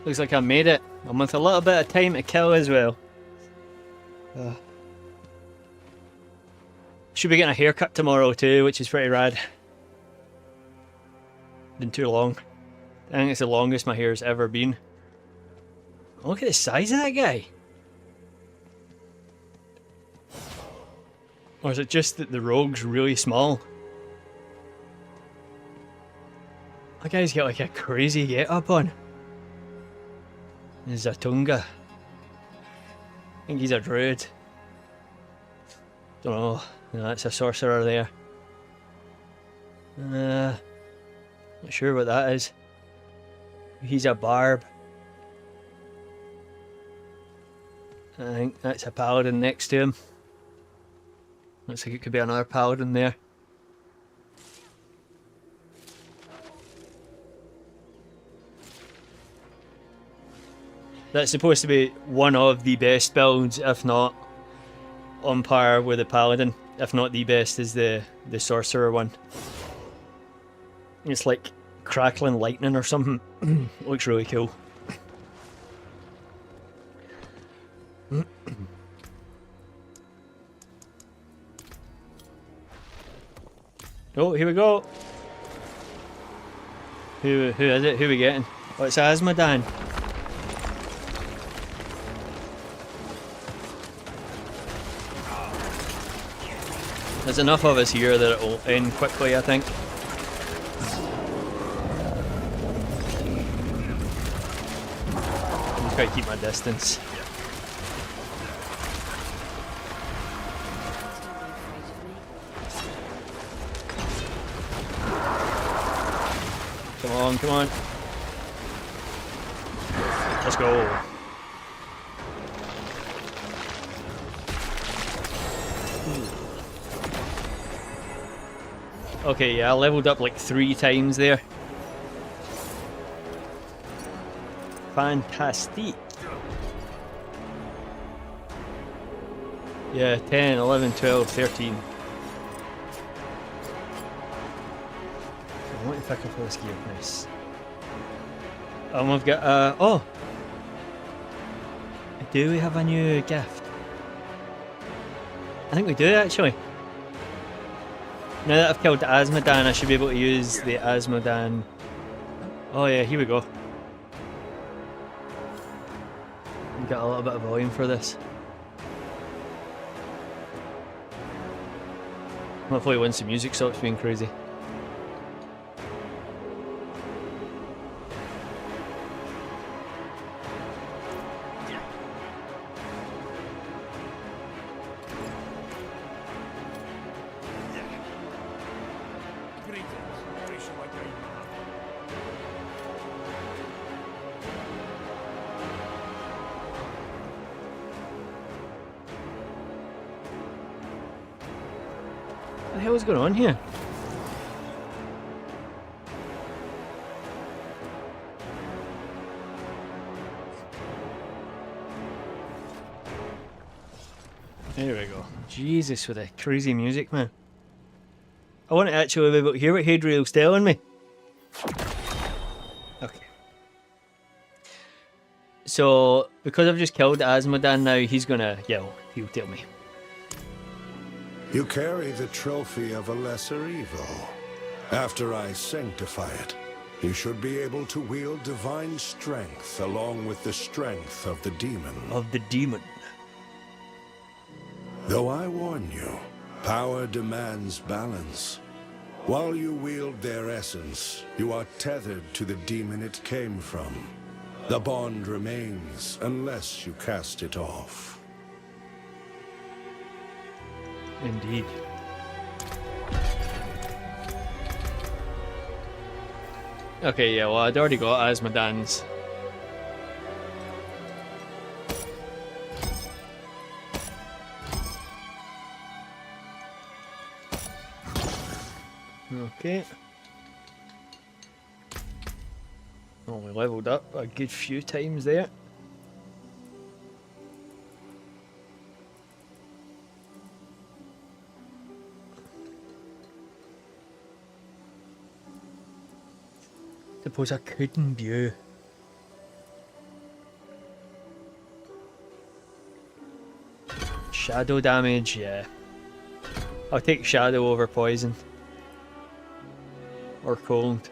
Looks like I made it. I'm with a little bit of time to kill as well. Should be getting a haircut tomorrow too, which is pretty rad. Been too long. I think it's the longest my hair's ever been. Look at the size of that guy. Or is it just that the rogue's really small? That guy's got like a crazy get up on. He's a Tunga. I think he's a druid. Don't know. No, that's a sorcerer there. Not sure what that is. He's a barb. I think that's a paladin next to him. Looks like it could be another paladin there. That's supposed to be one of the best builds, if not on par with the paladin. If not the best is the sorcerer one. It's like crackling lightning or something. Looks really cool. Oh, here we go. Who is it? Who are we getting? Oh, it's Asmodan. There's enough of us here that it'll end quickly, I think. I'm just trying to keep my distance. Come on, come on. Let's go. Okay, yeah, I leveled up like 3 times there. Fantastic. Yeah, 10, 11, 12, 13. I want to pick up all this gear, nice. We've got, oh! Do we have a new gift? I think we do actually. Now that I've killed Asmodan, I should be able to use the Asmodan. Oh yeah, here we go. We got a little bit of volume for this. Hopefully once the music stops being crazy. What the hell is going on here? There we go. Jesus, with the crazy music, man. I want to actually be able to hear what Hadriel's telling me. Okay. So, because I've just killed Asmodan now, he's gonna yell. He'll tell me. You carry the trophy of a lesser evil. After I sanctify it, you should be able to wield divine strength along with the strength of the demon. Of the demon. Though I warn you, power demands balance. While you wield their essence, you are tethered to the demon it came from. The bond remains unless you cast it off. Indeed. Okay, yeah, well, I'd already got Asmodan's. Okay. Only leveled up a good few times there. Suppose I couldn't view. Shadow damage, yeah. I'll take shadow over poison. Or cold.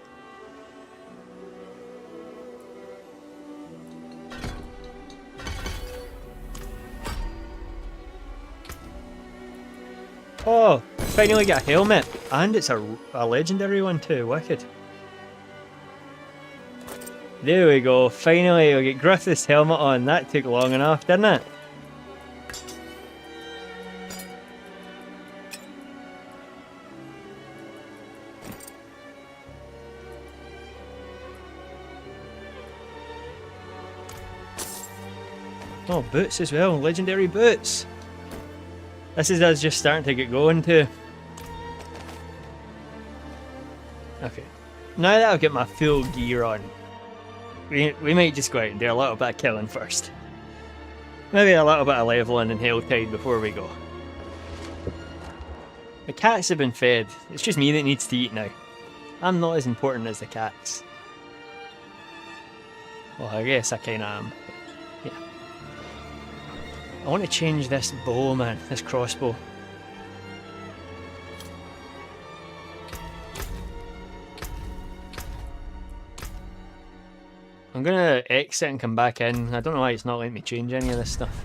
Oh, finally got a helmet. And it's a legendary one too, wicked. There we go, finally we get Griffith's helmet on. That took long enough, didn't it? Oh, boots as well, legendary boots. This is us just starting to get going too. Okay, now that I've got my full gear on, we might just go out and do a little bit of killing first. Maybe a little bit of leveling in Helltide before we go. The cats have been fed, it's just me that needs to eat now. I'm not as important as the cats. Well, I guess I kinda am. Yeah. I want to change this bow, man, this crossbow. I'm gonna exit and come back in. I don't know why it's not letting me change any of this stuff.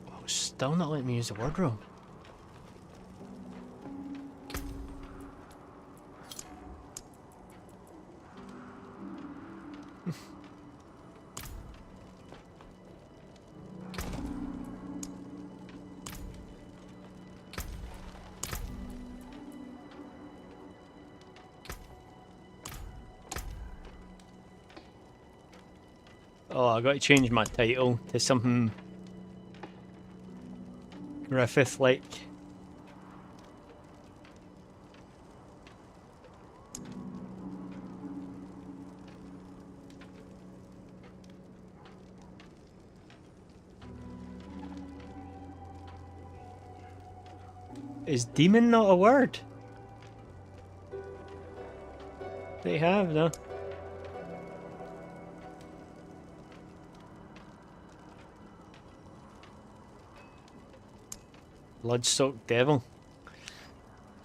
Oh, still not letting me use the wardrobe. Oh, I got to change my title to something Griffith-like. Is demon not a word? They have, though. Blood-soaked devil.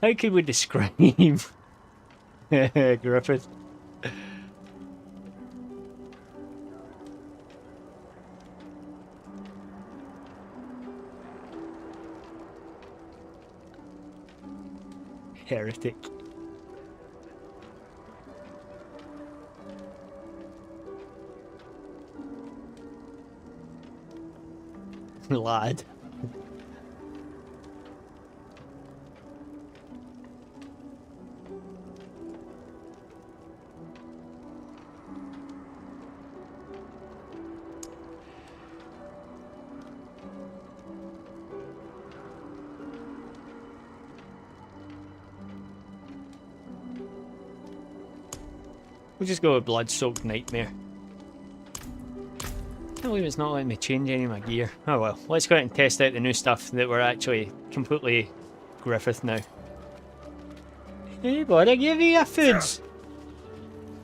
How could we describe Griffith? Heretic. Lad. We'll just go with blood-soaked nightmare. I can't believe it's not letting me change any of my gear. Oh well, let's go out and test out the new stuff that we're actually completely Griffith now. Hey bud, I gave you your foods!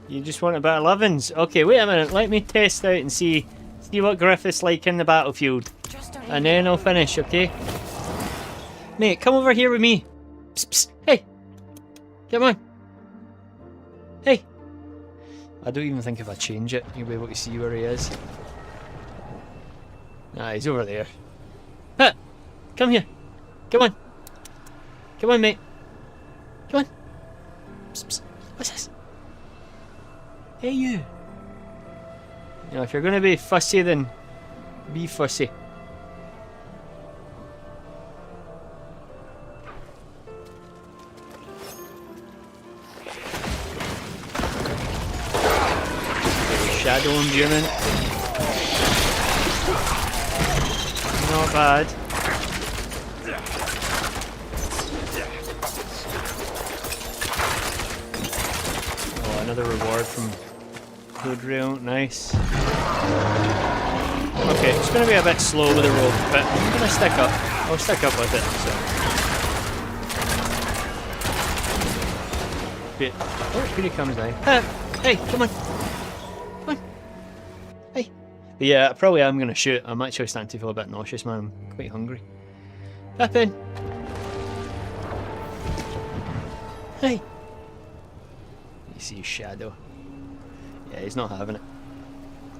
You just want a bit of lovin's? Okay, wait a minute, let me test out and see what Griffith's like in the battlefield. And then I'll finish, okay? Mate, come over here with me. Psst, psst, hey! Come on! Hey! I don't even think if I change it, you'll be able to see where he is. Ah, he's over there. Ha! Come here! Come on! Come on, mate! Come on! Psst, psst. What's this? Hey, you! You know, if you're gonna be fussy, then be fussy. Shadow imbuement. Not bad. Oh, another reward from Hoodrill. Nice. Okay, it's going to be a bit slow with the rope, but I'm going to stick up. I'll stick up with it. So. But, oh, here he comes now. Hey, come on. Come on. Hey. But yeah, I probably am going to shoot. I'm actually starting to feel a bit nauseous, man. I'm quite hungry. Happen. Hey. You see his shadow. Yeah, he's not having it.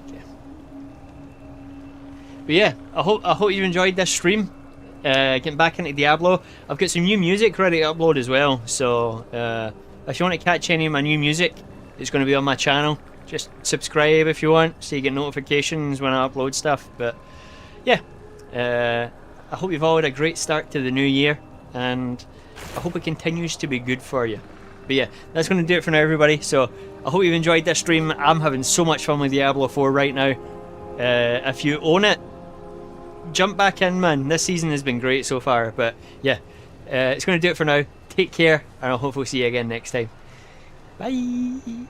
Okay. But yeah, I hope you enjoyed this stream. Getting back into Diablo. I've got some new music ready to upload as well. So if you want to catch any of my new music, it's going to be on my channel. Just subscribe if you want, so you get notifications when I upload stuff. But yeah, I hope you've all had a great start to the new year, and I hope it continues to be good for you. But yeah, that's going to do it for now, everybody. So I hope you've enjoyed this stream. I'm having so much fun with Diablo 4 right now. If you own it, jump back in, man. This season has been great so far. But yeah, it's going to do it for now. Take care, and I hope we'll see you again next time. Bye.